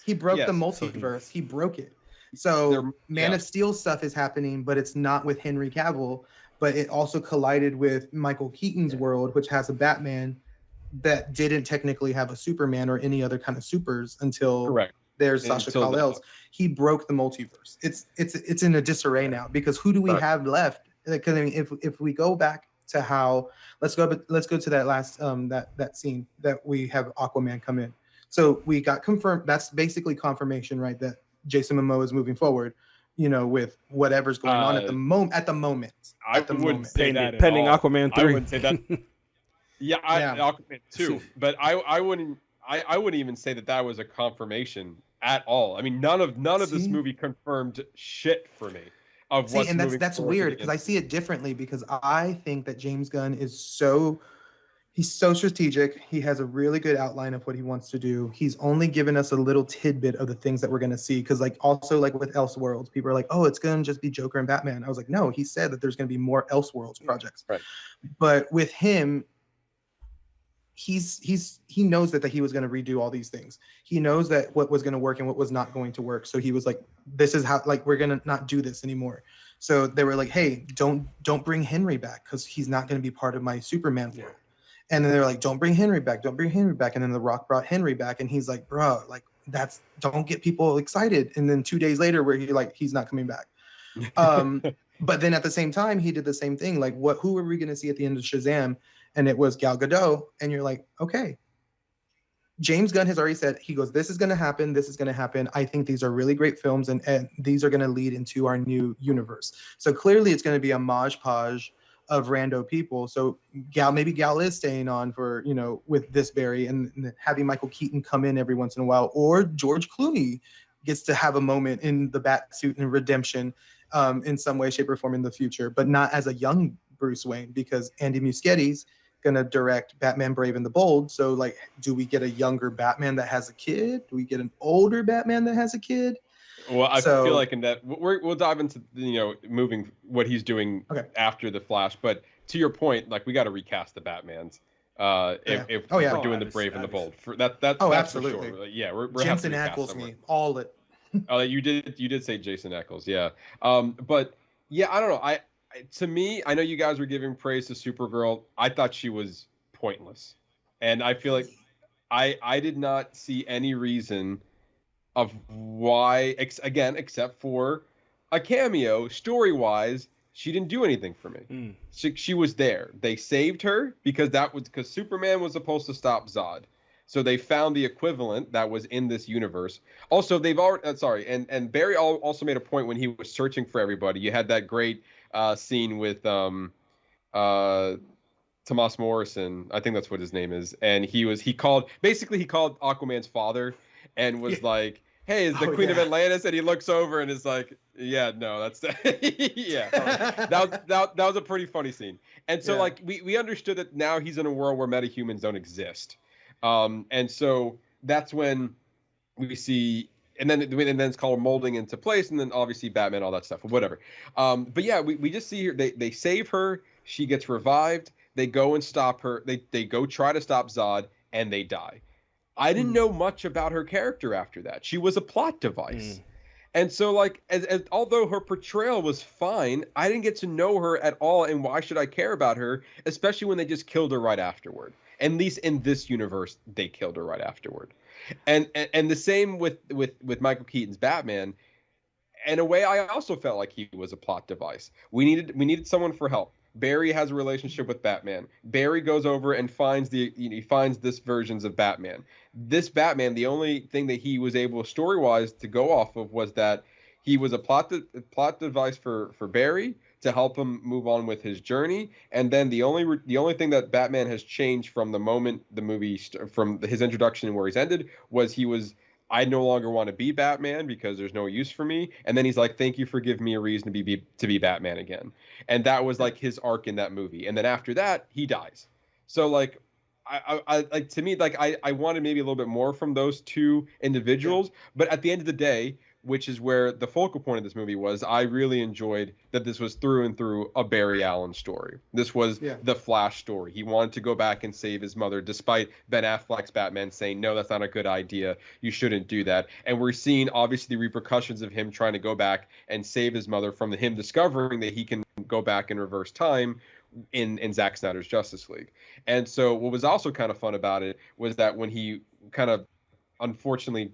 He broke Yes. the multiverse. He broke it. So Man of Steel stuff is happening, but it's not with Henry Cavill. But it also collided with Michael Keaton's world, which has a Batman that didn't technically have a Superman or any other kind of supers until there's Sasha Kal-El's. He broke the multiverse. It's in a disarray now because who do we have left? Because I mean, if we go back to how let's go to that last that scene that we have Aquaman come in. So we got confirmed. That's basically confirmation, right? That Jason Momoa is moving forward. You know, with whatever's going on at the moment. I wouldn't say that pending Aquaman 3. I wouldn't say that. Aquaman 2, but I wouldn't even say that was a confirmation at all. I mean, none of this movie confirmed shit for me of what's and that's weird because I see it differently because I think that James Gunn is he's so strategic. He has a really good outline of what he wants to do. He's only given us a little tidbit of the things that we're going to see. Because also with Elseworlds, people are like, oh, it's going to just be Joker and Batman. I was like, no, he said that there's going to be more Elseworlds projects. Right. But with him, he knows that he was going to redo all these things. He knows that what was going to work and what was not going to work. So he was like, this is how, we're going to not do this anymore. So they were like, hey, don't bring Henry back because he's not going to be part of my Superman world. And then they're like, don't bring Henry back. And then The Rock brought Henry back. And he's like, bro, don't get people excited. And then 2 days later where he's not coming back. But then at the same time, he did the same thing. Who are we going to see at the end of Shazam? And it was Gal Gadot. And you're like, okay. James Gunn has already said, he goes, this is going to happen. This is going to happen. I think these are really great films. And these are going to lead into our new universe. So clearly it's going to be a Maj Podge of rando people. So maybe Gal is staying on for, with this Barry and having Michael Keaton come in every once in a while, or George Clooney gets to have a moment in the bat suit and redemption in some way, shape, or form in the future, but not as a young Bruce Wayne because Andy Muschietti's going to direct Batman Brave and the Bold. So do we get a younger Batman that has a kid? Do we get an older Batman that has a kid? Well, I feel like in that we'll dive into moving what he's doing after the Flash. But to your point, we got to recast the Batmans. If we're doing the Brave and the Bold, that's absolutely for sure. We're Jensen Ackles me all it. Oh, you did say Jason Ackles, yeah. But yeah, I don't know. To me, I know you guys were giving praise to Supergirl. I thought she was pointless, and I feel like I did not see any reason of why, except for a cameo, story-wise, she didn't do anything for me. She was there. They saved her because Superman was supposed to stop Zod. So they found the equivalent that was in this universe. Also, they've already, and Barry also made a point when he was searching for everybody. You had that great scene with Tomas Morrison. I think that's what his name is. And he called Aquaman's father and was like, hey, is the Queen of Atlantis? And he looks over and is like, yeah, no, that's yeah. That was a pretty funny scene. And so we understood that now he's in a world where metahumans don't exist. And so that's when we see, and then it's called molding into place, and then obviously Batman, all that stuff, or whatever. But yeah, we just see her. They save her. She gets revived. They go and stop her. They go try to stop Zod, and they die. I didn't know much about her character after that. She was a plot device. And so, as although her portrayal was fine, I didn't get to know her at all, and why should I care about her, especially when they just killed her right afterward. At least in this universe, they killed her right afterward. And the same with Michael Keaton's Batman. In a way, I also felt like he was a plot device. We needed someone for help. Barry has a relationship with Batman. Barry goes over and finds this versions of Batman. This Batman, the only thing that he was able story-wise to go off of was that he was a plot device for Barry to help him move on with his journey. And then the only thing that Batman has changed from the moment the movie from his introduction and where he's ended was I no longer want to be Batman because there's no use for me. And then he's like, thank you for giving me a reason to be Batman again. And that was his arc in that movie. And then after that, he dies. So I wanted maybe a little bit more from those two individuals. But at the end of the day, which is where the focal point of this movie was. I really enjoyed that this was through and through a Barry Allen story. This was the Flash story. He wanted to go back and save his mother, despite Ben Affleck's Batman saying, no, that's not a good idea. You shouldn't do that. And we're seeing, obviously, the repercussions of him trying to go back and save his mother from him discovering that he can go back and reverse time in Zack Snyder's Justice League. And so what was also kind of fun about it was that when he kind of unfortunately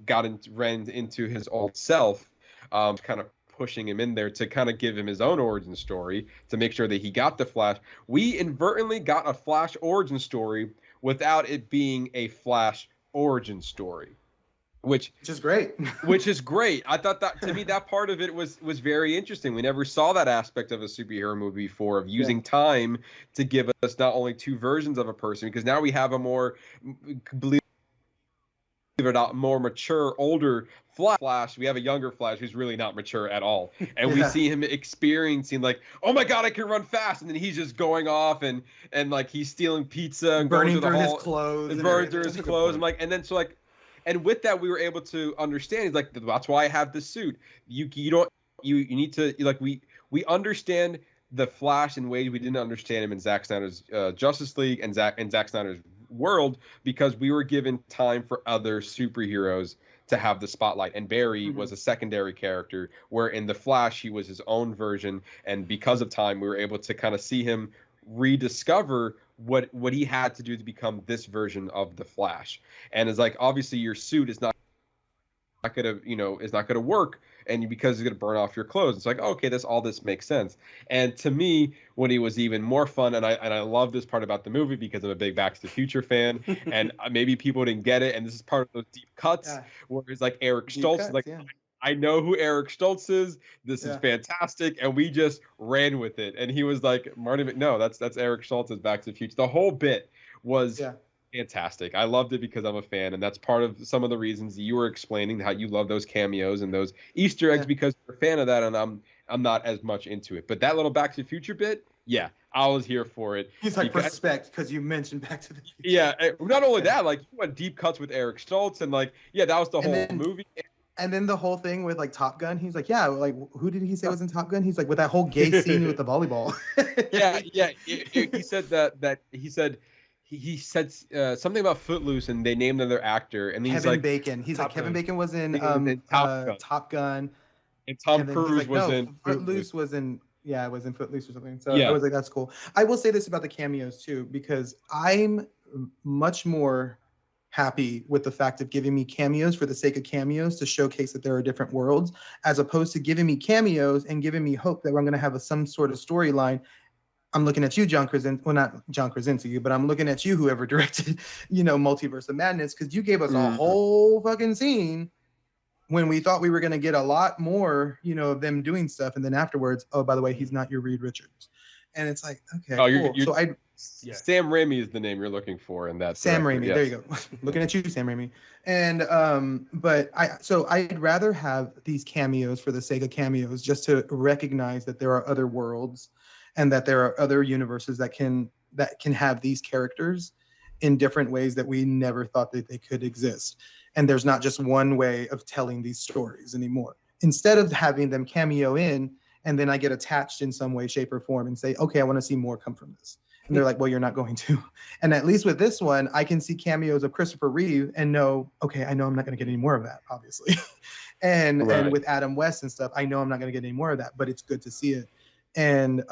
ran into his old self, kind of pushing him in there to kind of give him his own origin story to make sure that he got the Flash. We inadvertently got a Flash origin story without it being a Flash origin story, which is great. Which is great. I thought that, to me, that part of it was very interesting. We never saw that aspect of a superhero movie before, of using time to give us not only two versions of a person, because now we have a more, believe it or not, more mature, older Flash. We have a younger Flash who's really not mature at all. And we see him experiencing like, oh my God, I can run fast. And then he's just going off and like he's stealing pizza and burning going through his clothes. And burning through his clothes. I'm like, and then so like, and with that, we were able to understand. He's like, that's why I have this suit. You need to, like, we understand the Flash in ways we didn't understand him in Zack Snyder's Justice League and Zack Snyder's world, because we were given time for other superheroes to have the spotlight. And Barry was a secondary character, where in the Flash he was his own version. And because of time, we were able to kind of see him rediscover what he had to do to become this version of the Flash. And it's like, obviously your suit is not gonna work, and because it's gonna burn off your clothes. It's like, okay, this makes sense. And to me, when he was even more fun, and I love this part about the movie because I'm a big Back to the Future fan, and maybe people didn't get it, and this is part of those deep cuts where it's like Eric Stoltz, I know who Eric Stoltz is. This is fantastic, and we just ran with it. And he was like, Marty, no, that's Eric Stoltz's Back to the Future. The whole bit was fantastic. I loved it because I'm a fan, and that's part of some of the reasons you were explaining how you love those cameos and those Easter eggs because you're a fan of that, and I'm not as much into it. But that little Back to the Future bit, I was here for it. He's like, respect, because you mentioned Back to the Future. Yeah, not only that, like, you went deep cuts with Eric Stoltz, and like, that was the whole movie. And then the whole thing with like Top Gun, he's like, like, who did he say was in Top Gun? He's like, with that whole gay scene with the volleyball. He said that he said something about Footloose, and they named another actor, and he's Kevin like Bacon. He's like, Kevin Bacon was in Top Gun, and Tom Cruise was in Footloose. Was in it was in Footloose or something. So I was like, that's cool. I will say this about the cameos too, because I'm much more happy with the fact of giving me cameos for the sake of cameos to showcase that there are different worlds, as opposed to giving me cameos and giving me hope that I'm going to have some sort of storyline. I'm looking at you, John Krasinski. Well, not John Krasinski, but I'm looking at you, whoever directed, Multiverse of Madness, because you gave us a whole fucking scene when we thought we were going to get a lot more, of them doing stuff, and then afterwards, oh, by the way, he's not your Reed Richards, and it's like, okay, cool. So Sam Raimi is the name you're looking for in that. Sam Raimi, there you go. Looking at you, Sam Raimi. And but I'd rather have these cameos for the sake of cameos, just to recognize that there are other worlds, and that there are other universes that can have these characters in different ways that we never thought that they could exist. And there's not just one way of telling these stories anymore. Instead of having them cameo in, and then I get attached in some way, shape, or form and say, okay, I want to see more come from this. And they're like, well, you're not going to. And at least with this one, I can see cameos of Christopher Reeve and know, okay, I know I'm not going to get any more of that, obviously. and with Adam West and stuff, I know I'm not going to get any more of that, but it's good to see it. And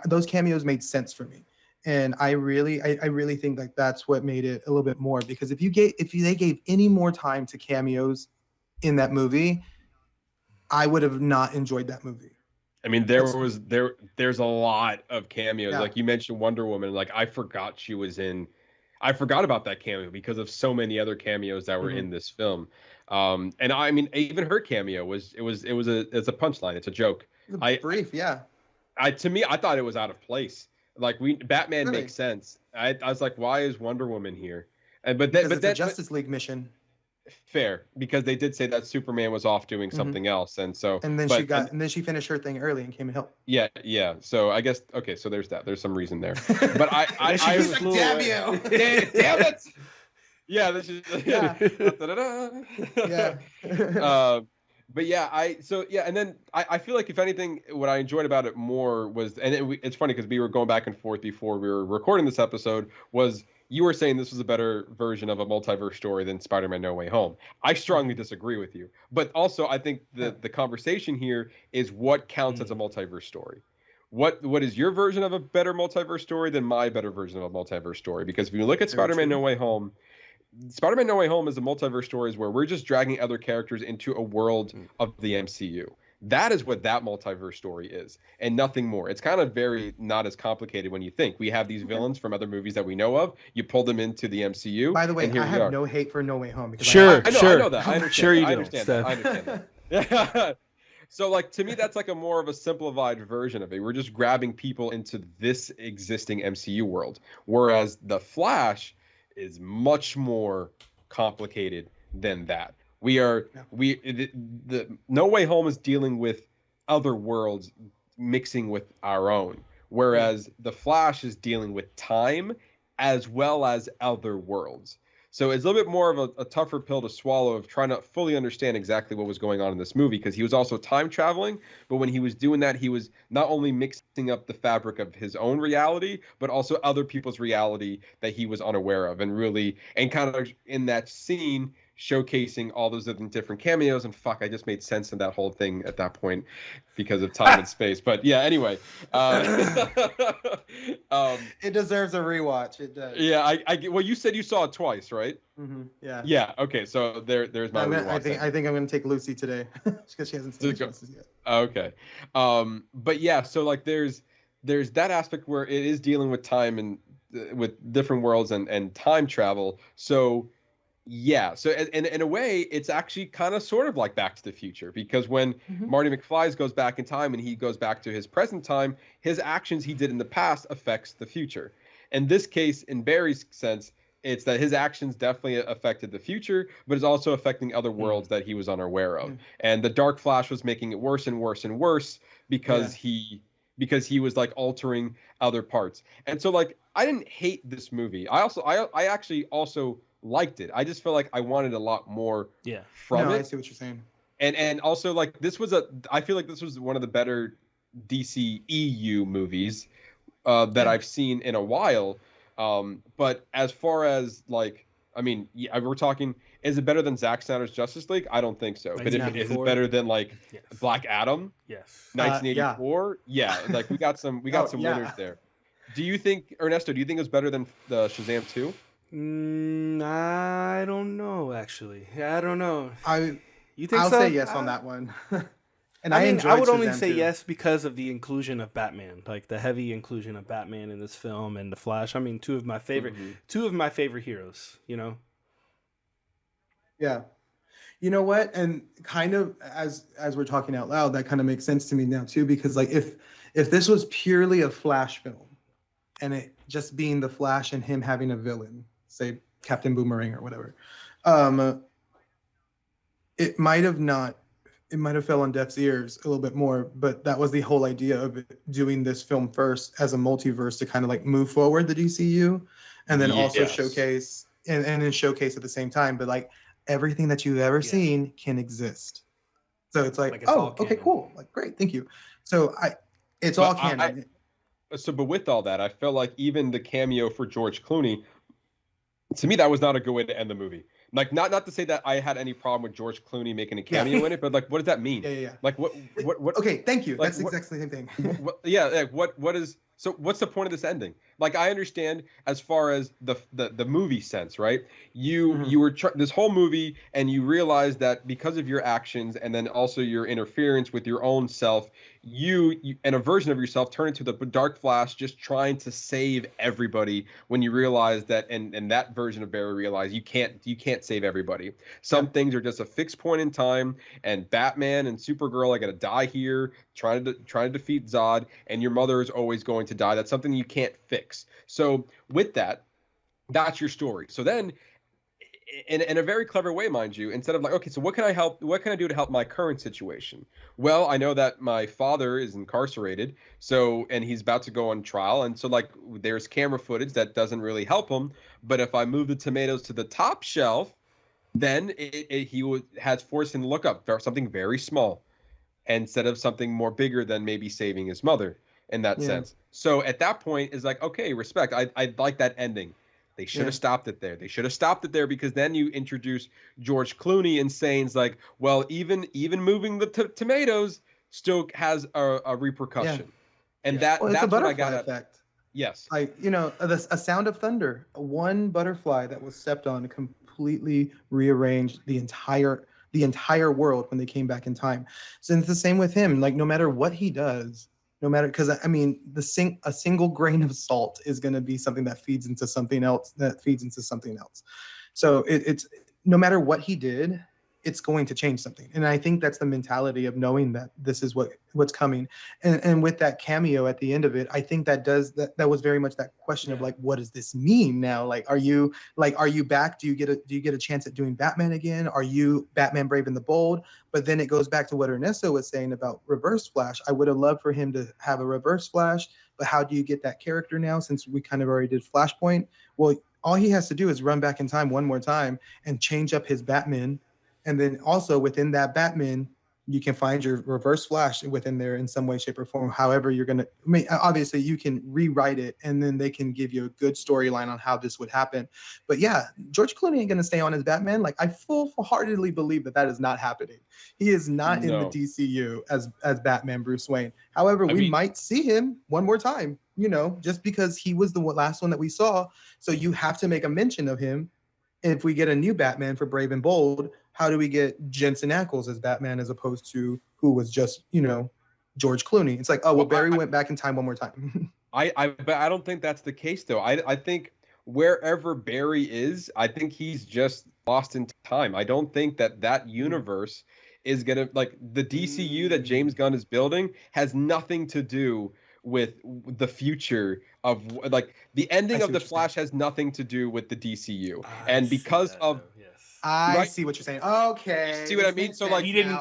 those cameos made sense for me. And I really think like that's what made it a little bit more, because if they gave any more time to cameos in that movie, I would have not enjoyed that movie. I mean, there's a lot of cameos. Like you mentioned Wonder Woman, like I forgot about that cameo because of so many other cameos that were in this film. And I mean, even her cameo it's a punchline. It's a joke. Brief. To me, I thought it was out of place. Like Batman makes sense. I was like, why is Wonder Woman here? But it's a Justice League mission. Fair, because they did say that Superman was off doing something else, and then she finished her thing early and came and helped. Yeah. So I guess so. There's that. There's some reason there. But I was like, damn you! Damn it! Yeah, this is But yeah, and then I feel like if anything, what I enjoyed about it more was, and it's funny because we were going back and forth before we were recording this episode, was you were saying this was a better version of a multiverse story than Spider-Man No Way Home. I strongly disagree with you. But also I think the conversation here is what counts as a multiverse story. What is your version of a better multiverse story than my better version of a multiverse story? Because if you look at Spider-Man No Way Home is a multiverse story where we're just dragging other characters into a world of the MCU. That is what that multiverse story is, and nothing more. It's kind of very not as complicated when you think. We have these villains from other movies that we know of. You pull them into the MCU. By the way, I have no hate for No Way Home. Sure, I know that. I understand. Sure you do. I understand that. So, like, to me, that's like a more of a simplified version of it. We're just grabbing people into this existing MCU world, whereas The Flash is much more complicated than that. The No Way Home is dealing with other worlds mixing with our own, whereas The Flash is dealing with time as well as other worlds. So it's a little bit more of a tougher pill to swallow of trying to fully understand exactly what was going on in this movie, because he was also time traveling, but when he was doing that, he was not only mixing up the fabric of his own reality, but also other people's reality that he was unaware of, and kind of in that scene showcasing all those different cameos. And I just made sense of that whole thing at that point because of time and space. But yeah, anyway, it deserves a rewatch. It does. Yeah, well, you said you saw it twice, right? Mm-hmm. Yeah. Yeah. Okay. So there's my rewatch. I think I'm gonna take Lucy today because she hasn't seen it yet. Okay. But yeah, so like there's that aspect where it is dealing with time and with different worlds and time travel. So yeah, so in a way, it's actually kind of sort of like Back to the Future, because when Marty McFly goes back in time and he goes back to his present time, his actions he did in the past affects the future. In this case, in Barry's sense, it's that his actions definitely affected the future, but it's also affecting other worlds that he was unaware of. And the Dark Flash was making it worse and worse and worse because he was like altering other parts. And so like I didn't hate this movie. I actually also liked it. I just feel like I wanted a lot more from it. I see what you're saying. And also like I feel like this was one of the better DC EU movies that I've seen in a while. But as far as like, I mean, we're talking, is it better than Zack Snyder's Justice League? I don't think so. But is it better than like Black Adam? Yes. 1984? Yeah. Like we got some winners there. Do you think, Ernesto, do you think it was better than the Shazam 2? I don't know, actually. I don't know. You think I'll so? say yes on that one. And I mean, I would only Shazam say too. yes because of the inclusion of Batman, like the heavy inclusion of Batman in this film and the Flash. I mean, two of my favorite heroes. You know. Yeah. You know what? And kind of as we're talking out loud, that kind of makes sense to me now too, because like if this was purely a Flash film, and it just being the Flash and him having a villain, say Captain Boomerang or whatever, it might have fell on deaf's ears a little bit more, but that was the whole idea of doing this film first as a multiverse to kind of like move forward the DCU, and then also showcase and then showcase at the same time. But like everything that you've ever seen can exist. So it's like it's okay, cool. Like, great. Thank you. So it's all canon. But with all that, I felt like even the cameo for George Clooney, to me, that was not a good way to end the movie. Like, not to say that I had any problem with George Clooney making a cameo in it, but like, what does that mean? Yeah. Like, what? Okay, thank you. Like, that's exactly the same thing. What is? So what's the point of this ending? Like, I understand as far as the movie sense, right? You were this whole movie, and you realized that because of your actions and then also your interference with your own self, you and a version of yourself turn into the Dark Flash, just trying to save everybody. When you realize that, and that version of Barry realized you can't save everybody. Some things are just a fixed point in time, and Batman and Supergirl are gonna die here, trying to defeat Zod, and your mother is always going to die. That's something you can't fix. So with that, that's your story. So then, in a very clever way, mind you, instead of like, okay, so what can I do to help my current situation? Well, I know that my father is incarcerated, and he's about to go on trial, and so like there's camera footage that doesn't really help him. But if I move the tomatoes to the top shelf, then has forced him to look up for something very small instead of something more bigger than maybe saving his mother in that sense. So at that point, it's like, okay, respect. I like that ending. They should have stopped it there. They should have stopped it there, because then you introduce George Clooney and saying like, well, even moving the tomatoes still has a repercussion. And that's it's a what I butterfly got effect. Yes. Like, a sound of thunder. One butterfly that was stepped on completely rearranged the entire world when they came back in time. So it's the same with him. Like, no matter what he does, because I mean, a single grain of salt is going to be something that feeds into something else. So it's no matter what he did, it's going to change something. And I think that's the mentality of knowing that this is what's coming. And with that cameo at the end of it, I think that was very much that question of like, what does this mean now? Like, are you back? Do you get a chance at doing Batman again? Are you Batman Brave and the Bold? But then it goes back to what Ernesto was saying about Reverse Flash. I would have loved for him to have a Reverse Flash, but how do you get that character now, since we kind of already did Flashpoint? Well, all he has to do is run back in time one more time and change up his Batman. And then also within that Batman, you can find your Reverse Flash within there in some way, shape, or form. However, obviously you can rewrite it, and then they can give you a good storyline on how this would happen. But yeah, George Clooney ain't going to stay on as Batman. Like, I full-heartedly believe that is not happening. He is not in the DCU as Batman Bruce Wayne. However, we might see him one more time, just because he was the last one that we saw. So you have to make a mention of him. If we get a new Batman for Brave and Bold, how do we get Jensen Ackles as Batman as opposed to who was just, George Clooney? It's like, oh, well, Barry went back in time one more time. But I don't think that's the case, though. I think wherever Barry is, I think he's just lost in time. I don't think that universe is going to, like, the DCU that James Gunn is building has nothing to do with the future of, like, the ending of The Flash has nothing to do with the DCU. And because of I see what you're saying. Okay. See what I mean? So like he didn't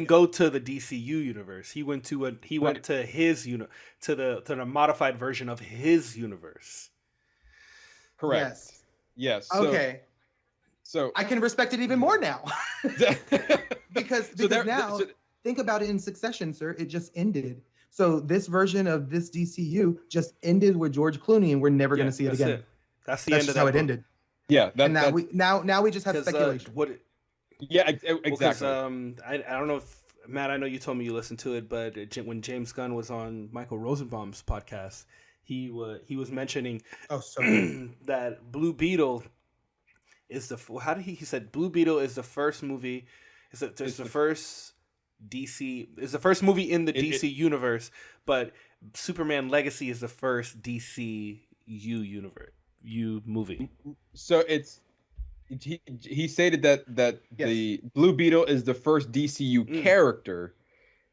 go to the DCU universe. He went to his to the modified version of his universe. Correct. Yes. Okay. So I can respect it even more now. because now think about it in succession, sir. It just ended. So this version of this DCU just ended with George Clooney, and we're never going to see it again. That's the end of how it ended. Yeah, now we just have speculation. Exactly. I don't know if Matt, I know you told me you listened to it, but when James Gunn was on Michael Rosenbaum's podcast, he was mentioning that Blue Beetle is he said Blue Beetle is the first movie, it's the first movie in the DC universe, but Superman Legacy is the first DCU universe. Movie. So he stated that the Blue Beetle is the first DCU character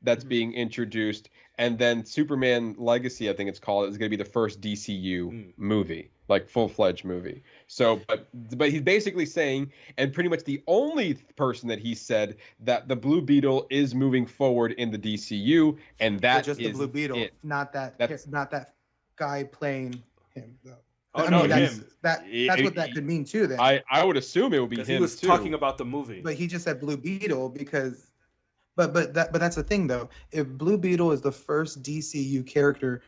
that's being introduced, and then Superman Legacy, I think it's called, is going to be the first DCU movie, like full-fledged movie. So, but he's basically saying, and pretty much the only person that he said that the Blue Beetle is moving forward in the DCU, and that is the Blue Beetle, not that guy playing him though. Oh, that's what that could mean too. Then I would assume it would be him. He was talking about the movie, but he just said Blue Beetle because, but that's the thing though. If Blue Beetle is the first DCU character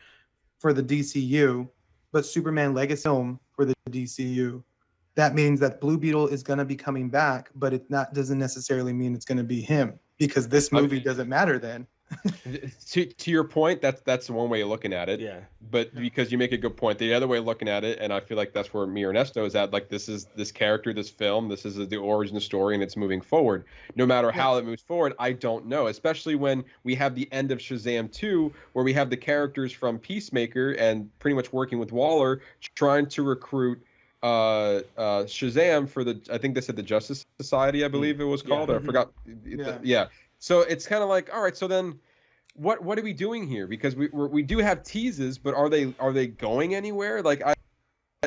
for the DCU, but Superman Legacy film for the DCU, that means that Blue Beetle is going to be coming back, but doesn't necessarily mean it's going to be him, because this movie doesn't matter then. To your point, that's one way of looking at it. Yeah. But because you make a good point, the other way of looking at it, and I feel like that's where me or Ernesto is at, like this is this character, this film, this is the origin story, and it's moving forward. No matter how it moves forward, I don't know. Especially when we have the end of Shazam 2, where we have the characters from Peacemaker and pretty much working with Waller, trying to recruit Shazam for I think they said the Justice Society, I believe it was called. I forgot. Yeah. So it's kind of like, all right, so then what are we doing here? Because we do have teases, but are they going anywhere? Like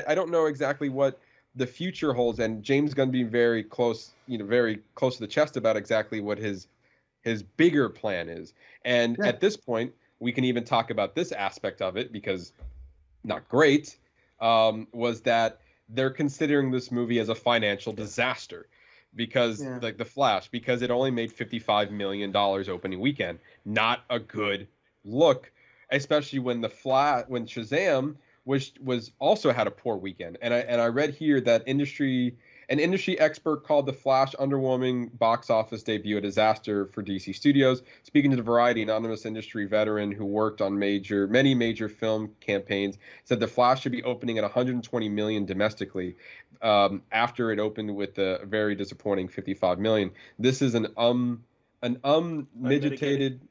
I don't know exactly what the future holds, and James Gunn being very close to the chest about exactly what his bigger plan is. And at this point, we can even talk about this aspect of it, because not great, was that they're considering this movie as a financial disaster. because like the Flash, because it only made $55 million opening weekend. Not a good look, especially when when Shazam was also had a poor weekend. And I read here that an industry expert called the Flash underwhelming box office debut a disaster for DC Studios. Speaking to the Variety, an anonymous industry veteran who worked on many major film campaigns said the Flash should be opening at 120 million domestically, after it opened with a very disappointing 55 million. This is an unmitigated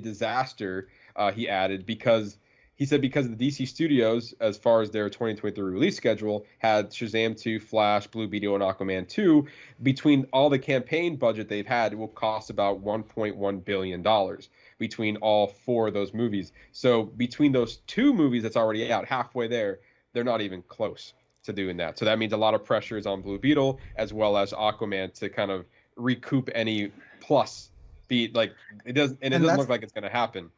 disaster, he added, because he said because the DC Studios, as far as their 2023 release schedule, had Shazam 2, Flash, Blue Beetle, and Aquaman 2. Between all the campaign budget they've had, it will cost about $1.1 billion between all four of those movies. So between those two movies that's already out, halfway there, they're not even close to doing that. So that means a lot of pressure is on Blue Beetle as well as Aquaman to kind of recoup any plus. It doesn't look like it's going to happen.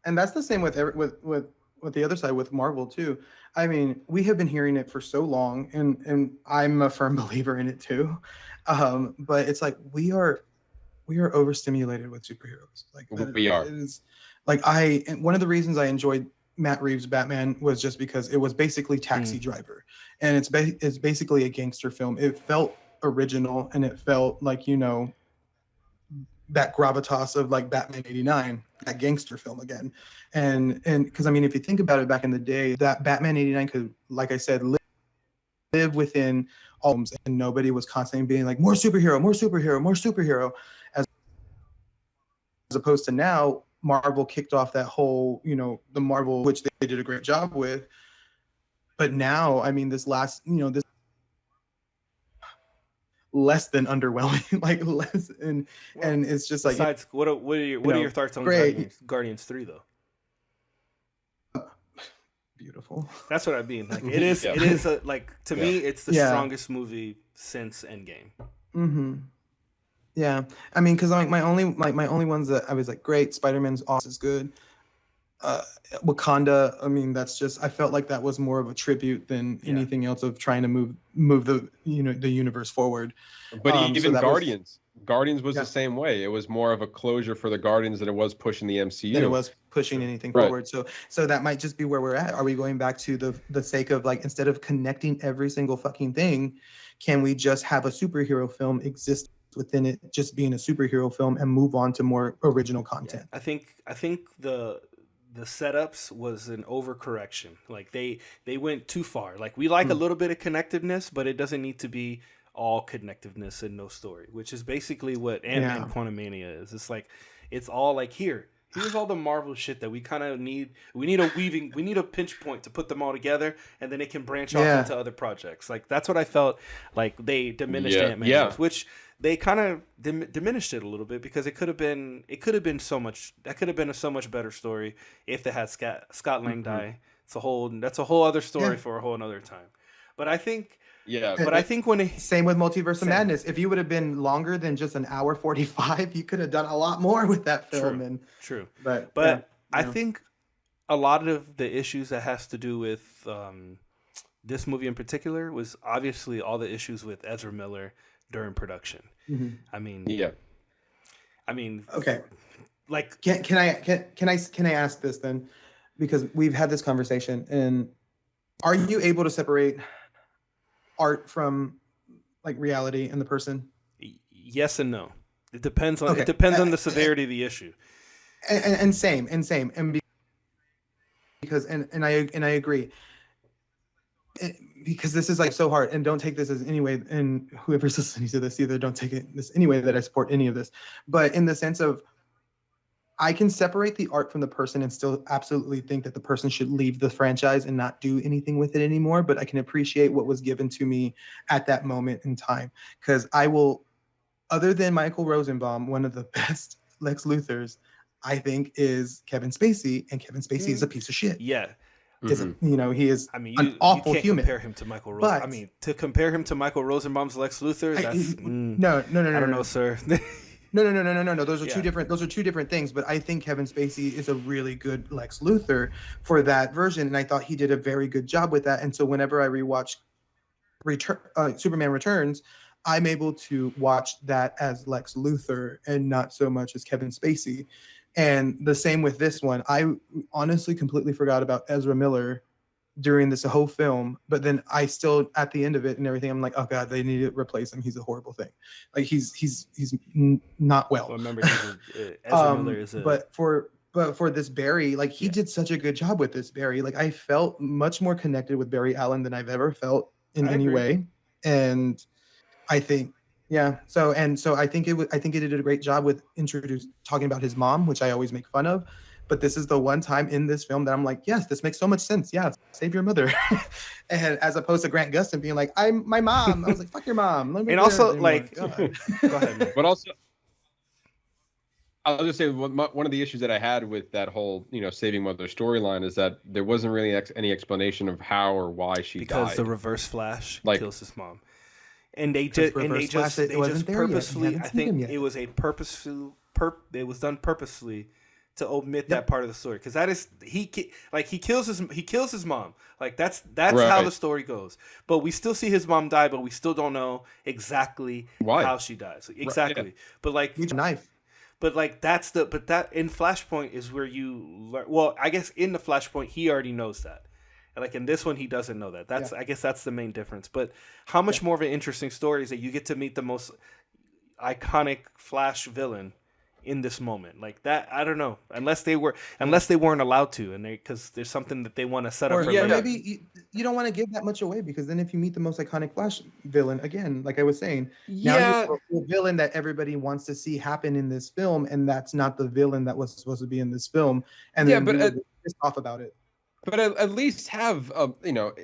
And that's the same with the other side with Marvel too. I mean, we have been hearing it for so long, and I'm a firm believer in it too. But it's like we are overstimulated with superheroes. Like we are. It is like one of the reasons I enjoyed Matt Reeves' Batman was just because it was basically Taxi Driver, and it's basically a gangster film. It felt original, and it felt like, you know, that gravitas of like Batman '89, that gangster film again. And because I mean, if you think about it, back in the day, that Batman '89 could, like I said, live within all homes, and nobody was constantly being like, more superhero, as opposed to now. Marvel kicked off that whole, you know, the Marvel, which they did a great job with. But now, I mean, this less than underwhelming, like less, and it's just like. Besides, what are your thoughts on Guardians 3 though? Beautiful. That's what I mean. Like it is like to me, it's the strongest movie since Endgame. Mm-hmm. Yeah, I mean, because like my only ones that I was like, great, Spider-Man's awesome, is good. Wakanda, I mean, that's just, I felt like that was more of a tribute than anything else of trying to move the, you know, the universe forward. But even Guardians was the same way. It was more of a closure for the Guardians than it was pushing the MCU. Than it was pushing anything forward. So that might just be where we're at. Are we going back to the sake of like, instead of connecting every single fucking thing, can we just have a superhero film exist within it, just being a superhero film, and move on to more original content? I think the setups was an overcorrection. Like they went too far. Like we like a little bit of connectiveness, but it doesn't need to be all connectiveness and no story, which is basically what Ant-Man Quantumania is. It's like, it's all like, here's all the Marvel shit that we kind of need. We need a pinch point to put them all together, and then it can branch off into other projects. Like that's what I felt like they diminished Ant-Man with, which they kind of diminished it a little bit, because it could have been so much. That could have been a so much better story if they had Scott Lang die. That's a whole other story for a whole another time. But I think. Yeah, but I think same with Multiverse of Madness. If you would have been longer than just an hour 45, you could have done a lot more with that film. True. But I think a lot of the issues that has to do with this movie in particular was obviously all the issues with Ezra Miller during production. Mm-hmm. I mean, okay. Like, can I ask this then? Because we've had this conversation, and are you able to separate art from like reality and the person? Yes and no. It depends on on the severity of the issue. And same and because and I agree. Because this is like so hard, and don't take this as any way, and whoever's listening to this either, don't take it this any way that I support any of this, but in the sense of, I can separate the art from the person and still absolutely think that the person should leave the franchise and not do anything with it anymore. But I can appreciate what was given to me at that moment in time. Because I will, other than Michael Rosenbaum, one of the best Lex Luthors, I think, is Kevin Spacey. And Kevin Spacey is a piece of shit. Yeah. You know, he is an awful human. Compare him to Michael Rosenbaum. I mean, to compare him to Michael Rosenbaum's Lex Luthor, that's... No. I don't know, sir. No. Those are two different things. But I think Kevin Spacey is a really good Lex Luthor for that version, and I thought he did a very good job with that. And so whenever I rewatch Superman Returns, I'm able to watch that as Lex Luthor and not so much as Kevin Spacey. And the same with this one. I honestly completely forgot about Ezra Miller during this whole film, but then I still, at the end of it and everything, I'm like, oh god, they need to replace him. He's a horrible thing. Like he's not well. Well, remember, Ezra Miller is a... But for this Barry, like he did such a good job with this Barry. Like I felt much more connected with Barry Allen than I've ever felt in any way. And I think, So I think it did a great job with talking about his mom, which I always make fun of. But this is the one time in this film that I'm like, yes, this makes so much sense. Yeah, save your mother. And as opposed to Grant Gustin being like, I'm my mom. I was like, fuck your mom. And also, like, go ahead, man. But also, I'll just say one of the issues that I had with that whole, saving mother storyline is that there wasn't really any explanation of how or why she died. Because the Reverse Flash kills his mom. And they just purposefully, I think it was it was done purposely to omit that part of the story, because that is he kills his mom. Like that's right. How the story goes. But we still see his mom die, but we still don't know exactly how she dies. Exactly. Right, yeah. But like knife. But like that in Flashpoint is where you learn. Well, I guess in the Flashpoint he already knows that. Like in this one, he doesn't know that. I guess that's the main difference. But how much more of an interesting story is that you get to meet the most iconic Flash villain in this moment, like that. I don't know, unless they weren't allowed to, and because there's something that they want to set up. Or maybe you don't want to give that much away, because then if you meet the most iconic Flash villain again, like I was saying, now you have a villain that everybody wants to see happen in this film, and that's not the villain that was supposed to be in this film, and then pissed off about it. But at least have,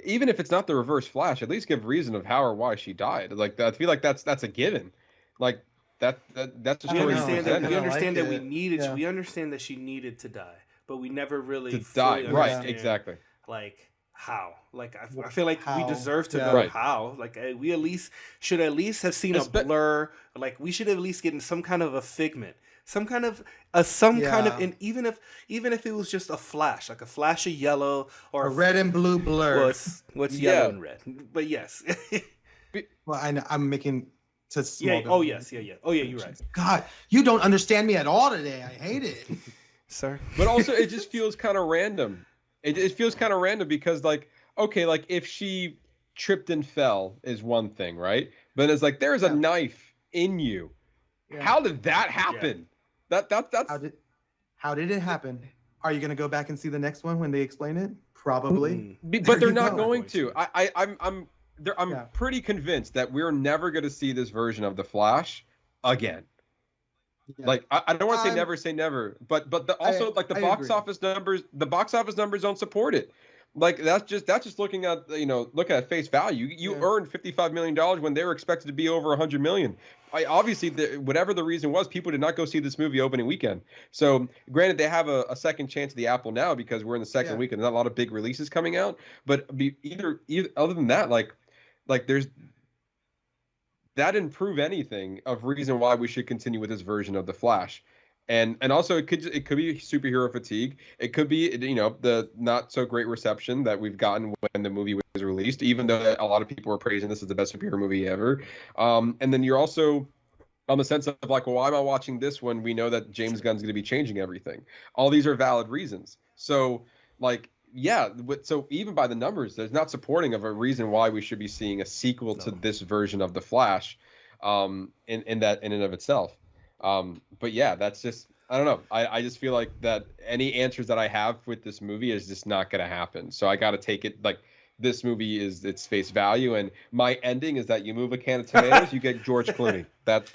even if it's not the Reverse Flash, at least give reason of how or why she died. Like I feel like that's a given. Like that's a story. We understand that we needed. Yeah. We understand that she needed to die, but we never really die. Right? Exactly. Like how? Like I feel like we deserve to know how. Like we should at least have seen a blur. Like we should have at least gotten some kind of a figment. Some kind of, and even if it was just a flash, like a flash of yellow or a red and blue blur. What's yellow and red? But yes. Well, I know, I'm making to small. Yeah. Oh yes. Yeah. Oh yeah. You're right. God, you don't understand me at all today. I hate it. Sir. But also, it just feels kind of random. It feels kind of random because, like, okay, like if she tripped and fell is one thing, right? But it's like there's a knife in you. Yeah. How did that happen? Yeah. That's how did it happen? Are you gonna go back and see the next one when they explain it? Probably. But they're not going to. I'm pretty convinced that we're never gonna see this version of the Flash again. Yeah. Like I don't want to say never, but the box office numbers don't support it. Like that's just looking at at face value. You earned $55 million when they were expected to be over $100 million. Obviously, whatever the reason was, people did not go see this movie opening weekend. So, granted, they have a second chance at the apple now because we're in the second weekend. There's not a lot of big releases coming out. But either other than that, like there's that didn't prove anything of reason why we should continue with this version of the Flash. And also it could be superhero fatigue. It could be the not so great reception that we've gotten when the movie was released, even though a lot of people were praising this as the best superhero movie ever. And then you're also on the sense of like, well, why am I watching this when we know that James Gunn's going to be changing everything? All these are valid reasons. So like, so even by the numbers, there's not supporting of a reason why we should be seeing a sequel to this version of the Flash, in and of itself. But yeah, that's just, I don't know. I just feel like that any answers that I have with this movie is just not going to happen. So I got to take it like this movie is its face value. And my ending is that you move a can of tomatoes, you get George Clooney. That's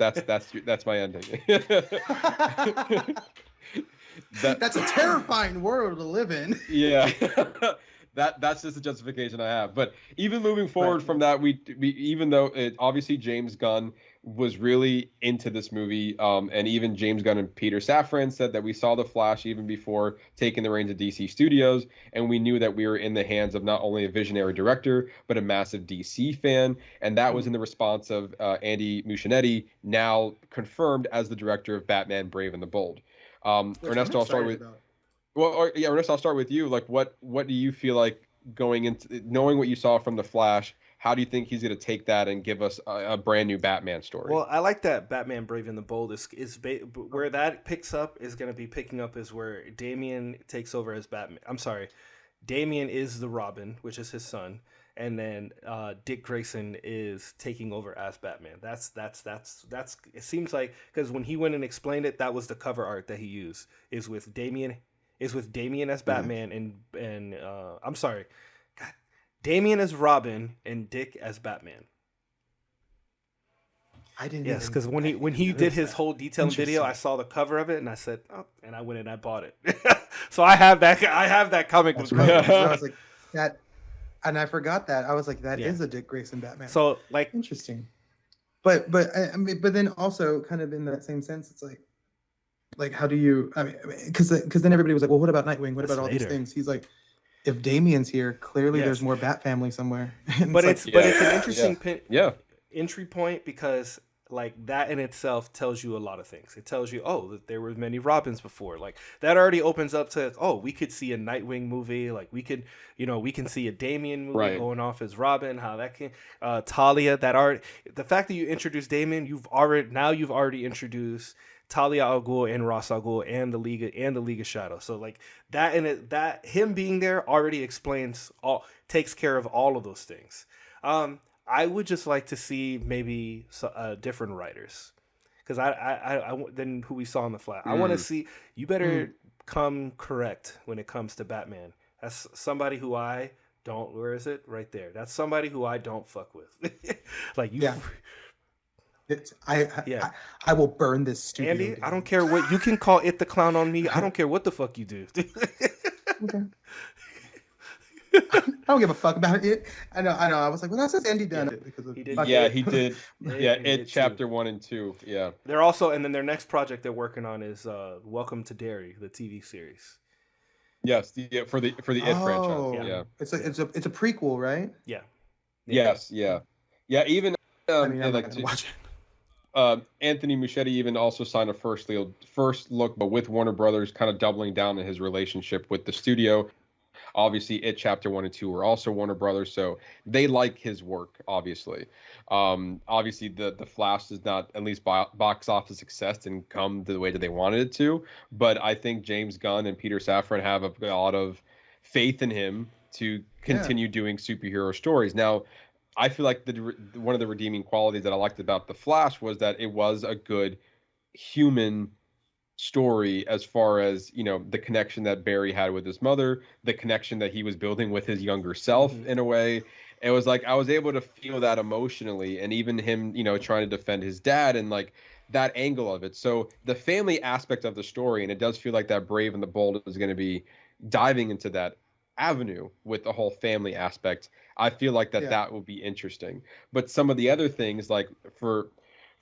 my ending. That's a terrifying world to live in. Yeah. That's just the justification I have. But even moving forward from that, we even though obviously James Gunn was really into this movie, and even James Gunn and Peter Safran said that we saw the Flash even before taking the reins of DC Studios, and we knew that we were in the hands of not only a visionary director but a massive DC fan, and that was in the response of Andy Muschietti, now confirmed as the director of Batman: Brave and the Bold. Ernesto, I'll start with. Ernesto, I'll start with you. Like, what do you feel like going into knowing what you saw from the Flash? how do you think he's going to take that and give us a brand new Batman story? Well, I like that Batman Brave and the Bold where that picks up is going to be picking up is where Damian takes over as Batman. I'm sorry. Damian is the Robin, which is his son, and then Dick Grayson is taking over as Batman. That's it seems like, because when he went and explained it, that was the cover art that he used is with Damian as Batman and I'm sorry. God, Damian as Robin and Dick as Batman. I didn't. Yes, because when he did his whole detailed video, I saw the cover of it and I said, "Oh," and I went and I bought it. So I have that comic book. Right. So I was like that, and I forgot that. I was like, that is a Dick Grayson Batman. So like interesting. But I mean, but then also kind of in that same sense, it's like how do you? I mean, because then everybody was like, well, what about Nightwing? What about all these things? He's like, if Damian's here, clearly there's more Bat Family somewhere. But it's an interesting entry point because like that in itself tells you a lot of things. It tells you, oh, that there were many Robins before. Like that already opens up to, oh, we could see a Nightwing movie. Like we can see a Damian movie going off as Robin. How that can Talia. The fact that you introduced Damian, you've already introduced Talia al Ghul and Ra's al Ghul and the League of Shadow. So like that him being there already takes care of all of those things. I would just like to see maybe different writers, because I than who we saw in the Flash. I want to see, you better come correct when it comes to Batman. That's somebody who I don't. Where is it? Right there. That's somebody who I don't fuck with. Like you. Yeah. I will burn this studio. Andy, down. I don't care what you can call it the clown on me. I don't care what the fuck you do. Okay. I don't give a fuck about it. I know. I was like, well, that's just Andy done it because of he did. Yeah, he did. Yeah, it chapter 1 and 2. Yeah. They're also, and then their next project they're working on is Welcome to Derry, the TV series. Yes, for the It franchise. Yeah. It's a prequel, right? Yeah. Yes. Yeah. Yeah. Even watch it. Anthony Muschietti even also signed a first look, but with Warner Brothers, kind of doubling down on his relationship with the studio. Obviously, It Chapter 1 and 2 were also Warner Brothers, so they like his work, obviously. Obviously, the Flash does not, at least box office success, didn't come the way that they wanted it to, but I think James Gunn and Peter Safran have a lot of faith in him to continue doing superhero stories. Now, I feel like one of the redeeming qualities that I liked about the Flash was that it was a good human story, as far as the connection that Barry had with his mother, the connection that he was building with his younger self. In a way, it was like I was able to feel that emotionally, and even him trying to defend his dad and like that angle of it. So the family aspect of the story, and it does feel like that Brave and the Bold is going to be diving into that avenue with the whole family aspect. I feel like that will be interesting. But some of the other things, like for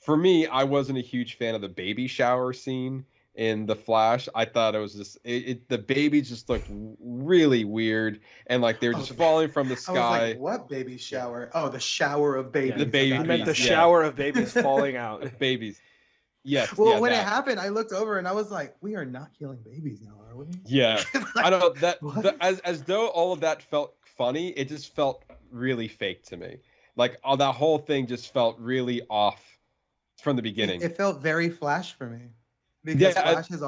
me, I wasn't a huge fan of the baby shower scene in the Flash. I thought it was just the babies just looked really weird, and like they're just falling from the sky. I was like, what baby shower? Oh, the shower of babies. The baby. I meant the shower of babies falling out. Babies. Yes. Well, when it happened, I looked over and I was like, we are not killing babies now, are we? Yeah. Like, I don't know as though all of that felt funny, it just felt really fake to me. Like that whole thing just felt really off from the beginning. It felt very Flash for me. Because Flash is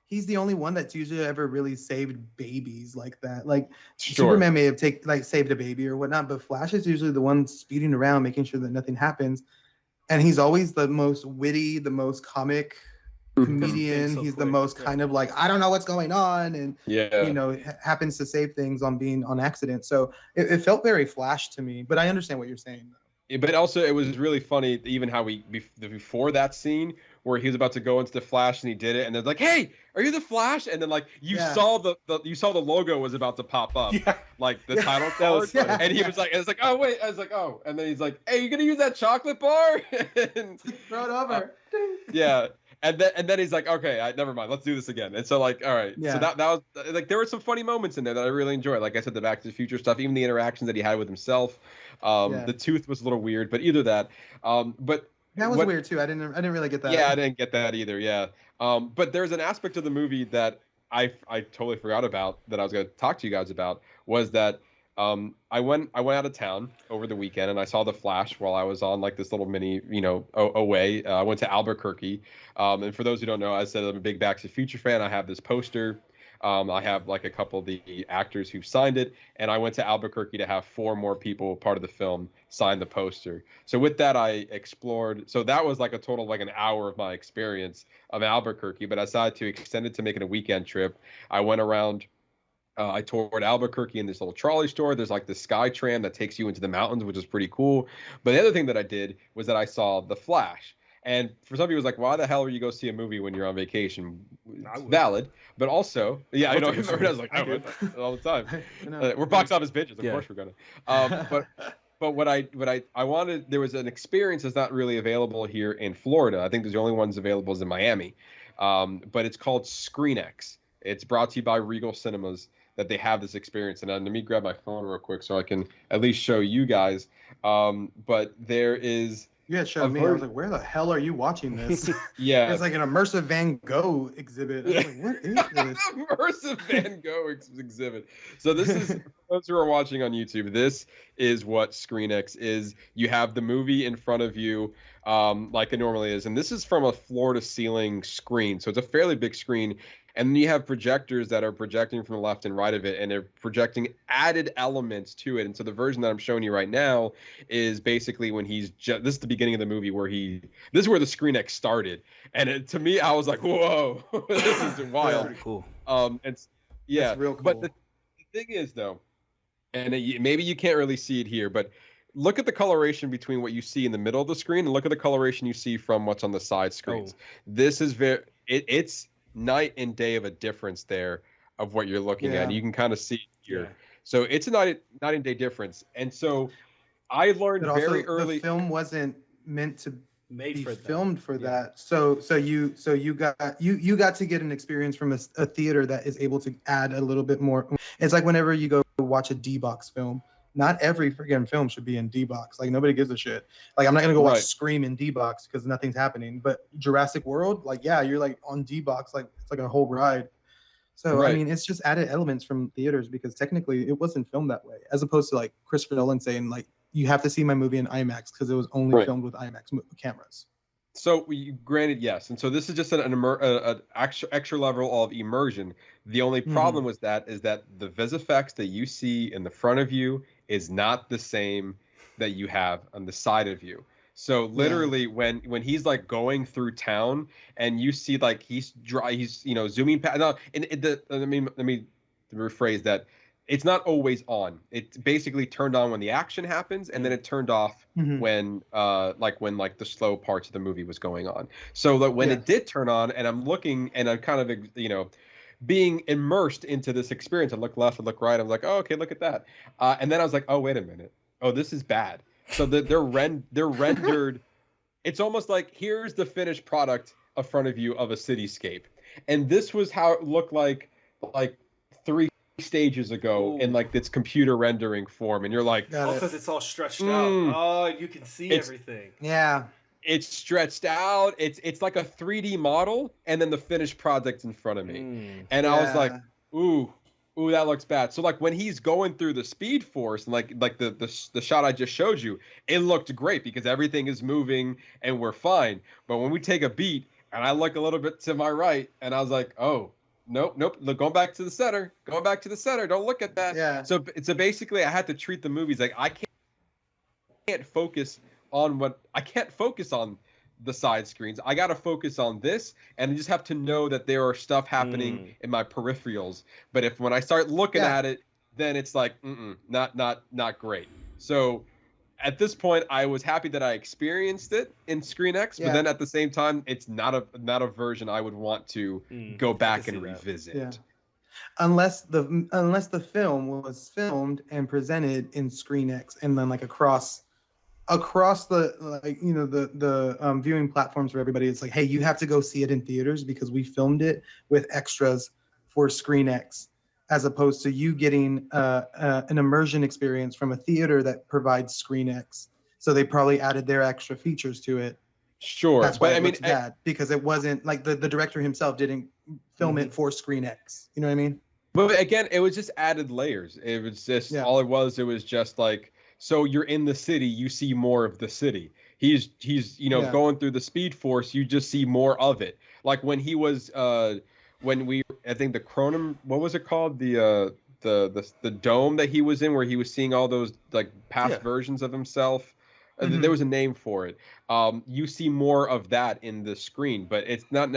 he's the only one that's usually ever really saved babies like that. Like Superman may have saved a baby or whatnot, but Flash is usually the one speeding around, making sure that nothing happens. And he's always the most witty, the most comic comedian. He's the most kind of like, I don't know what's going on, and happens to save things on accident. So it felt very Flash to me. But I understand what you're saying, though. But also, it was really funny, even how before that scene where he was about to go into the Flash and he did it, and they're like, "Hey, are you the Flash?" And then like you saw the logo was about to pop up, like the title card, and he was like, "It's like, oh wait," I was like, "Oh," and then he's like, "Hey, you gonna use that chocolate bar?" And, throw it over. And then he's like, "Okay, never mind. Let's do this again." And so like, all right. So that was like, there were some funny moments in there that I really enjoyed. Like I said, the Back to the Future stuff, even the interactions that he had with himself. The tooth was a little weird, but either that. But that was weird too. I didn't really get that. Yeah, I didn't get that either. Yeah. But there's an aspect of the movie that I totally forgot about that I was going to talk to you guys about, was that I went out of town over the weekend and I saw The Flash while I was on like this little mini, away. I went to Albuquerque. And for those who don't know, I said I'm a big Back to the Future fan. I have this poster. I have like a couple of the actors who signed it, and I went to Albuquerque to have 4 more people part of the film sign the poster. So with that, I explored. So that was like a total of like an hour of my experience of Albuquerque, but I decided to extend it to make it a weekend trip. I went around. I toured Albuquerque in this little trolley store. There's like this sky tram that takes you into the mountains, which is pretty cool. But the other thing that I did was that I saw The Flash. And for some people, it's like, why the hell are you go see a movie when you're on vacation? Valid, but also, yeah, I know. I was like, I would all the time. We're box office bitches, of course we're gonna. But what I wanted, there was an experience that's not really available here in Florida. I think the only ones available is in Miami, but it's called ScreenX. It's brought to you by Regal Cinemas. That they have this experience, and let me grab my phone real quick so I can at least show you guys. But there is. You had showed me. I was like, where the hell are you watching this? Yeah. It's like an immersive Van Gogh exhibit. I was like, what is this? Immersive Van Gogh exhibit. So this is, for those who are watching on YouTube, this is what ScreenX is. You have the movie in front of you like it normally is. And this is from a floor-to-ceiling screen. So it's a fairly big screen. And then you have projectors that are projecting from the left and right of it, and they're projecting added elements to it. And so the version that I'm showing you right now is basically when he's this is the beginning of the movie where this is where the ScreenX started. And to me, I was like, whoa, this is wild. Pretty cool. And yeah, that's real cool. But the thing is though, and maybe you can't really see it here, but look at the coloration between what you see in the middle of the screen and look at the coloration you see from what's on the side screens. This is it's night and day of a difference there of what you're looking at. You can kind of see it here. Yeah. So it's a night and day difference. And so I learned very early. The film wasn't meant to be filmed for that. So you got to get an experience from a theater that is able to add a little bit more. It's like whenever you go watch a D-Box film. Not every freaking film should be in D-Box. Like nobody gives a shit. Like I'm not gonna go watch Scream in D-Box because nothing's happening. But Jurassic World, like you're like on D-Box, like it's like a whole ride. So I mean, it's just added elements from theaters because technically it wasn't filmed that way. As opposed to like Christopher Nolan saying like you have to see my movie in IMAX because it was only filmed with IMAX cameras. So granted, yes, and so this is just an extra level of immersion. The only problem with that is that the vis effects that you see in the front of you is not the same that you have on the side of you. So literally, when he's like going through town and you see like he's zooming past. No, let me rephrase that. It's not always on. It's basically turned on when the action happens, and then it turned off when the slow parts of the movie was going on. So that when it did turn on, and I'm looking, and I'm kind of being immersed into this experience. I look left, I look right. I'm like, oh, okay, look at that. And then I was like, oh, wait a minute. Oh, this is bad. So they're rendered. It's almost like here's the finished product in front of you of a cityscape, and this was how it looked like 3 stages ago in like this computer rendering form, and you're like, because it's all stretched out. Oh, you can see everything. Yeah, it's stretched out. It's like a 3D model, and then the finished product in front of me, and I was like, ooh, that looks bad. So like when he's going through the Speed Force, and like the shot I just showed you, it looked great because everything is moving and we're fine. But when we take a beat, and I look a little bit to my right, and I was like, oh. Nope. Look, going back to the center. Don't look at that. Yeah. So basically, I had to treat the movies like I can't focus on the side screens. I got to focus on this, and I just have to know that there are stuff happening in my peripherals. But when I start looking at it, then it's like, not great. So at this point, I was happy that I experienced it in ScreenX, but then at the same time, it's not a version I would want to go back and revisit. Yeah. Unless the film was filmed and presented in ScreenX, and then like across the the viewing platforms for everybody, it's like, hey, you have to go see it in theaters because we filmed it with extras for ScreenX. As opposed to you getting an immersion experience from a theater that provides ScreenX. So they probably added their extra features to it. Sure. That's why it looks bad, because it wasn't like the director himself didn't film it for ScreenX. You know what I mean? But again, it was just added layers. It was just all it was. It was just like, so you're in the city, you see more of the city. He's going through the Speed Force, you just see more of it. Like when he was I think the Chronom, what was it called? The dome that he was in, where he was seeing all those like past versions of himself. There was a name for it. You see more of that in the screen, but it's not.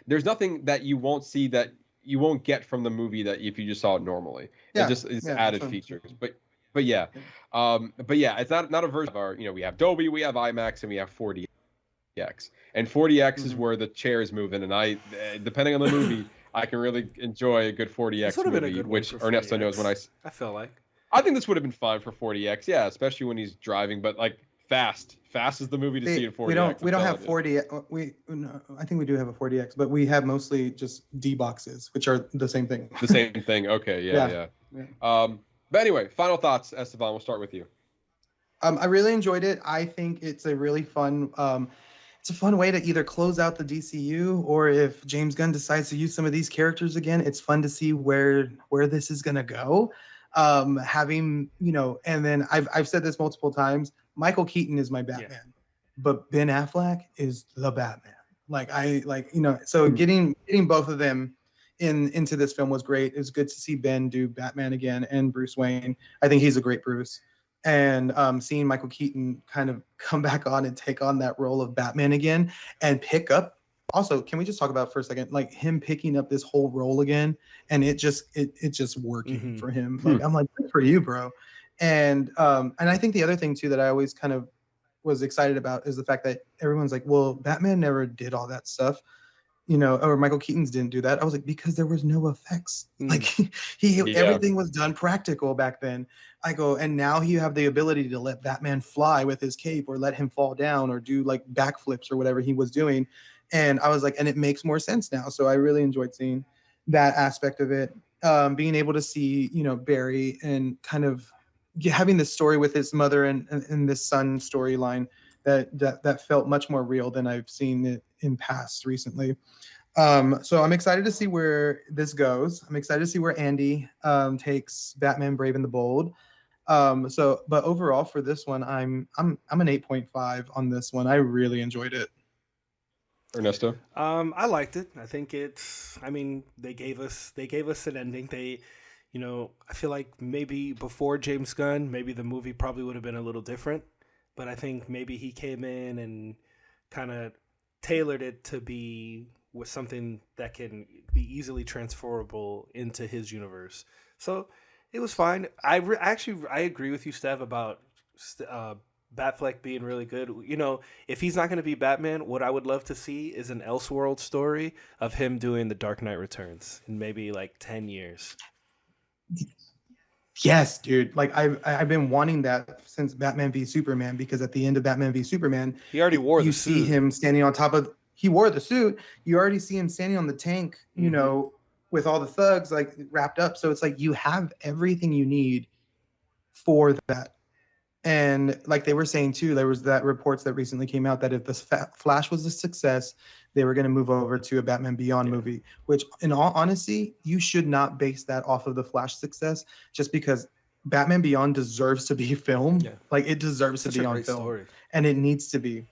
There's nothing that you won't see that you won't get from the movie that if you just saw it normally. It just is added features. But yeah, it's not a version of our. We have Dolby, we have IMAX, and we have 4DX. And 4DX is where the chair is moving, and I, depending on the movie, I can really enjoy a good 4DX movie, which Ernesto knows when I feel like. I think this would have been fine for 4DX, yeah, especially when he's driving, but like Fast is the movie to see in 4DX. We don't have 4D. No, I think we do have a 4DX, but we have mostly just D boxes, which are the same thing. The same thing. Okay, yeah. But anyway, final thoughts, Estevan. We'll start with you. I really enjoyed it. I think it's a really fun. It's a fun way to either close out the DCU, or if James Gunn decides to use some of these characters again, it's fun to see where this is gonna go. Having and then I've said this multiple times. Michael Keaton is my Batman, but Ben Affleck is the Batman. So getting both of them into this film was great. It was good to see Ben do Batman again and Bruce Wayne. I think he's a great Bruce. And seeing Michael Keaton kind of come back on and take on that role of Batman again and pick up. Also, can we just talk about for a second, like him picking up this whole role again, and it just working for him. Like, I'm like, good for you, bro. And I think the other thing too that I always kind of was excited about is the fact that everyone's like, well, Batman never did all that stuff, or Michael Keaton's didn't do that. I was like, because there was no effects. Like everything was done practical back then. I go, and now you have the ability to let Batman fly with his cape, or let him fall down, or do like backflips or whatever he was doing. And I was like, and it makes more sense now. So I really enjoyed seeing that aspect of it. Being able to see, Barry and kind of having this story with his mother and this son storyline that felt much more real than I've seen it in past recently. So I'm excited to see where this goes. I'm excited to see where Andy takes Batman Brave and the Bold. But overall for this one, I'm an 8.5 on this one. I really enjoyed it. Ernesto? I liked it. I think they gave us an ending. I feel like maybe before James Gunn, maybe the movie probably would have been a little different, but I think maybe he came in and kind of tailored it to be with something that can be easily transferable into his universe. So it was fine. I agree with you, Stev, about Batfleck being really good. If he's not going to be Batman, what I would love to see is an Elseworld story of him doing The Dark Knight Returns in maybe like 10 years. Yes, dude. Like I've been wanting that since Batman v Superman, because at the end of Batman v Superman, he already wore the suit. You see him standing on top of. He wore the suit. You already see him standing on the tank, with all the thugs like wrapped up. So it's like you have everything you need for that. And like they were saying too, there was that reports that recently came out that if the Flash was a success, they were going to move over to a Batman Beyond movie, which in all honesty, you should not base that off of the Flash success, just because Batman Beyond deserves to be filmed. Yeah. Like it deserves to be on film, story. And it needs to be.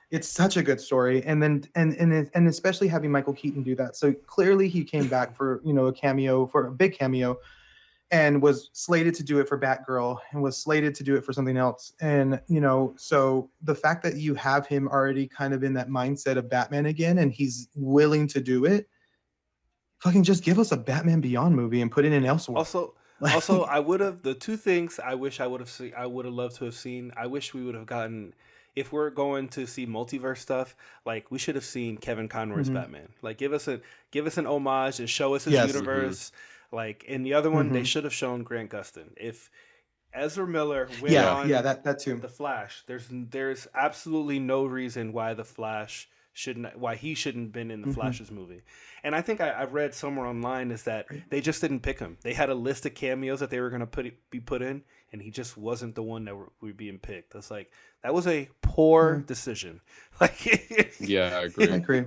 It's such a good story. And then, and especially having Michael Keaton do that. So clearly he came back for, a big cameo, and was slated to do it for Batgirl and was slated to do it for something else. And, so the fact that you have him already kind of in that mindset of Batman again, and he's willing to do it, fucking just give us a Batman Beyond movie and put it in elsewhere. Also, I would have, the two things I wish I would have loved to have seen. I wish we would have gotten, if we're going to see multiverse stuff, like we should have seen Kevin Conroy's Batman. Like give us an homage and show us his universe. Like in the other one, they should have shown Grant Gustin. If Ezra Miller went on that too. The Flash, there's absolutely no reason why the Flash he shouldn't have been in the Flash's movie. And I think I read somewhere online is that they just didn't pick him. They had a list of cameos that they were going to be put in, and he just wasn't the one that were being picked. That's like, that was a poor decision. Like, yeah, I agree.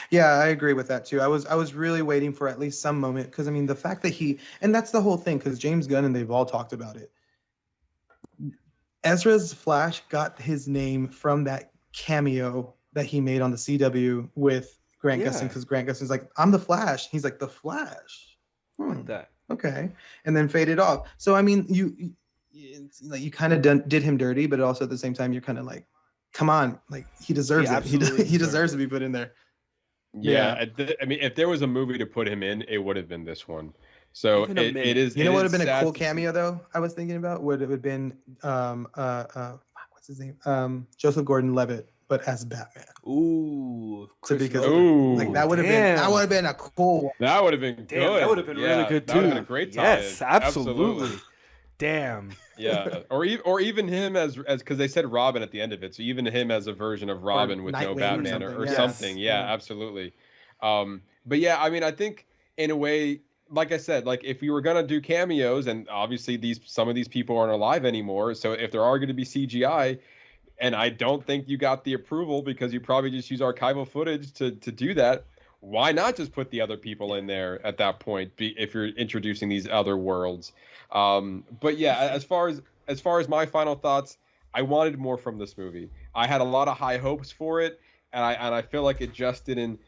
Yeah, I agree with that too. I was really waiting for at least some moment, because I mean the fact that and that's the whole thing, because James Gunn and they've all talked about it. Ezra's Flash got his name from that cameo that he made on the CW with Grant Gustin, because Grant Gustin's like, I'm the Flash. He's like, the Flash. Like that. Okay. And then faded off. So I mean, you kind of did him dirty, but also at the same time, you're kind of like, come on, like he deserves it. He deserves to be put in there. Yeah. I mean, if there was a movie to put him in, it would have been this one. So it is. You know what would have been a cool cameo though? I was thinking about would have been what's his name? Joseph Gordon-Levitt, but as Batman. Ooh, like that would have been a cool. That would have been good. That would have been really good too. That would have been a great time. Yes, absolutely. Damn. Yeah, or even him as because they said Robin at the end of it, so even him as a version of Robin with no Batman or something. Yeah, absolutely. But yeah, I mean, I think in a way, like I said, like if we were gonna do cameos, and obviously some of these people aren't alive anymore, so if there are going to be CGI, and I don't think you got the approval because you probably just use archival footage to do that, why not just put the other people in there at that point if you're introducing these other worlds? But yeah, as far as my final thoughts, I wanted more from this movie. I had a lot of high hopes for it, and I feel like it just didn't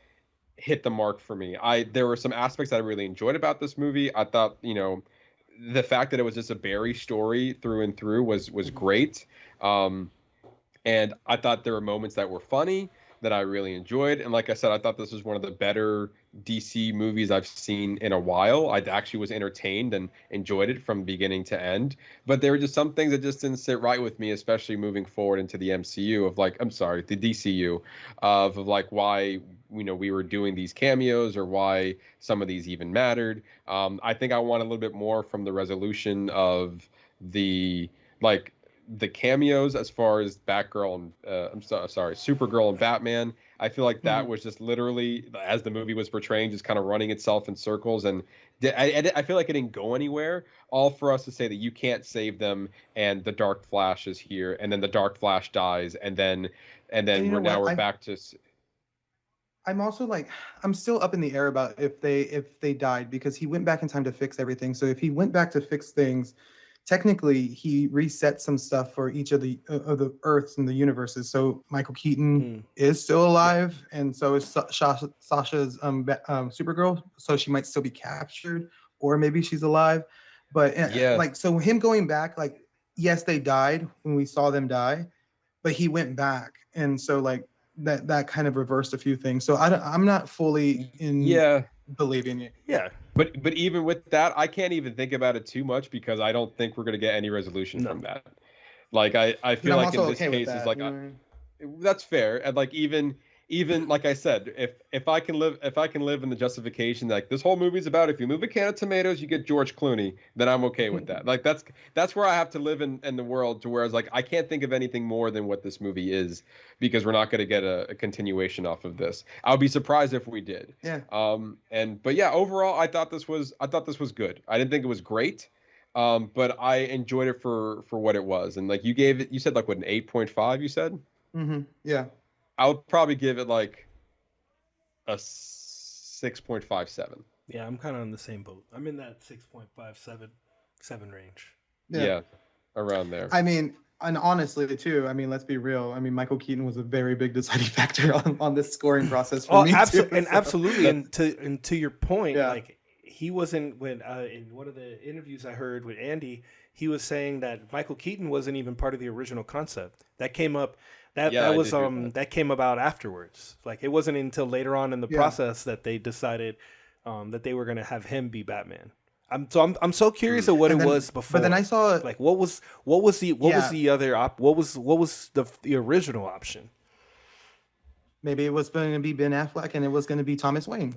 hit the mark for me. There were some aspects that I really enjoyed about this movie. I thought, the fact that it was just a Barry story through and through was great. And I thought there were moments that were funny that I really enjoyed. And like I said, I thought this was one of the better DC movies I've seen in a while. I actually was entertained and enjoyed it from beginning to end. But there were just some things that just didn't sit right with me, especially moving forward into the MCU the DCU of like why we were doing these cameos or why some of these even mattered. I think I want a little bit more from the resolution of the cameos as far as Batgirl and Supergirl and Batman. I feel like that was just literally, as the movie was portraying, just kind of running itself in circles, and I feel like it didn't go anywhere. All for us to say that you can't save them, and the Dark Flash is here, and then the Dark Flash dies, and then we're back to. I'm also like, I'm still up in the air about if they died, because he went back in time to fix everything. So if he went back to fix things, technically he reset some stuff for each of the Earths and the universes. So Michael Keaton is still alive, and so is Sasha's Supergirl. So she might still be captured, or maybe she's alive. But so him going back, like, yes, they died when we saw them die, but he went back, and so like that kind of reversed a few things. So I'm not fully in believing it. Yeah. But even with that, I can't even think about it too much, because I don't think we're going to get any resolution from that. Like I feel like in this case is like that's fair. And like even like I said, if I can live in the justification like this whole movie's about if you move a can of tomatoes you get George Clooney, then I'm okay with that. Like that's where I have to live in the world, to where it's like I can't think of anything more than what this movie is, because we're not going to get a continuation off of this. I'll be surprised if we did. Yeah. But yeah, overall I thought this was good. I didn't think it was great. But I enjoyed it for what it was. And like you said like what, an 8.5 you said? Mm-hmm. Yeah. I would probably give it like a 6.57. Yeah, I'm kind of on the same boat. I'm in that 6.57 range. Yeah, around there. I mean, and honestly too, I mean, let's be real. I mean, Michael Keaton was a very big deciding factor on this scoring process for me too. And absolutely, and to your point, like he wasn't in one of the interviews I heard with Andy, he was saying that Michael Keaton wasn't even part of the original concept. That came up. That came about afterwards. Like it wasn't until later on in the process that they decided that they were going to have him be Batman. I'm so curious of what it was before. But then I saw like what was the original option? Maybe it was going to be Ben Affleck and it was going to be Thomas Wayne.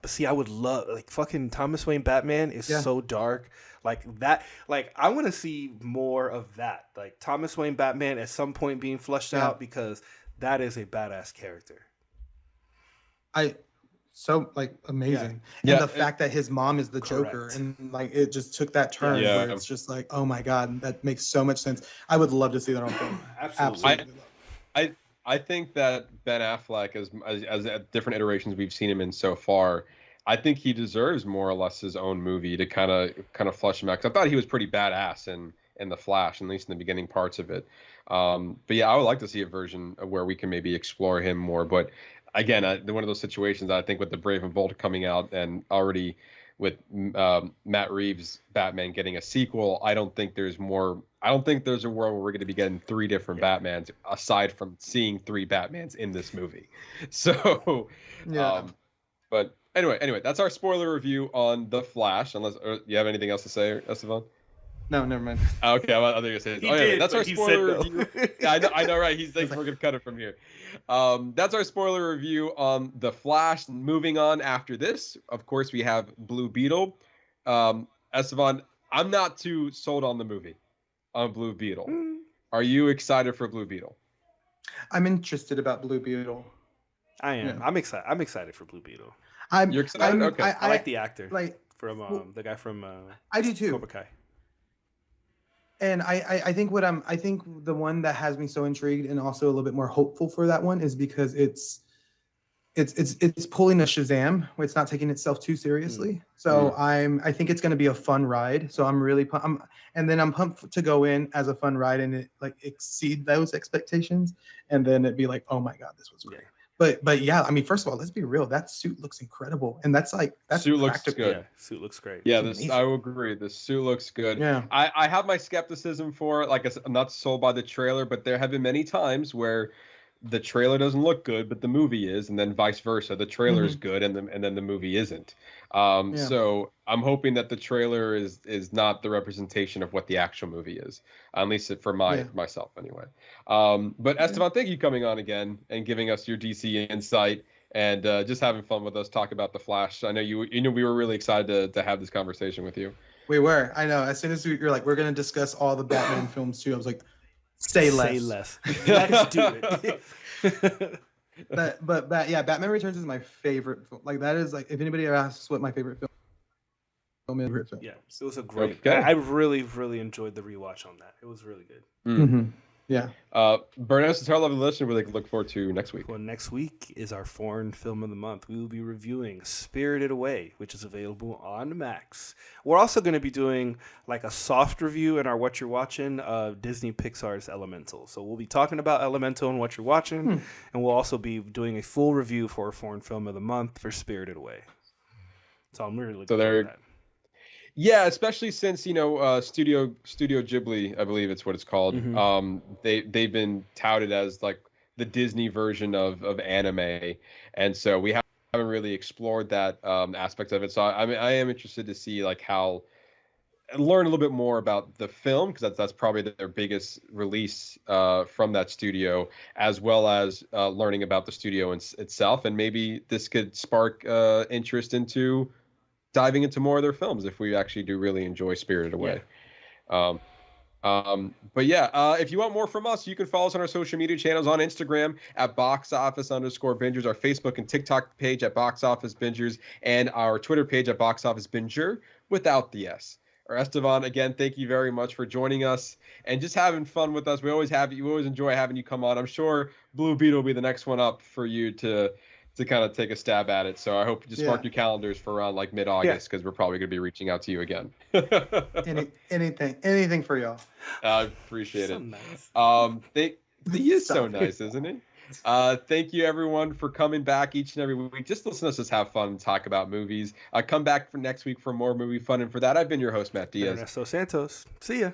See, I would love like fucking Thomas Wayne Batman is so dark. Like that, like I want to see more of that. Like Thomas Wayne Batman at some point being fleshed out, because that is a badass character. So like amazing. Yeah. And the fact that his mom is the Correct. Joker, and like it just took that turn Yeah. where it's just like, oh my god, that makes so much sense. I would love to see that on film. Absolutely. I think that Ben Affleck, as different iterations we've seen him in so far, I think he deserves more or less his own movie to kind of flesh him out. 'Cause I thought he was pretty badass in The Flash, at least in the beginning parts of it. But yeah, I would like to see a version where we can maybe explore him more. But again, one of those situations, I think with the Brave and Bold coming out and already with Matt Reeves' Batman getting a sequel, I don't think there's a world where we're going to be getting 3 different Batmans aside from seeing 3 Batmans in this movie. So, but anyway, that's our spoiler review on The Flash. Unless you have anything else to say, Estevan? No, never mind. Okay, I thought you were going to say that's our spoiler review. Yeah, I know, right? He's like, we're going to cut it from here. That's our spoiler review on The Flash. Moving on after this, of course, we have Blue Beetle. Estevan, I'm not too sold on the movie, on Blue Beetle. Are you excited for Blue Beetle? I'm interested about Blue Beetle. I am. Yeah. I'm excited. I'm excited for Blue Beetle. You're excited? Okay. I like the actor, like from the guy from I do too. Cobra Kai. And I think the one that has me so intrigued and also a little bit more hopeful for that one is because it's pulling a Shazam where it's not taking itself too seriously. So I think it's going to be a fun ride. So I'm really I'm pumped to go in as a fun ride and it like exceed those expectations, and then it'd be like, oh my god, this was great. But yeah, I mean, first of all, let's be real. That suit looks incredible, and that's suit looks good. Yeah, suit looks great. Yeah, I will agree. The suit looks good. Yeah, I have my skepticism for it. Like I said, I'm not sold by the trailer, but there have been many times where the trailer doesn't look good, but the movie is, and then vice versa. The trailer is good, and then the movie isn't. So I'm hoping that the trailer is not the representation of what the actual movie is, at least for myself anyway. But Estevan, thank you for coming on again and giving us your DC insight and just having fun with us, talk about The Flash. I know we were really excited to have this conversation with you. We were. I know. As soon as you're like, we're going to discuss all the Batman films too, I was like, Say less. Let's do it. but Batman Returns is my favorite film. Like that is like, if anybody ever asks what my favorite film is, yeah, it was a great. Okay. I really enjoyed the rewatch on that. It was really good. Mm-hmm. Yeah. Ernesto, tell our listener what they can look forward to next week. Well, next week is our foreign film of the month. We will be reviewing Spirited Away, which is available on Max. We're also going to be doing like a soft review in our Whatcha Watchin of Disney Pixar's Elemental. So we'll be talking about Elemental and Whatcha Watchin, and we'll also be doing a full review for our foreign film of the month for Spirited Away. So I'm really looking forward to that. Yeah, especially since Studio Ghibli, I believe it's what it's called. They've been touted as like the Disney version of anime, and so we haven't really explored that aspect of it. So I am interested to see like learn a little bit more about the film, because that's probably their biggest release from that studio, as well as learning about the studio itself, and maybe this could spark interest into diving into more of their films if we actually do really enjoy Spirited Away. But if you want more from us, you can follow us on our social media channels on Instagram at boxoffice_bingers, our Facebook and TikTok page at boxofficebingers, and our Twitter page at boxofficebinger without the S. Or Estevan, again, thank you very much for joining us and just having fun with us. We always enjoy having you come on. I'm sure Blue Beetle will be the next one up for you to kind of take a stab at it. So I hope you just mark your calendars for around like mid-August, because we're probably going to be reaching out to you again. anything for y'all. I appreciate it. Nice. He is so nice, isn't he? Thank you everyone for coming back each and every week. Just listen to us just have fun and talk about movies. Come back for next week for more movie fun. And for that, I've been your host, Matt Diaz. Ernesto Santos. See ya.